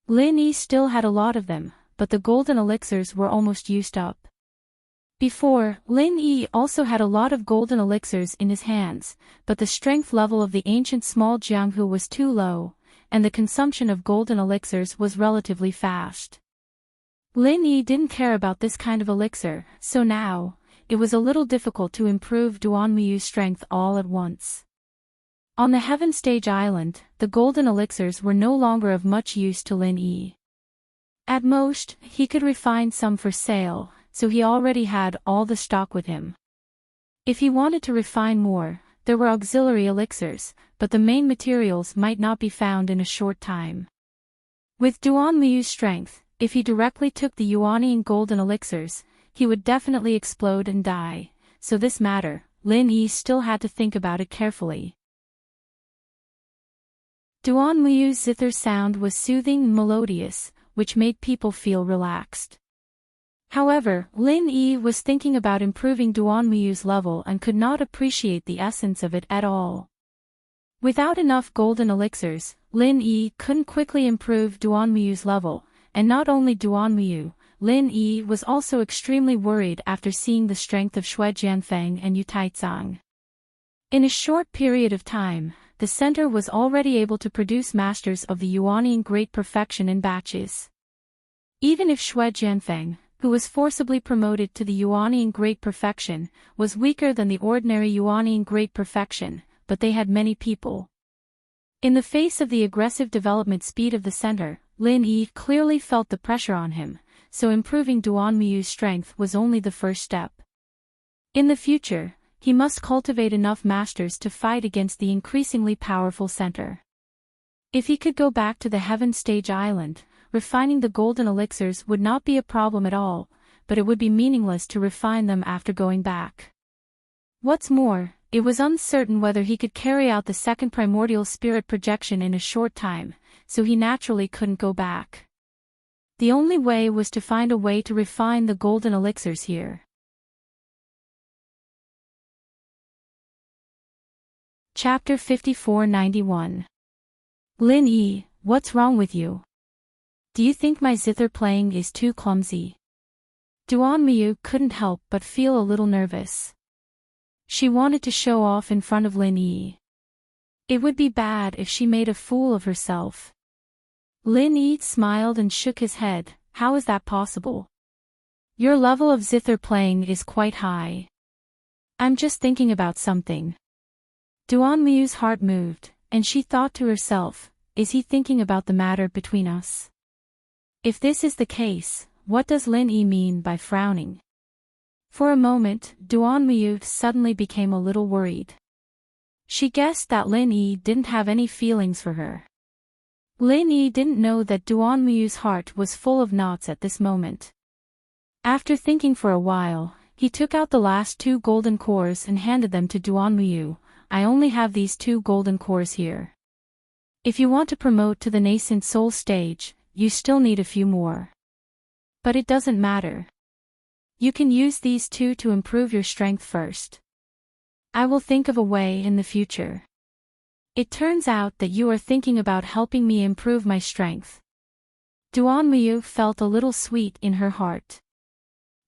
Lin Yi still had a lot of them, but the golden elixirs were almost used up. Before, Lin Yi also had a lot of golden elixirs in his hands, but the strength level of the ancient small Jianghu was too low, and the consumption of golden elixirs was relatively fast. Lin Yi didn't care about this kind of elixir, so now, it was a little difficult to improve Duan Muyu's strength all at once. On the Heaven Stage Island, the golden elixirs were no longer of much use to Lin Yi. At most, he could refine some for sale, so he already had all the stock with him. If he wanted to refine more, there were auxiliary elixirs, but the main materials might not be found in a short time. With Duan Muyu's strength, if he directly took the Yuanying golden elixirs, he would definitely explode and die, so this matter, Lin Yi still had to think about it carefully. Duan Muyu's zither sound was soothing and melodious, which made people feel relaxed. However, Lin Yi was thinking about improving Duan Muyu's level and could not appreciate the essence of it at all. Without enough golden elixirs, Lin Yi couldn't quickly improve Duan Muyu's level, and not only Duan Muyu, Lin Yi was also extremely worried after seeing the strength of Xue Jianfeng and Yu Taizang. In a short period of time, the center was already able to produce masters of the Yuanying Great Perfection in batches. Even if Xue Jianfeng, who was forcibly promoted to the Yuanying Great Perfection, was weaker than the ordinary Yuanying Great Perfection, but they had many people. In the face of the aggressive development speed of the center, Lin Yi clearly felt the pressure on him, so improving Duan Muyu's strength was only the first step. In the future, he must cultivate enough masters to fight against the increasingly powerful center. If he could go back to the Heaven Stage Island, refining the golden elixirs would not be a problem at all, but it would be meaningless to refine them after going back. What's more, it was uncertain whether he could carry out the second primordial spirit projection in a short time, so he naturally couldn't go back. The only way was to find a way to refine the golden elixirs here. Chapter 5491. Lin Yi, what's wrong with you? Do you think my zither playing is too clumsy? Duan Miyu couldn't help but feel a little nervous. She wanted to show off in front of Lin Yi. It would be bad if she made a fool of herself. Lin Yi smiled and shook his head. How is that possible? Your level of zither playing is quite high. I'm just thinking about something. Duan Miyu's heart moved, and she thought to herself, is he thinking about the matter between us? If this is the case, what does Lin Yi mean by frowning? For a moment, Duan Miyu suddenly became a little worried. She guessed that Lin Yi didn't have any feelings for her. Lin Yi didn't know that Duan Miyu's heart was full of knots at this moment. After thinking for a while, he took out the last 2 golden cores and handed them to Duan Miyu. I only have these 2 golden cores here. If you want to promote to the nascent soul stage, you still need a few more. But it doesn't matter. You can use these 2 to improve your strength first. I will think of a way in the future. It turns out that you are thinking about helping me improve my strength. Duan Miyu felt a little sweet in her heart.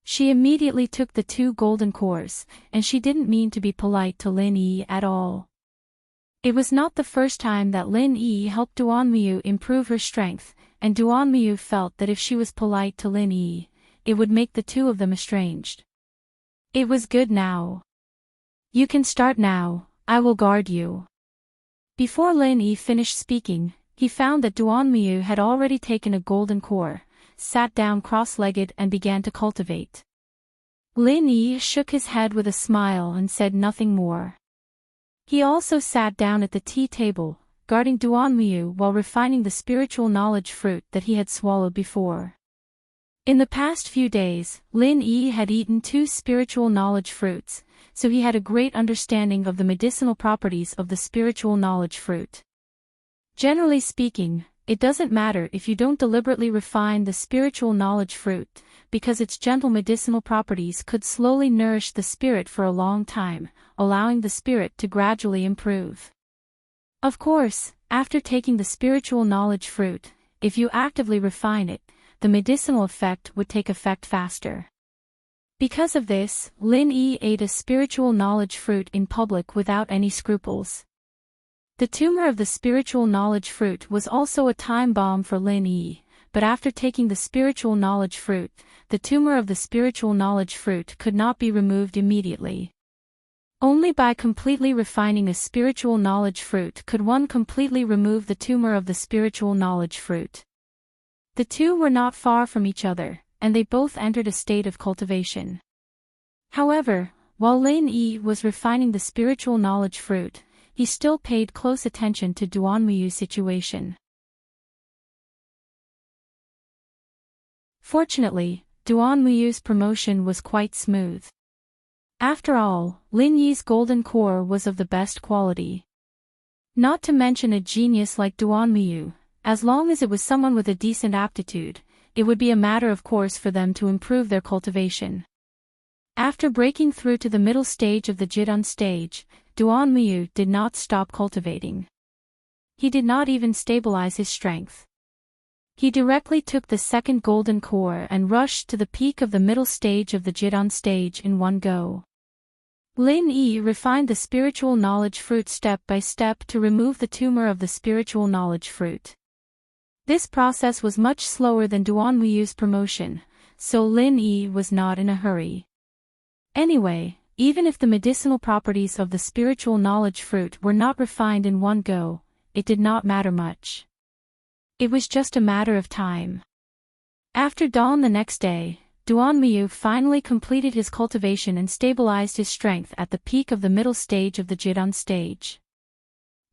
She immediately took the 2 golden cores, and she didn't mean to be polite to Lin Yi at all. It was not the first time that Lin Yi helped Duan Miyu improve her strength, and Duan Miyu felt that if she was polite to Lin Yi, it would make the 2 of them estranged. It was good now. You can start now, I will guard you. Before Lin Yi finished speaking, he found that Duan Miyu had already taken a golden core, sat down cross-legged and began to cultivate. Lin Yi shook his head with a smile and said nothing more. He also sat down at the tea table, guarding Duan Miyu while refining the spiritual knowledge fruit that he had swallowed before. In the past few days, Lin Yi had eaten 2 spiritual knowledge fruits, so he had a great understanding of the medicinal properties of the spiritual knowledge fruit. Generally speaking, it doesn't matter if you don't deliberately refine the spiritual knowledge fruit, because its gentle medicinal properties could slowly nourish the spirit for a long time, allowing the spirit to gradually improve. Of course, after taking the spiritual knowledge fruit, if you actively refine it, the medicinal effect would take effect faster. Because of this, Lin Yi ate a spiritual knowledge fruit in public without any scruples. The tumor of the spiritual knowledge fruit was also a time bomb for Lin Yi, but after taking the spiritual knowledge fruit, the tumor of the spiritual knowledge fruit could not be removed immediately. Only by completely refining a spiritual knowledge fruit could one completely remove the tumor of the spiritual knowledge fruit. The 2 were not far from each other, and they both entered a state of cultivation. However, while Lin Yi was refining the spiritual knowledge fruit, he still paid close attention to Duan Miyu's situation. Fortunately, Duan Miyu's promotion was quite smooth. After all, Lin Yi's golden core was of the best quality. Not to mention a genius like Duan Miyu, as long as it was someone with a decent aptitude, it would be a matter of course for them to improve their cultivation. After breaking through to the middle stage of the Jidun stage, Duan Miyu did not stop cultivating. He did not even stabilize his strength. He directly took the second golden core and rushed to the peak of the middle stage of the Jidun stage in one go. Lin Yi refined the spiritual knowledge fruit step by step to remove the tumor of the spiritual knowledge fruit. This process was much slower than Duan Miyu's promotion, so Lin Yi was not in a hurry. Anyway, even if the medicinal properties of the spiritual knowledge fruit were not refined in one go, it did not matter much. It was just a matter of time. After dawn the next day, Duanmu finally completed his cultivation and stabilized his strength at the peak of the middle stage of the Jidan stage.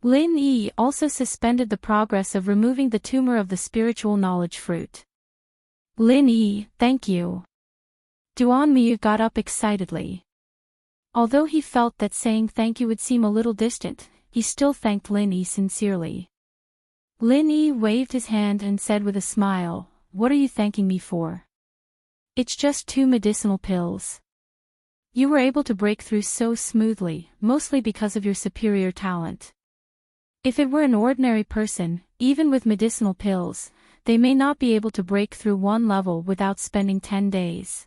Lin Yi also suspended the progress of removing the tumor of the spiritual knowledge fruit. Lin Yi, thank you. Duanmu got up excitedly. Although he felt that saying thank you would seem a little distant, he still thanked Lin Yi sincerely. Lin Yi waved his hand and said with a smile, "What are you thanking me for?" "It's just 2 medicinal pills. You were able to break through so smoothly, mostly because of your superior talent. If it were an ordinary person, even with medicinal pills, they may not be able to break through one level without spending 10 days.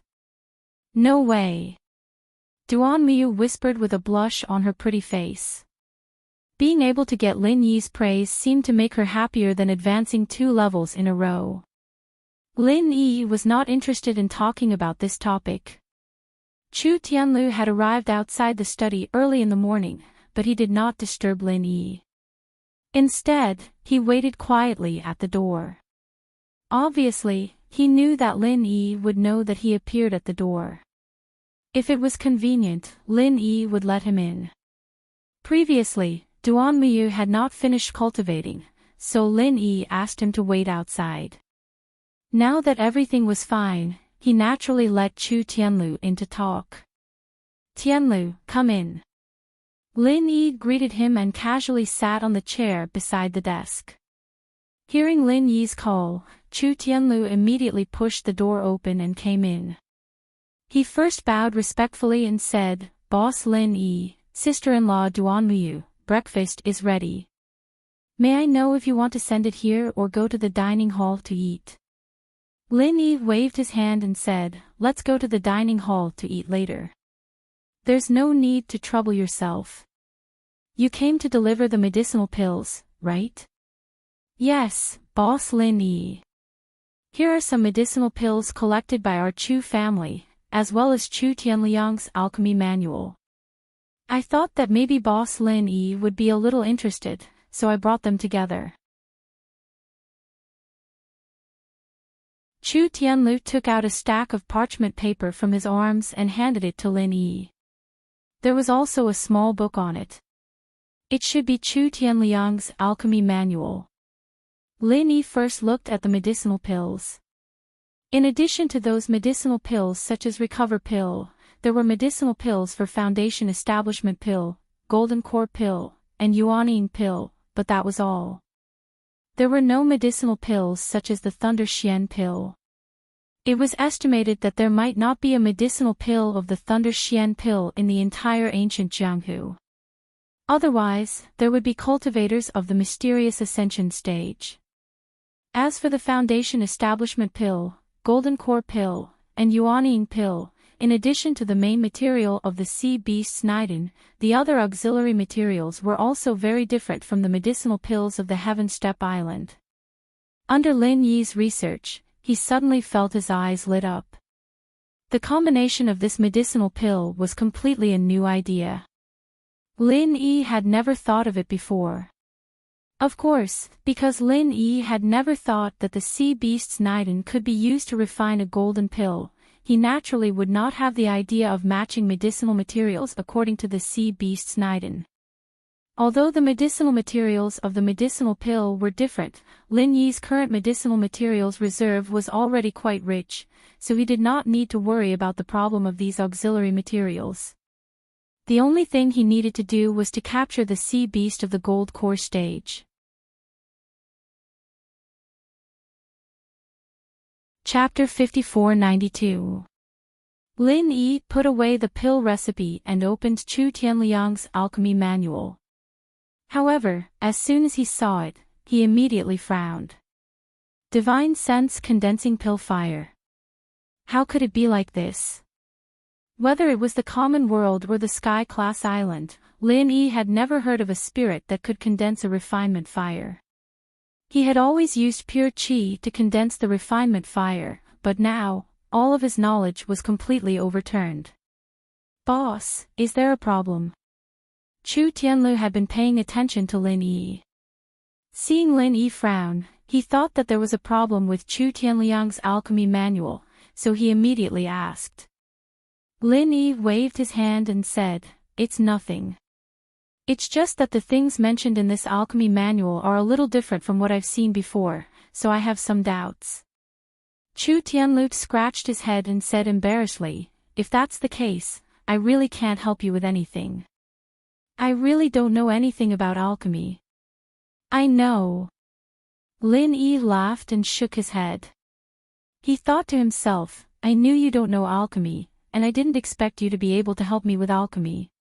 No way. Duanmu whispered with a blush on her pretty face. Being able to get Lin Yi's praise seemed to make her happier than advancing 2 levels in a row. Lin Yi was not interested in talking about this topic. Chu Tianlu had arrived outside the study early in the morning, but he did not disturb Lin Yi. Instead, he waited quietly at the door. Obviously, he knew that Lin Yi would know that he appeared at the door. If it was convenient, Lin Yi would let him in. Previously, Duanmu had not finished cultivating, so Lin Yi asked him to wait outside. Now that everything was fine, he naturally let Chu Tianlu in to talk. "Tianlu, come in." Lin Yi greeted him and casually sat on the chair beside the desk. Hearing Lin Yi's call, Chu Tianlu immediately pushed the door open and came in. He first bowed respectfully and said, "Boss Lin Yi, sister-in-law Duanmu, breakfast is ready. May I know if you want to send it here or go to the dining hall to eat?" Lin Yi waved his hand and said, "Let's go to the dining hall to eat later. There's no need to trouble yourself. You came to deliver the medicinal pills, right?" "Yes, Boss Lin Yi. Here are some medicinal pills collected by our Chu family, as well as Chu Tianliang's alchemy manual. I thought that maybe Boss Lin Yi would be a little interested, so I brought them together." Chu Tianlu took out a stack of parchment paper from his arms and handed it to Lin Yi. There was also a small book on it. It should be Chu Tianliang's alchemy manual. Lin Yi first looked at the medicinal pills. In addition to those medicinal pills such as Recover Pill, there were medicinal pills for Foundation Establishment Pill, Golden Core Pill, and Yuanying Pill, but that was all. There were no medicinal pills such as the Thunder Xian Pill. It was estimated that there might not be a medicinal pill of the Thunder Xian Pill in the entire ancient Jianghu. Otherwise, there would be cultivators of the mysterious ascension stage. As for the Foundation Establishment Pill, Golden Core Pill, and Yuanying Pill, in addition to the main material of the Sea Beast's Niden, the other auxiliary materials were also very different from the medicinal pills of the Heaven Step Island. Under Lin Yi's research, he suddenly felt his eyes lit up. The combination of this medicinal pill was completely a new idea. Lin Yi had never thought of it before. Of course, because Lin Yi had never thought that the Sea Beast's Niden could be used to refine a golden pill, he naturally would not have the idea of matching medicinal materials according to the Sea Beast's Niden. Although the medicinal materials of the medicinal pill were different, Lin Yi's current medicinal materials reserve was already quite rich, so he did not need to worry about the problem of these auxiliary materials. The only thing he needed to do was to capture the Sea Beast of the Gold Core stage. Chapter 5492. Lin Yi put away the pill recipe and opened Chu Tianliang's alchemy manual. However, as soon as he saw it, he immediately frowned. Divine Sense Condensing Pill Fire. How could it be like this? Whether it was the common world or the sky-class island, Lin Yi had never heard of a spirit that could condense a refinement fire. He had always used pure qi to condense the refinement fire, but now, all of his knowledge was completely overturned. "Boss, is there a problem?" Chu Tianlu had been paying attention to Lin Yi. Seeing Lin Yi frown, he thought that there was a problem with Chu Tianliang's alchemy manual, so he immediately asked. Lin Yi waved his hand and said, "It's nothing. It's just that the things mentioned in this alchemy manual are a little different from what I've seen before, so I have some doubts." Chu Tianlu scratched his head and said embarrassedly, "If that's the case, I really can't help you with anything. I really don't know anything about alchemy." "I know." Lin Yi laughed and shook his head. He thought to himself, "I knew you don't know alchemy, and I didn't expect you to be able to help me with alchemy."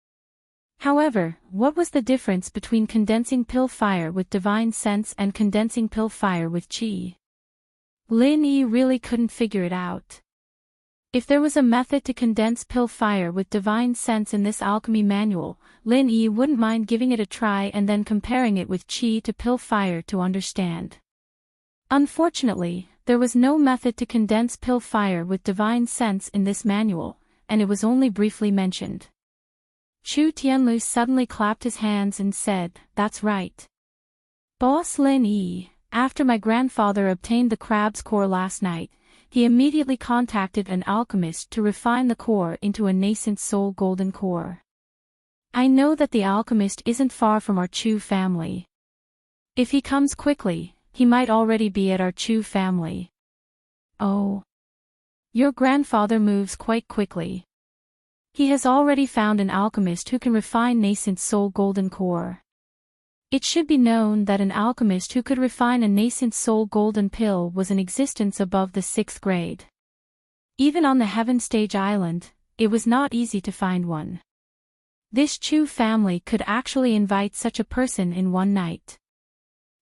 However, what was the difference between condensing pill fire with divine sense and condensing pill fire with qi? Lin Yi really couldn't figure it out. If there was a method to condense pill fire with divine sense in this alchemy manual, Lin Yi wouldn't mind giving it a try and then comparing it with qi to pill fire to understand. Unfortunately, there was no method to condense pill fire with divine sense in this manual, and it was only briefly mentioned. Chu Tianlu suddenly clapped his hands and said, "That's right. Boss Lin Yi, after my grandfather obtained the crab's core last night, he immediately contacted an alchemist to refine the core into a nascent soul golden core. I know that the alchemist isn't far from our Chu family. If he comes quickly, he might already be at our Chu family." "Oh. Your grandfather moves quite quickly. He has already found an alchemist who can refine nascent soul golden core." It should be known that an alchemist who could refine a nascent soul golden pill was in existence above the 6th grade. Even on the Heaven Stage Island, it was not easy to find one. This Chu family could actually invite such a person in one night.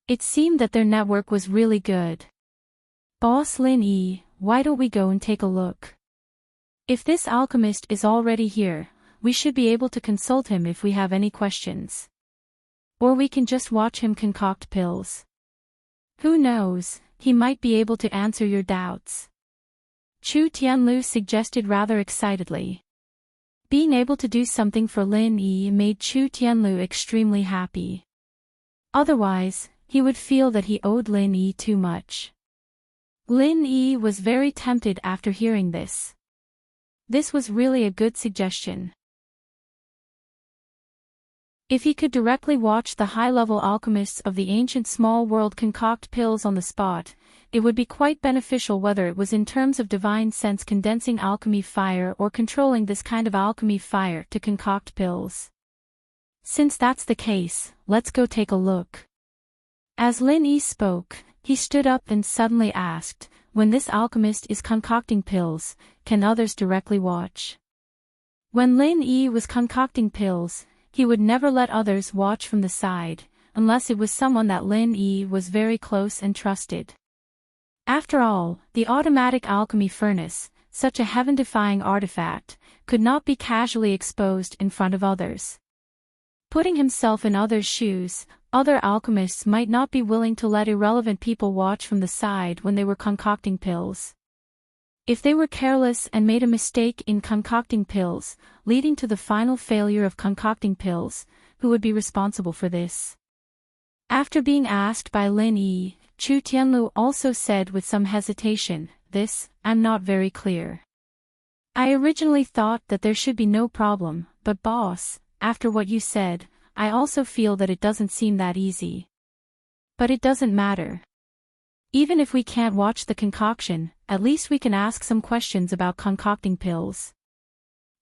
It seemed that their network was really good. "Boss Lin Yi, why don't we go and take a look? If this alchemist is already here, we should be able to consult him if we have any questions. Or we can just watch him concoct pills. Who knows, he might be able to answer your doubts." Chu Tianlu suggested rather excitedly. Being able to do something for Lin Yi made Chu Tianlu extremely happy. Otherwise, he would feel that he owed Lin Yi too much. Lin Yi was very tempted after hearing this. This was really a good suggestion. If he could directly watch the high-level alchemists of the ancient small world concoct pills on the spot, it would be quite beneficial whether it was in terms of divine sense condensing alchemy fire or controlling this kind of alchemy fire to concoct pills. Since that's the case, let's go take a look. As Lin Yi spoke, he stood up and suddenly asked, "When this alchemist is concocting pills, can others directly watch?" When Lin Yi was concocting pills, he would never let others watch from the side, unless it was someone that Lin Yi was very close and trusted. After all, the automatic alchemy furnace, such a heaven-defying artifact, could not be casually exposed in front of others. Putting himself in others' shoes, other alchemists might not be willing to let irrelevant people watch from the side when they were concocting pills. If they were careless and made a mistake in concocting pills, leading to the final failure of concocting pills, who would be responsible for this? After being asked by Lin Yi, Chu Tianlu also said with some hesitation, "I'm not very clear. I originally thought that there should be no problem, but boss, after what you said, I also feel that it doesn't seem that easy. But it doesn't matter. Even if we can't watch the concoction, at least we can ask some questions about concocting pills.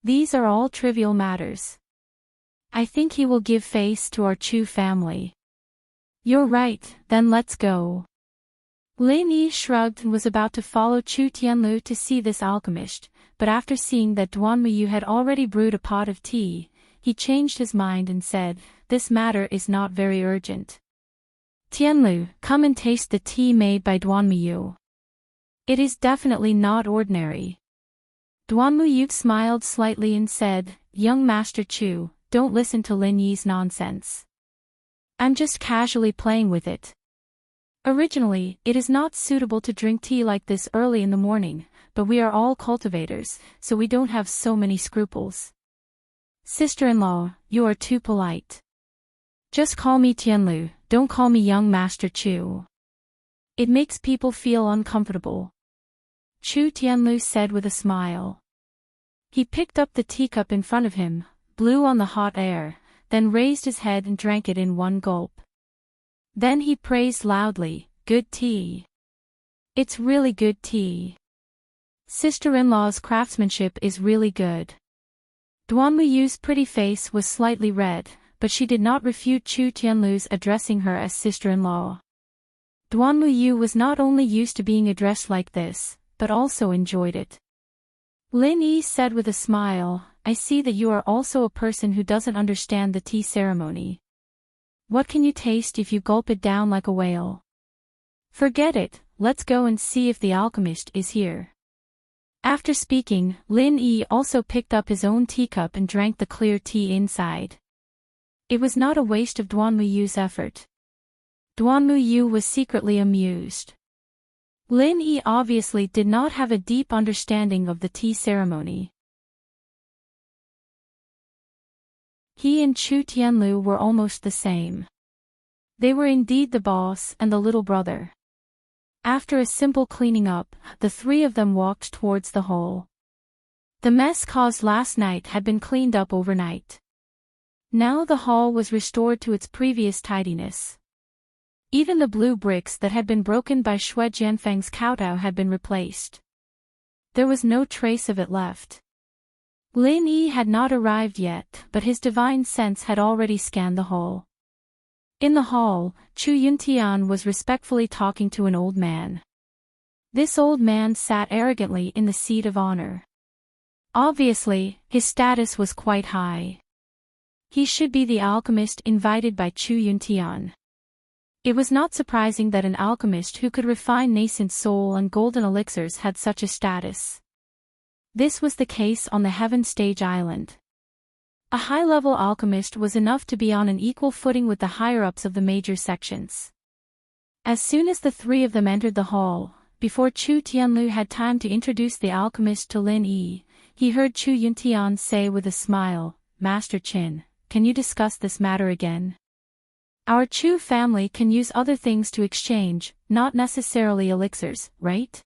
These are all trivial matters. I think he will give face to our Chu family." "You're right, then let's go." Lin Yi shrugged and was about to follow Chu Tianlu to see this alchemist, but after seeing that Duanmuyu had already brewed a pot of tea, he changed his mind and said, "This matter is not very urgent. Tianlu, come and taste the tea made by Duanmuyu. It is definitely not ordinary." Duanmuyu smiled slightly and said, "Young Master Chu, don't listen to Lin Yi's nonsense. I'm just casually playing with it. Originally, it is not suitable to drink tea like this early in the morning, but we are all cultivators, so we don't have so many scruples. Sister-in-law, you are too polite. Just call me Tianlu, don't call me young Master Chu. It makes people feel uncomfortable." Chu Tianlu said with a smile. He picked up the teacup in front of him, blew on the hot air, then raised his head and drank it in one gulp. Then he praised loudly, "Good tea. It's really good tea. Sister-in-law's craftsmanship is really good." Duanluyu's pretty face was slightly red, but she did not refute Chu Tianlu's addressing her as sister-in-law. Duanluyu was not only used to being addressed like this, but also enjoyed it. Lin Yi said with a smile, "I see that you are also a person who doesn't understand the tea ceremony. What can you taste if you gulp it down like a whale? Forget it, let's go and see if the alchemist is here." After speaking, Lin Yi also picked up his own teacup and drank the clear tea inside. It was not a waste of Duanluyu's effort. Duanluyu was secretly amused. Lin Yi obviously did not have a deep understanding of the tea ceremony. He and Chu Tianlu were almost the same. They were indeed the boss and the little brother. After a simple cleaning up, the three of them walked towards the hall. The mess caused last night had been cleaned up overnight. Now the hall was restored to its previous tidiness. Even the blue bricks that had been broken by Xue Jianfeng's kowtow had been replaced. There was no trace of it left. Lin Yi had not arrived yet, but his divine sense had already scanned the hall. In the hall, Chu Yuntian was respectfully talking to an old man. This old man sat arrogantly in the seat of honor. Obviously, his status was quite high. He should be the alchemist invited by Chu Yuntian. It was not surprising that an alchemist who could refine nascent soul and golden elixirs had such a status. This was the case on the Heaven Stage Island. A high-level alchemist was enough to be on an equal footing with the higher-ups of the major sections. As soon as the three of them entered the hall, before Chu Tianlu had time to introduce the alchemist to Lin Yi, he heard Chu Yuntian say with a smile, "Master Qin, can you discuss this matter again? Our Chu family can use other things to exchange, not necessarily elixirs, right?"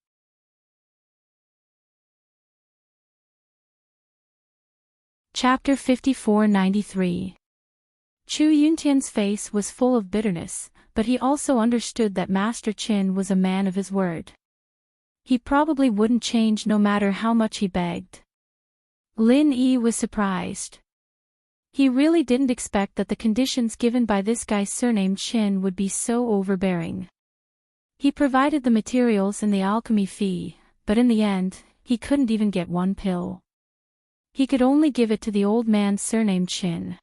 Chapter 54-93. Chu Yuntian's face was full of bitterness, but he also understood that Master Qin was a man of his word. He probably wouldn't change no matter how much he begged. Lin Yi was surprised. He really didn't expect that the conditions given by this guy surnamed Qin would be so overbearing. He provided the materials and the alchemy fee, but in the end, he couldn't even get one pill. He could only give it to the old man surnamed Qin.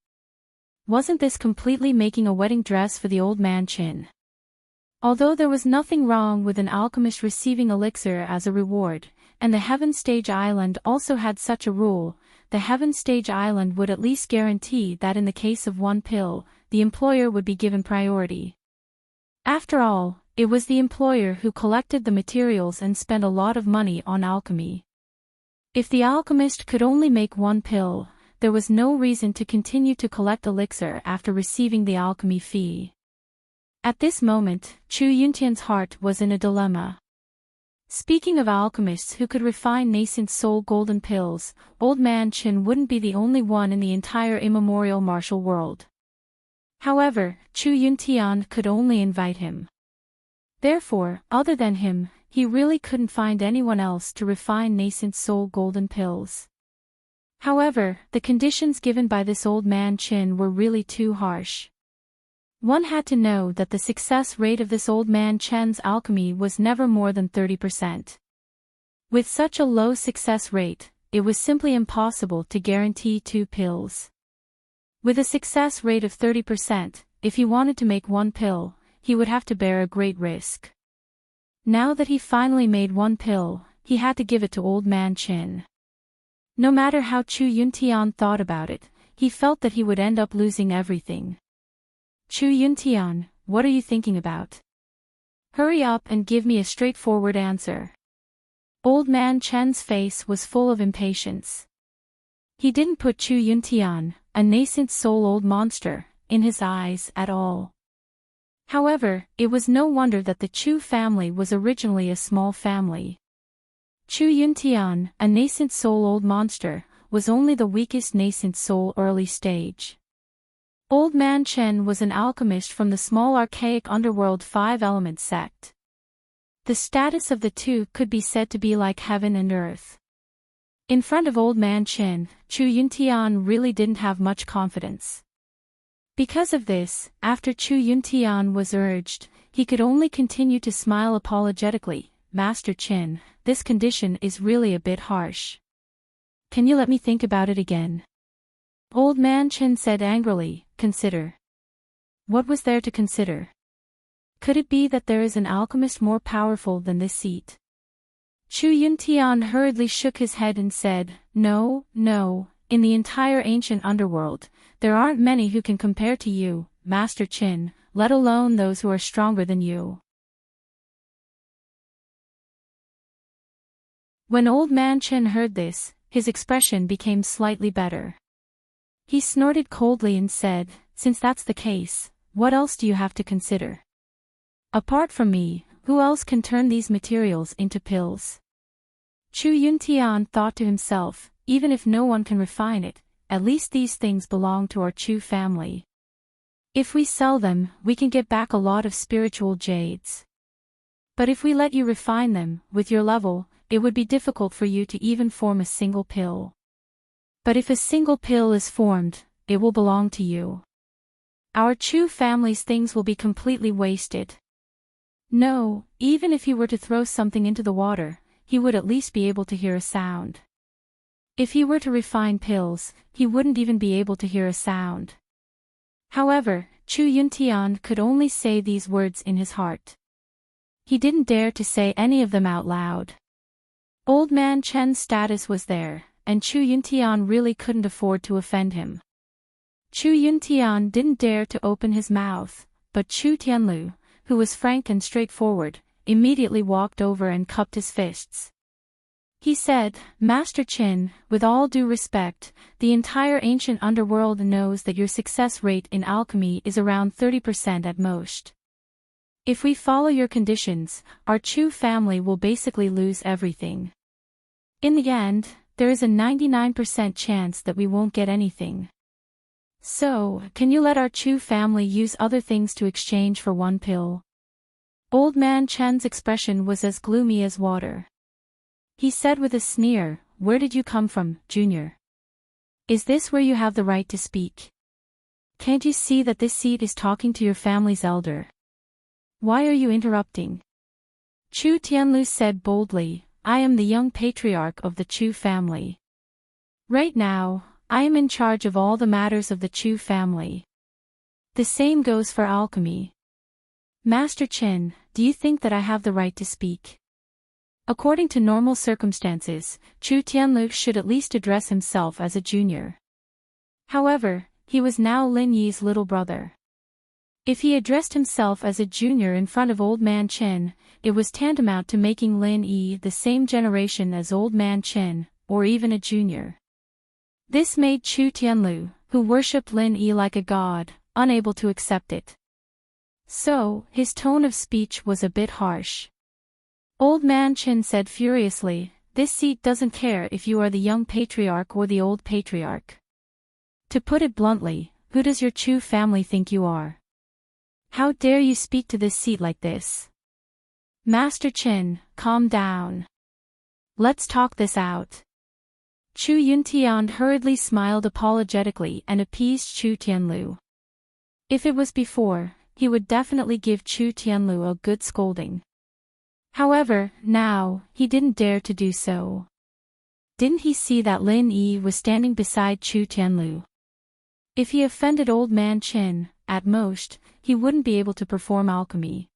Wasn't this completely making a wedding dress for the old man Qin? Although there was nothing wrong with an alchemist receiving elixir as a reward, and the Heaven Stage Island also had such a rule, the Heaven Stage Island would at least guarantee that in the case of one pill, the employer would be given priority. After all, it was the employer who collected the materials and spent a lot of money on alchemy. If the alchemist could only make one pill, there was no reason to continue to collect elixir after receiving the alchemy fee. At this moment, Chu Yuntian's heart was in a dilemma. Speaking of alchemists who could refine nascent soul golden pills, old man Qin wouldn't be the only one in the entire immemorial martial world. However, Chu Yuntian could only invite him. Therefore, other than him, he really couldn't find anyone else to refine nascent soul golden pills. However, the conditions given by this old man Qin were really too harsh. One had to know that the success rate of this old man Qin's alchemy was never more than 30%. With such a low success rate, it was simply impossible to guarantee 2 pills. With a success rate of 30%, if he wanted to make one pill, he would have to bear a great risk. Now that he finally made one pill, he had to give it to old man Qin. No matter how Chu Yuntian thought about it, he felt that he would end up losing everything. Chu Yuntian, what are you thinking about? Hurry up and give me a straightforward answer. Old man Qin's face was full of impatience. He didn't put Chu Yuntian, a nascent soul old monster, in his eyes at all. However, it was no wonder that the Chu family was originally a small family. Chu Yuntian, a nascent soul old monster, was only the weakest nascent soul early stage. Old Man Chen was an alchemist from the small archaic underworld 5-element sect. The status of the two could be said to be like heaven and earth. In front of Old Man Chen, Chu Yuntian really didn't have much confidence. Because of this, after Chu Yuntian was urged, he could only continue to smile apologetically. Master Chen, this condition is really a bit harsh. Can you let me think about it again? Old Man Chen said angrily. Consider. What was there to consider? Could it be that there is an alchemist more powerful than this seat? Chu Yuntian hurriedly shook his head and said, No, in the entire ancient underworld, there aren't many who can compare to you, Master Chen, let alone those who are stronger than you. When Old Man Chen heard this, his expression became slightly better. He snorted coldly and said, Since that's the case, what else do you have to consider? Apart from me, who else can turn these materials into pills? Chu Yuntian thought to himself, even if no one can refine it, at least these things belong to our Chu family. If we sell them, we can get back a lot of spiritual jades. But if we let you refine them, with your level, it would be difficult for you to even form a single pill. But if a single pill is formed, it will belong to you. Our Chu family's things will be completely wasted. No, even if he were to throw something into the water, he would at least be able to hear a sound. If he were to refine pills, he wouldn't even be able to hear a sound. However, Chu Yuntian could only say these words in his heart. He didn't dare to say any of them out loud. Old Man Chen's status was there, and Chu Yuntian really couldn't afford to offend him. Chu Yuntian didn't dare to open his mouth, but Chu Tianlu, who was frank and straightforward, immediately walked over and cupped his fists. He said, Master Qin, with all due respect, the entire ancient underworld knows that your success rate in alchemy is around 30% at most. If we follow your conditions, our Chu family will basically lose everything. In the end, there is a 99% chance that we won't get anything. So, can you let our Chu family use other things to exchange for one pill? Old Man Chen's expression was as gloomy as water. He said with a sneer, Where did you come from, Junior? Is this where you have the right to speak? Can't you see that this seat is talking to your family's elder? Why are you interrupting? Chu Tianlu said boldly, I am the young patriarch of the Chu family. Right now, I am in charge of all the matters of the Chu family. The same goes for alchemy. Master Qin, do you think that I have the right to speak? According to normal circumstances, Chu Tianlu should at least address himself as a junior. However, he was now Lin Yi's little brother. If he addressed himself as a junior in front of Old Man Qin, it was tantamount to making Lin Yi the same generation as Old Man Qin, or even a junior. This made Chu Tianlu, who worshipped Lin Yi like a god, unable to accept it. So, his tone of speech was a bit harsh. Old Man Qin said furiously, This seat doesn't care if you are the young patriarch or the old patriarch. To put it bluntly, who does your Chu family think you are? How dare you speak to this seat like this? Master Qin, calm down. Let's talk this out. Chu Yuntian hurriedly smiled apologetically and appeased Chu Tianlu. If it was before, he would definitely give Chu Tianlu a good scolding. However, now, he didn't dare to do so. Didn't he see that Lin Yi was standing beside Chu Tianlu? If he offended Old Man Qin, at most, he wouldn't be able to perform alchemy.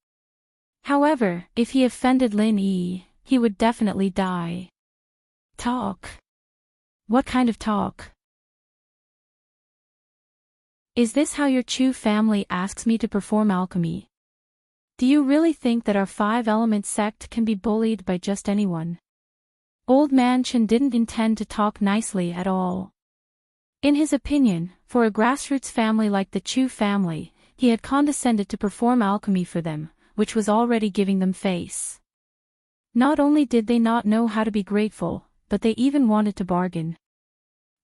However, if he offended Lin Yi, he would definitely die. Talk. What kind of talk? Is this how your Chu family asks me to perform alchemy? Do you really think that our 5-element sect can be bullied by just anyone? Old Man Qin didn't intend to talk nicely at all. In his opinion, for a grassroots family like the Chu family, he had condescended to perform alchemy for them, which was already giving them face. Not only did they not know how to be grateful, but they even wanted to bargain.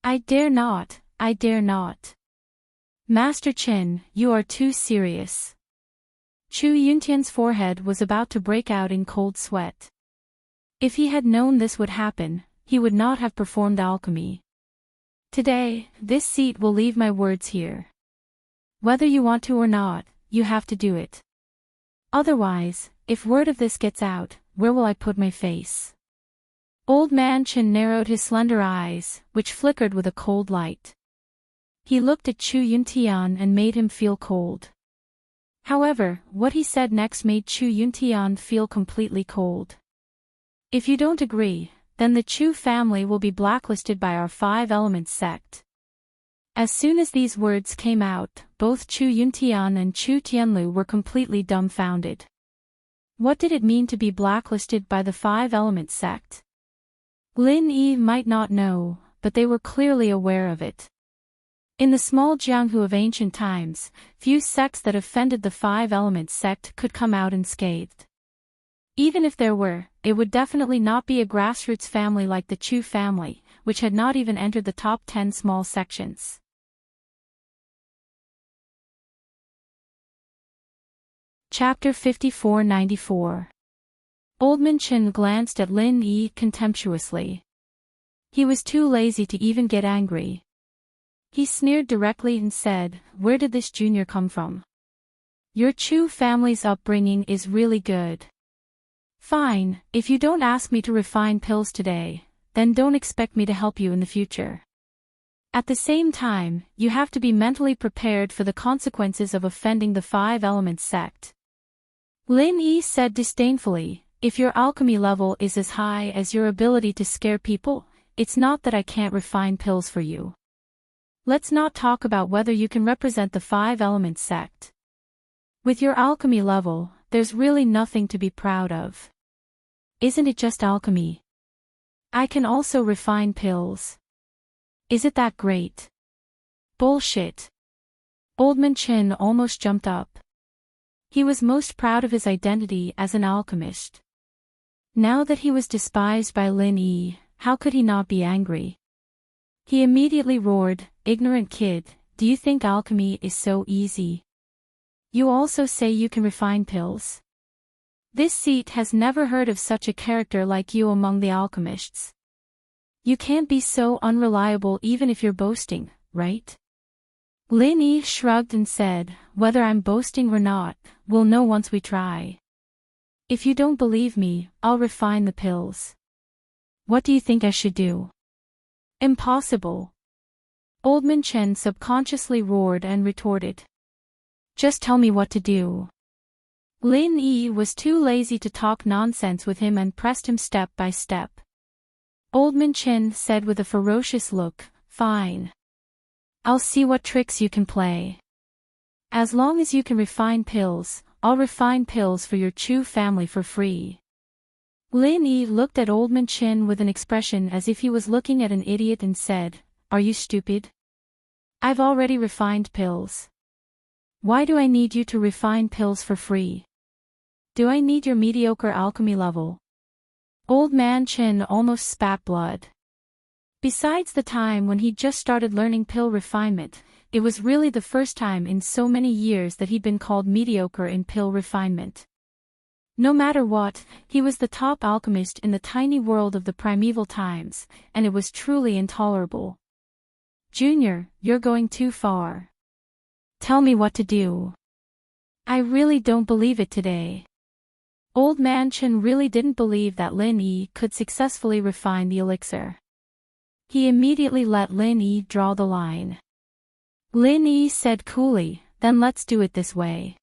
I dare not, I dare not. Master Chen, you are too serious. Chu Yuntian's forehead was about to break out in cold sweat. If he had known this would happen, he would not have performed alchemy. Today, this seat will leave my words here. Whether you want to or not, you have to do it. Otherwise, if word of this gets out, where will I put my face? Old man Chen narrowed his slender eyes, which flickered with a cold light. He looked at Chu Yuntian and made him feel cold. However, what he said next made Chu Yuntian feel completely cold. If you don't agree, then the Chu family will be blacklisted by our Five Elements sect. As soon as these words came out, both Chu Yuntian and Chu Tianlu were completely dumbfounded. What did it mean to be blacklisted by the Five Elements sect? Lin Yi might not know, but they were clearly aware of it. In the small Jianghu of ancient times, few sects that offended the Five Elements sect could come out unscathed. Even if there were, it would definitely not be a grassroots family like the Chu family, which had not even entered the top 10 small sections. Chapter 5494. Oldman Chen glanced at Lin Yi contemptuously. He was too lazy to even get angry. He sneered directly and said, "Where did this junior come from? Your Chu family's upbringing is really good. Fine, if you don't ask me to refine pills today, then don't expect me to help you in the future. At the same time, you have to be mentally prepared for the consequences of offending the Five Elements sect." Lin Yi said disdainfully, "If your alchemy level is as high as your ability to scare people, it's not that I can't refine pills for you. Let's not talk about whether you can represent the Five Elements sect. With your alchemy level, there's really nothing to be proud of. Isn't it just alchemy? I can also refine pills. Is it that great?" Bullshit. Oldman Chen almost jumped up. He was most proud of his identity as an alchemist. Now that he was despised by Lin Yi, how could he not be angry? He immediately roared, "Ignorant kid, do you think alchemy is so easy? You also say you can refine pills? This seat has never heard of such a character like you among the alchemists. You can't be so unreliable even if you're boasting, right?" Lin Yi shrugged and said, "Whether I'm boasting or not, we'll know once we try. If you don't believe me, I'll refine the pills. What do you think I should do?" "Impossible." Oldman Chen subconsciously roared and retorted. "Just tell me what to do." Lin Yi was too lazy to talk nonsense with him and pressed him step by step. Oldman Chen said with a ferocious look, "Fine. I'll see what tricks you can play. As long as you can refine pills, I'll refine pills for your Chu family for free." Lin Yi looked at Oldman Chen with an expression as if he was looking at an idiot and said, "Are you stupid? I've already refined pills. Why do I need you to refine pills for free? Do I need your mediocre alchemy level?" Old man Chen almost spat blood. Besides the time when he'd just started learning pill refinement, it was really the first time in so many years that he'd been called mediocre in pill refinement. No matter what, he was the top alchemist in the tiny world of the primeval times, and it was truly intolerable. "Junior, you're going too far. Tell me what to do. I really don't believe it today." Old man Chen really didn't believe that Lin Yi could successfully refine the elixir. He immediately let Lin Yi draw the line. Lin Yi said coolly, "Then let's do it this way.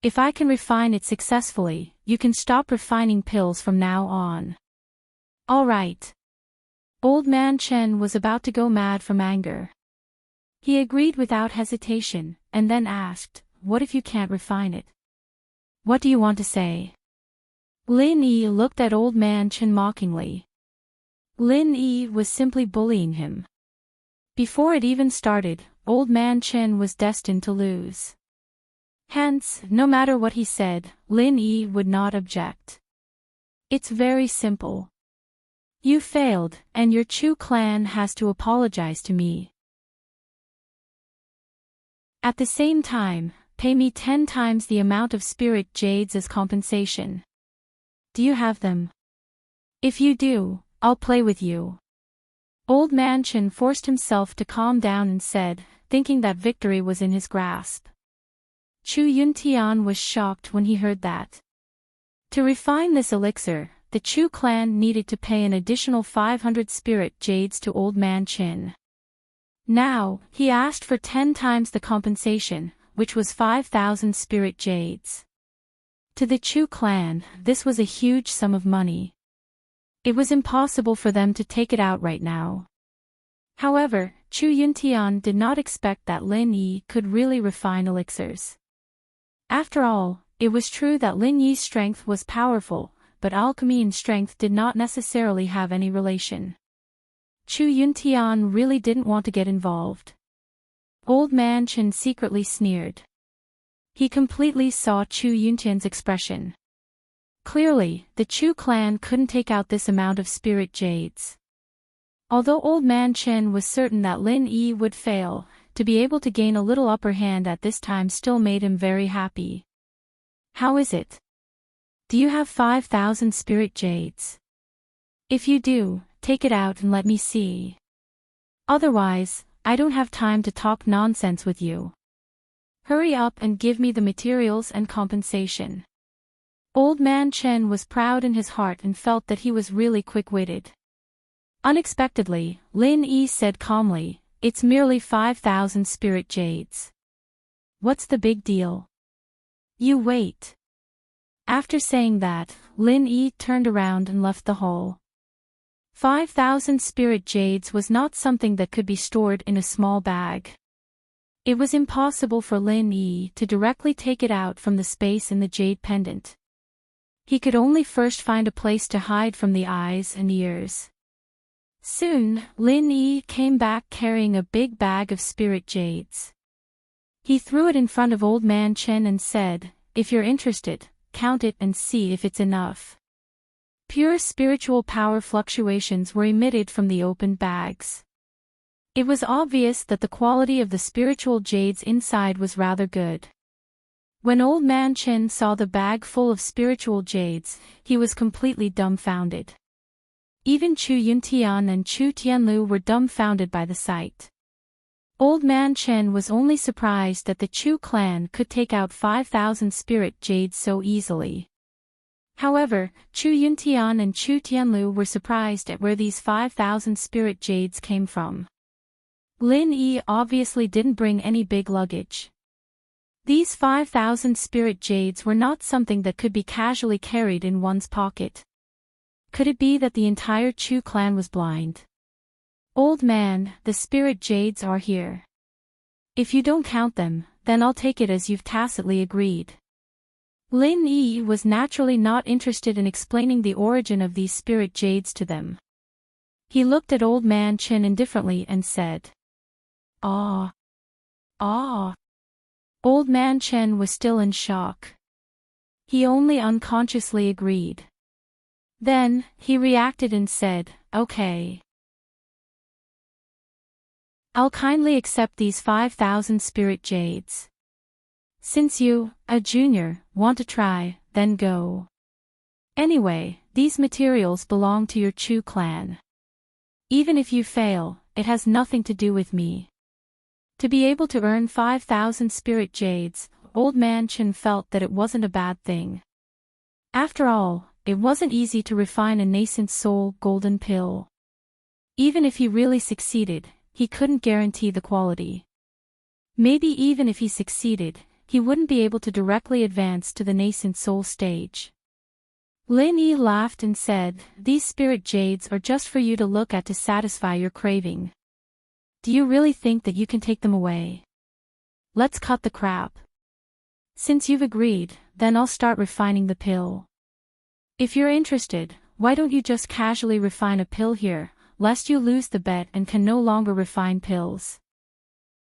If I can refine it successfully, you can stop refining pills from now on." "All right." Old man Chen was about to go mad from anger. He agreed without hesitation, and then asked, "What if you can't refine it? What do you want to say?" Lin Yi looked at old man Chen mockingly. Lin Yi was simply bullying him. Before it even started, old man Chen was destined to lose. Hence, no matter what he said, Lin Yi would not object. It's very simple. You failed, and your Chu clan has to apologize to me. At the same time, pay me 10 times the amount of spirit jades as compensation. Do you have them? If you do, I'll play with you. Old Man Chen forced himself to calm down and said, thinking that victory was in his grasp. Chu Yuntian was shocked when he heard that. To refine this elixir, the Chu clan needed to pay an additional 500 spirit jades to Old Man Chen. Now, he asked for 10 times the compensation, which was 5,000 spirit jades. To the Chu clan, this was a huge sum of money. It was impossible for them to take it out right now. However, Chu Yuntian did not expect that Lin Yi could really refine elixirs. After all, it was true that Lin Yi's strength was powerful, but alchemy and strength did not necessarily have any relation. Chu Yuntian really didn't want to get involved. Old Man Chen secretly sneered. He completely saw Chu Yuntian's expression. Clearly, the Chu clan couldn't take out this amount of spirit jades. Although Old Man Chen was certain that Lin Yi would fail, to be able to gain a little upper hand at this time still made him very happy. How is it? Do you have 5,000 spirit jades? If you do, take it out and let me see. Otherwise, I don't have time to talk nonsense with you. Hurry up and give me the materials and compensation. Old Man Chen was proud in his heart and felt that he was really quick-witted. Unexpectedly, Lin Yi said calmly, "It's merely 5,000 spirit jades. What's the big deal? You wait." After saying that, Lin Yi turned around and left the hall. 5,000 spirit jades was not something that could be stored in a small bag. It was impossible for Lin Yi to directly take it out from the space in the jade pendant. He could only first find a place to hide from the eyes and ears. Soon, Lin Yi came back carrying a big bag of spirit jades. He threw it in front of Old Man Chen and said, "If you're interested, count it and see if it's enough." Pure spiritual power fluctuations were emitted from the opened bags. It was obvious that the quality of the spiritual jades inside was rather good. When Old Man Chen saw the bag full of spiritual jades, he was completely dumbfounded. Even Chu Yuntian and Chu Tianlu were dumbfounded by the sight. Old Man Chen was only surprised that the Chu clan could take out 5,000 spirit jades so easily. However, Chu Yuntian and Chu Tianlu were surprised at where these 5,000 spirit jades came from. Lin Yi obviously didn't bring any big luggage. These 5,000 spirit jades were not something that could be casually carried in one's pocket. Could it be that the entire Chu clan was blind? "Old man, the spirit jades are here. If you don't count them, then I'll take it as you've tacitly agreed." Lin Yi was naturally not interested in explaining the origin of these spirit jades to them. He looked at Old Man Chen indifferently and said, "Ah. Ah." Old Man Chen was still in shock. He only unconsciously agreed. Then, he reacted and said, "Okay. I'll kindly accept these 5,000 spirit jades. Since you, a junior, want to try, then go. Anyway, these materials belong to your Chu clan. Even if you fail, it has nothing to do with me." To be able to earn 5,000 spirit jades, Old Man Chen felt that it wasn't a bad thing. After all, it wasn't easy to refine a nascent soul golden pill. Even if he really succeeded, he couldn't guarantee the quality. Maybe even if he succeeded, he wouldn't be able to directly advance to the nascent soul stage. Lin Yi laughed and said, "These spirit jades are just for you to look at to satisfy your craving. Do you really think that you can take them away? Let's cut the crap. Since you've agreed, then I'll start refining the pill. If you're interested, why don't you just casually refine a pill here, lest you lose the bet and can no longer refine pills."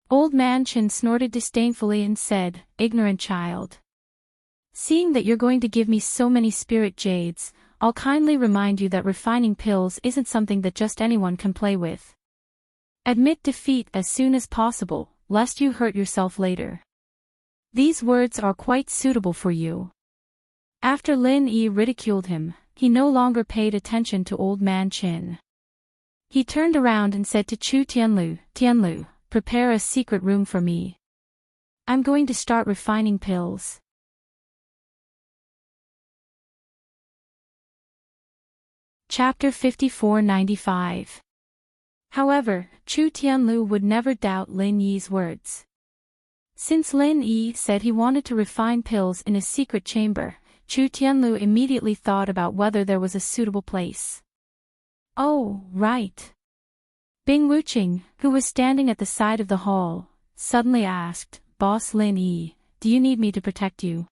Old Man Chen snorted disdainfully and said, "Ignorant child. Seeing that you're going to give me so many spirit jades, I'll kindly remind you that refining pills isn't something that just anyone can play with. Admit defeat as soon as possible, lest you hurt yourself later. These words are quite suitable for you. After Lin Yi ridiculed him, he no longer paid attention to Old Man Qin. He turned around and said to Chu Tianlu, prepare a secret room for me. I'm going to start refining pills. Chapter 5495. However, Chu Tianlu would never doubt Lin Yi's words. Since Lin Yi said he wanted to refine pills in a secret chamber, Chu Tianlu immediately thought about whether there was a suitable place. Oh, right. Bing Wuqing, who was standing at the side of the hall, suddenly asked, Boss Lin Yi, do you need me to protect you?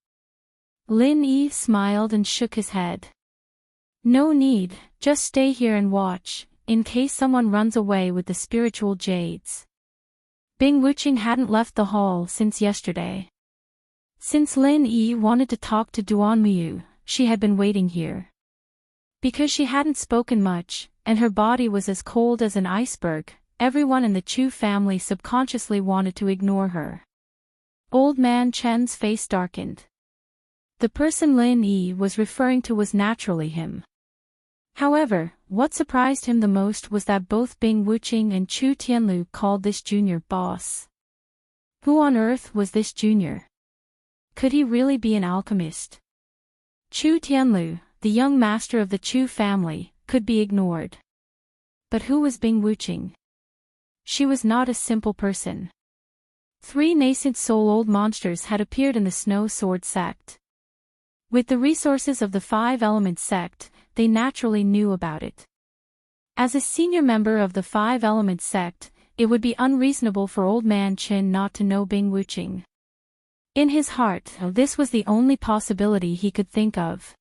Lin Yi smiled and shook his head. No need, just stay here and watch, in case someone runs away with the spiritual jades. Bing Wuqing hadn't left the hall since yesterday. Since Lin Yi wanted to talk to Duanmuyu, she had been waiting here. Because she hadn't spoken much, and her body was as cold as an iceberg, everyone in the Chu family subconsciously wanted to ignore her. Old Man Chen's face darkened. The person Lin Yi was referring to was naturally him. However, what surprised him the most was that both Bing Wuqing and Chu Tianlu called this junior boss. Who on earth was this junior? Could he really be an alchemist? Chu Tianlu, the young master of the Chu family, could be ignored. But who was Bing Wuqing? She was not a simple person. 3 nascent soul old monsters had appeared in the Snow Sword sect. With the resources of the 5 Elements sect, they naturally knew about it. As a senior member of the 5 Elements sect, it would be unreasonable for Old Man Qin not to know Bing Wuqing. In his heart, this was the only possibility he could think of.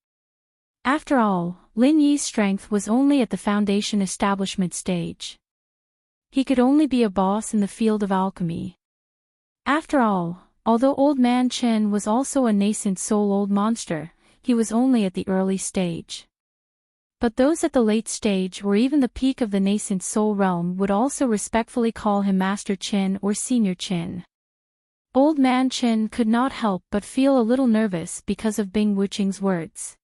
After all, Lin Yi's strength was only at the foundation establishment stage. He could only be a boss in the field of alchemy. After all, although Old Man Qin was also a nascent soul old monster, he was only at the early stage. But those at the late stage or even the peak of the nascent soul realm would also respectfully call him Master Qin or Senior Qin. Old Man Qin could not help but feel a little nervous because of Bing Wuqing's words.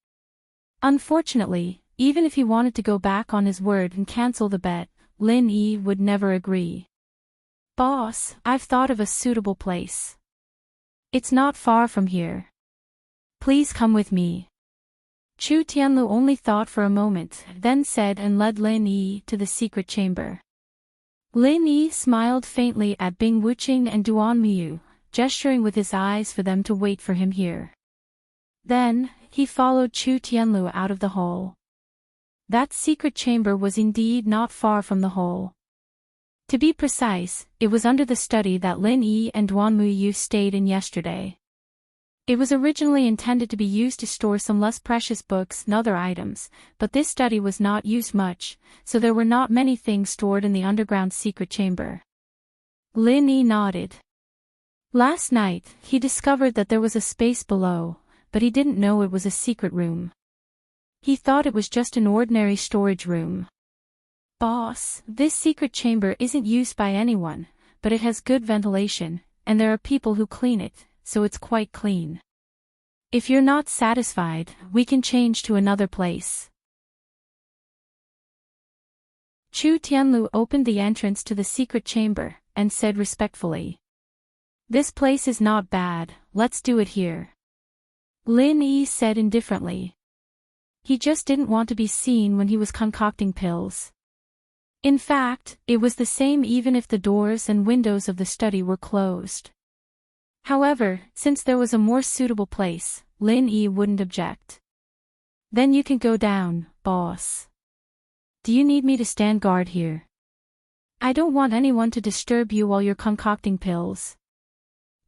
Unfortunately, even if he wanted to go back on his word and cancel the bet, Lin Yi would never agree. Boss, I've thought of a suitable place. It's not far from here. Please come with me. Chu Tianlu only thought for a moment, then said and led Lin Yi to the secret chamber. Lin Yi smiled faintly at Bing Wuqing and Duanmuyu, gesturing with his eyes for them to wait for him here. Then, he followed Chu Tianlu out of the hall. That secret chamber was indeed not far from the hall. To be precise, it was under the study that Lin Yi and Duanmuyu stayed in yesterday. It was originally intended to be used to store some less precious books and other items, but this study was not used much, so there were not many things stored in the underground secret chamber. Lin Yi nodded. Last night, he discovered that there was a space below, but he didn't know it was a secret room. He thought it was just an ordinary storage room. Boss, this secret chamber isn't used by anyone, but it has good ventilation, and there are people who clean it, so it's quite clean. If you're not satisfied, we can change to another place. Chu Tianlu opened the entrance to the secret chamber, and said respectfully. This place is not bad, let's do it here. Lin Yi said indifferently. He just didn't want to be seen when he was concocting pills. In fact, it was the same even if the doors and windows of the study were closed. However, since there was a more suitable place, Lin Yi wouldn't object. Then you can go down, boss. Do you need me to stand guard here? I don't want anyone to disturb you while you're concocting pills.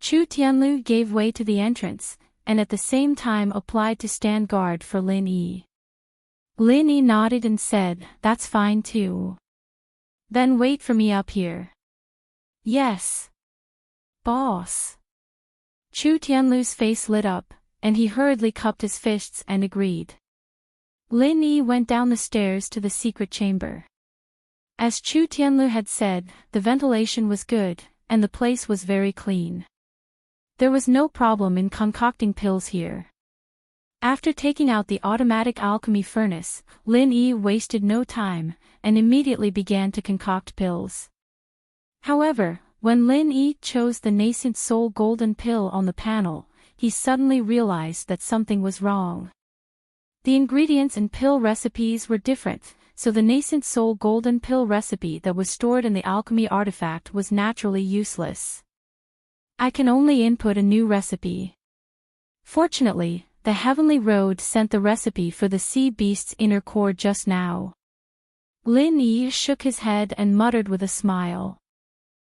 Chu Tianlu gave way to the entrance, and at the same time applied to stand guard for Lin Yi. Lin Yi nodded and said, that's fine too. Then wait for me up here. Yes. Boss. Chu Tianlu's face lit up, and he hurriedly cupped his fists and agreed. Lin Yi went down the stairs to the secret chamber. As Chu Tianlu had said, the ventilation was good, and the place was very clean. There was no problem in concocting pills here. After taking out the automatic alchemy furnace, Lin Yi wasted no time, and immediately began to concoct pills. However, when Lin Yi chose the nascent soul golden pill on the panel, he suddenly realized that something was wrong. The ingredients and pill recipes were different, so the nascent soul golden pill recipe that was stored in the alchemy artifact was naturally useless. I can only input a new recipe. Fortunately, the Heavenly Road sent the recipe for the sea beast's inner core just now. Lin Yi shook his head and muttered with a smile.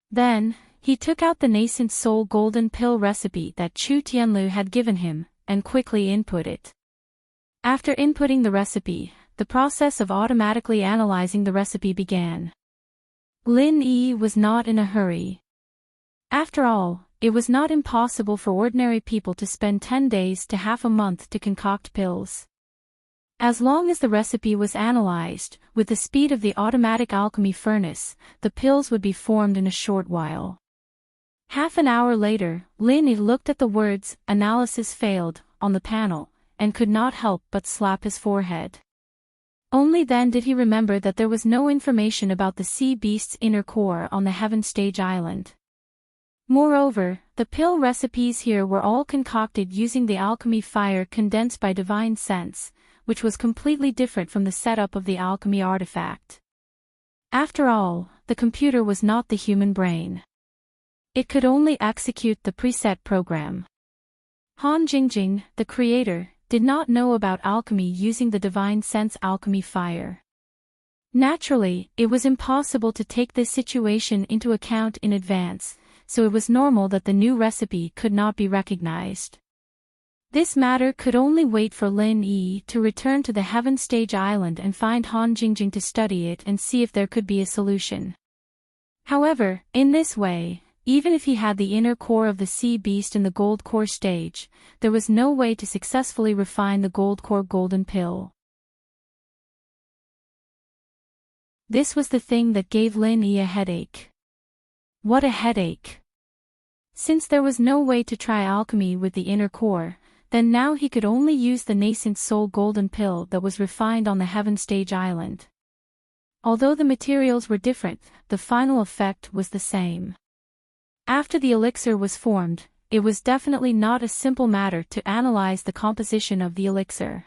Then, he took out the nascent soul golden pill recipe that Chu Tianlu had given him, and quickly input it. After inputting the recipe, the process of automatically analyzing the recipe began. Lin Yi was not in a hurry. After all, it was not impossible for ordinary people to spend 10 days to half a month to concoct pills. As long as the recipe was analyzed, with the speed of the automatic alchemy furnace, the pills would be formed in a short while. Half an hour later, Lin Yi looked at the words, "Analysis failed," on the panel, and could not help but slap his forehead. Only then did he remember that there was no information about the sea beast's inner core on the Heaven Stage Island. Moreover, the pill recipes here were all concocted using the alchemy fire condensed by divine sense, which was completely different from the setup of the alchemy artifact. After all, the computer was not the human brain. It could only execute the preset program. Han Jingjing, the creator, did not know about alchemy using the divine sense alchemy fire. Naturally, it was impossible to take this situation into account in advance, so it was normal that the new recipe could not be recognized. This matter could only wait for Lin Yi to return to the Heaven Stage Island and find Han Jingjing to study it and see if there could be a solution. However, in this way, even if he had the inner core of the sea beast in the gold core stage, there was no way to successfully refine the gold core golden pill. This was the thing that gave Lin Yi a headache. What a headache! Since there was no way to try alchemy with the inner core, then now he could only use the nascent soul golden pill that was refined on the Heaven Stage Island. Although the materials were different, the final effect was the same. After the elixir was formed, it was definitely not a simple matter to analyze the composition of the elixir.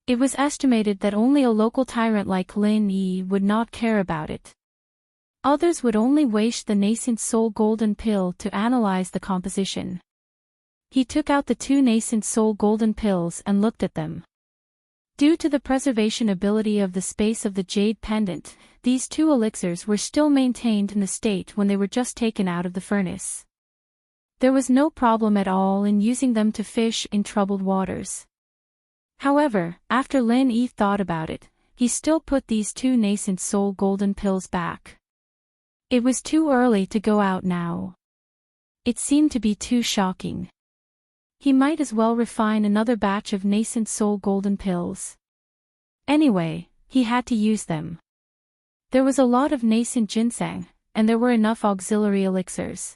It was estimated that only a local tyrant like Lin Yi would not care about it. Others would only waste the nascent soul golden pill to analyze the composition. He took out the 2 nascent soul golden pills and looked at them. Due to the preservation ability of the space of the jade pendant, these 2 elixirs were still maintained in the state when they were just taken out of the furnace. There was no problem at all in using them to fish in troubled waters. However, after Lin Yi thought about it, he still put these 2 nascent soul golden pills back. It was too early to go out now. It seemed to be too shocking. He might as well refine another batch of nascent soul golden pills. Anyway, he had to use them. There was a lot of nascent ginseng, and there were enough auxiliary elixirs.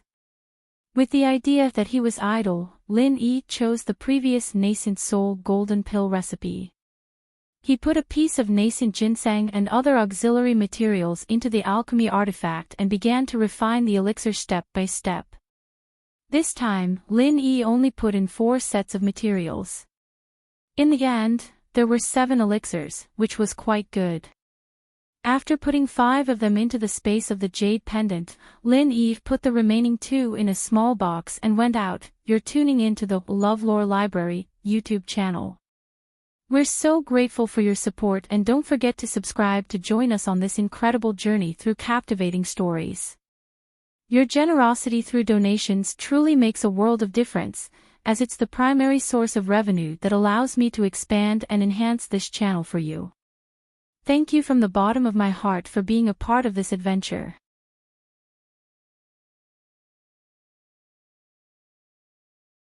With the idea that he was idle, Lin Yi chose the previous nascent soul golden pill recipe. He put a piece of nascent ginseng and other auxiliary materials into the alchemy artifact and began to refine the elixir step by step. This time, Lin Yi only put in 4 sets of materials. In the end, there were 7 elixirs, which was quite good. After putting 5 of them into the space of the jade pendant, Lin Yi put the remaining 2 in a small box and went out. You're tuning into the LoveLore Library YouTube channel. We're so grateful for your support, and don't forget to subscribe to join us on this incredible journey through captivating stories. Your generosity through donations truly makes a world of difference, as it's the primary source of revenue that allows me to expand and enhance this channel for you. Thank you from the bottom of my heart for being a part of this adventure.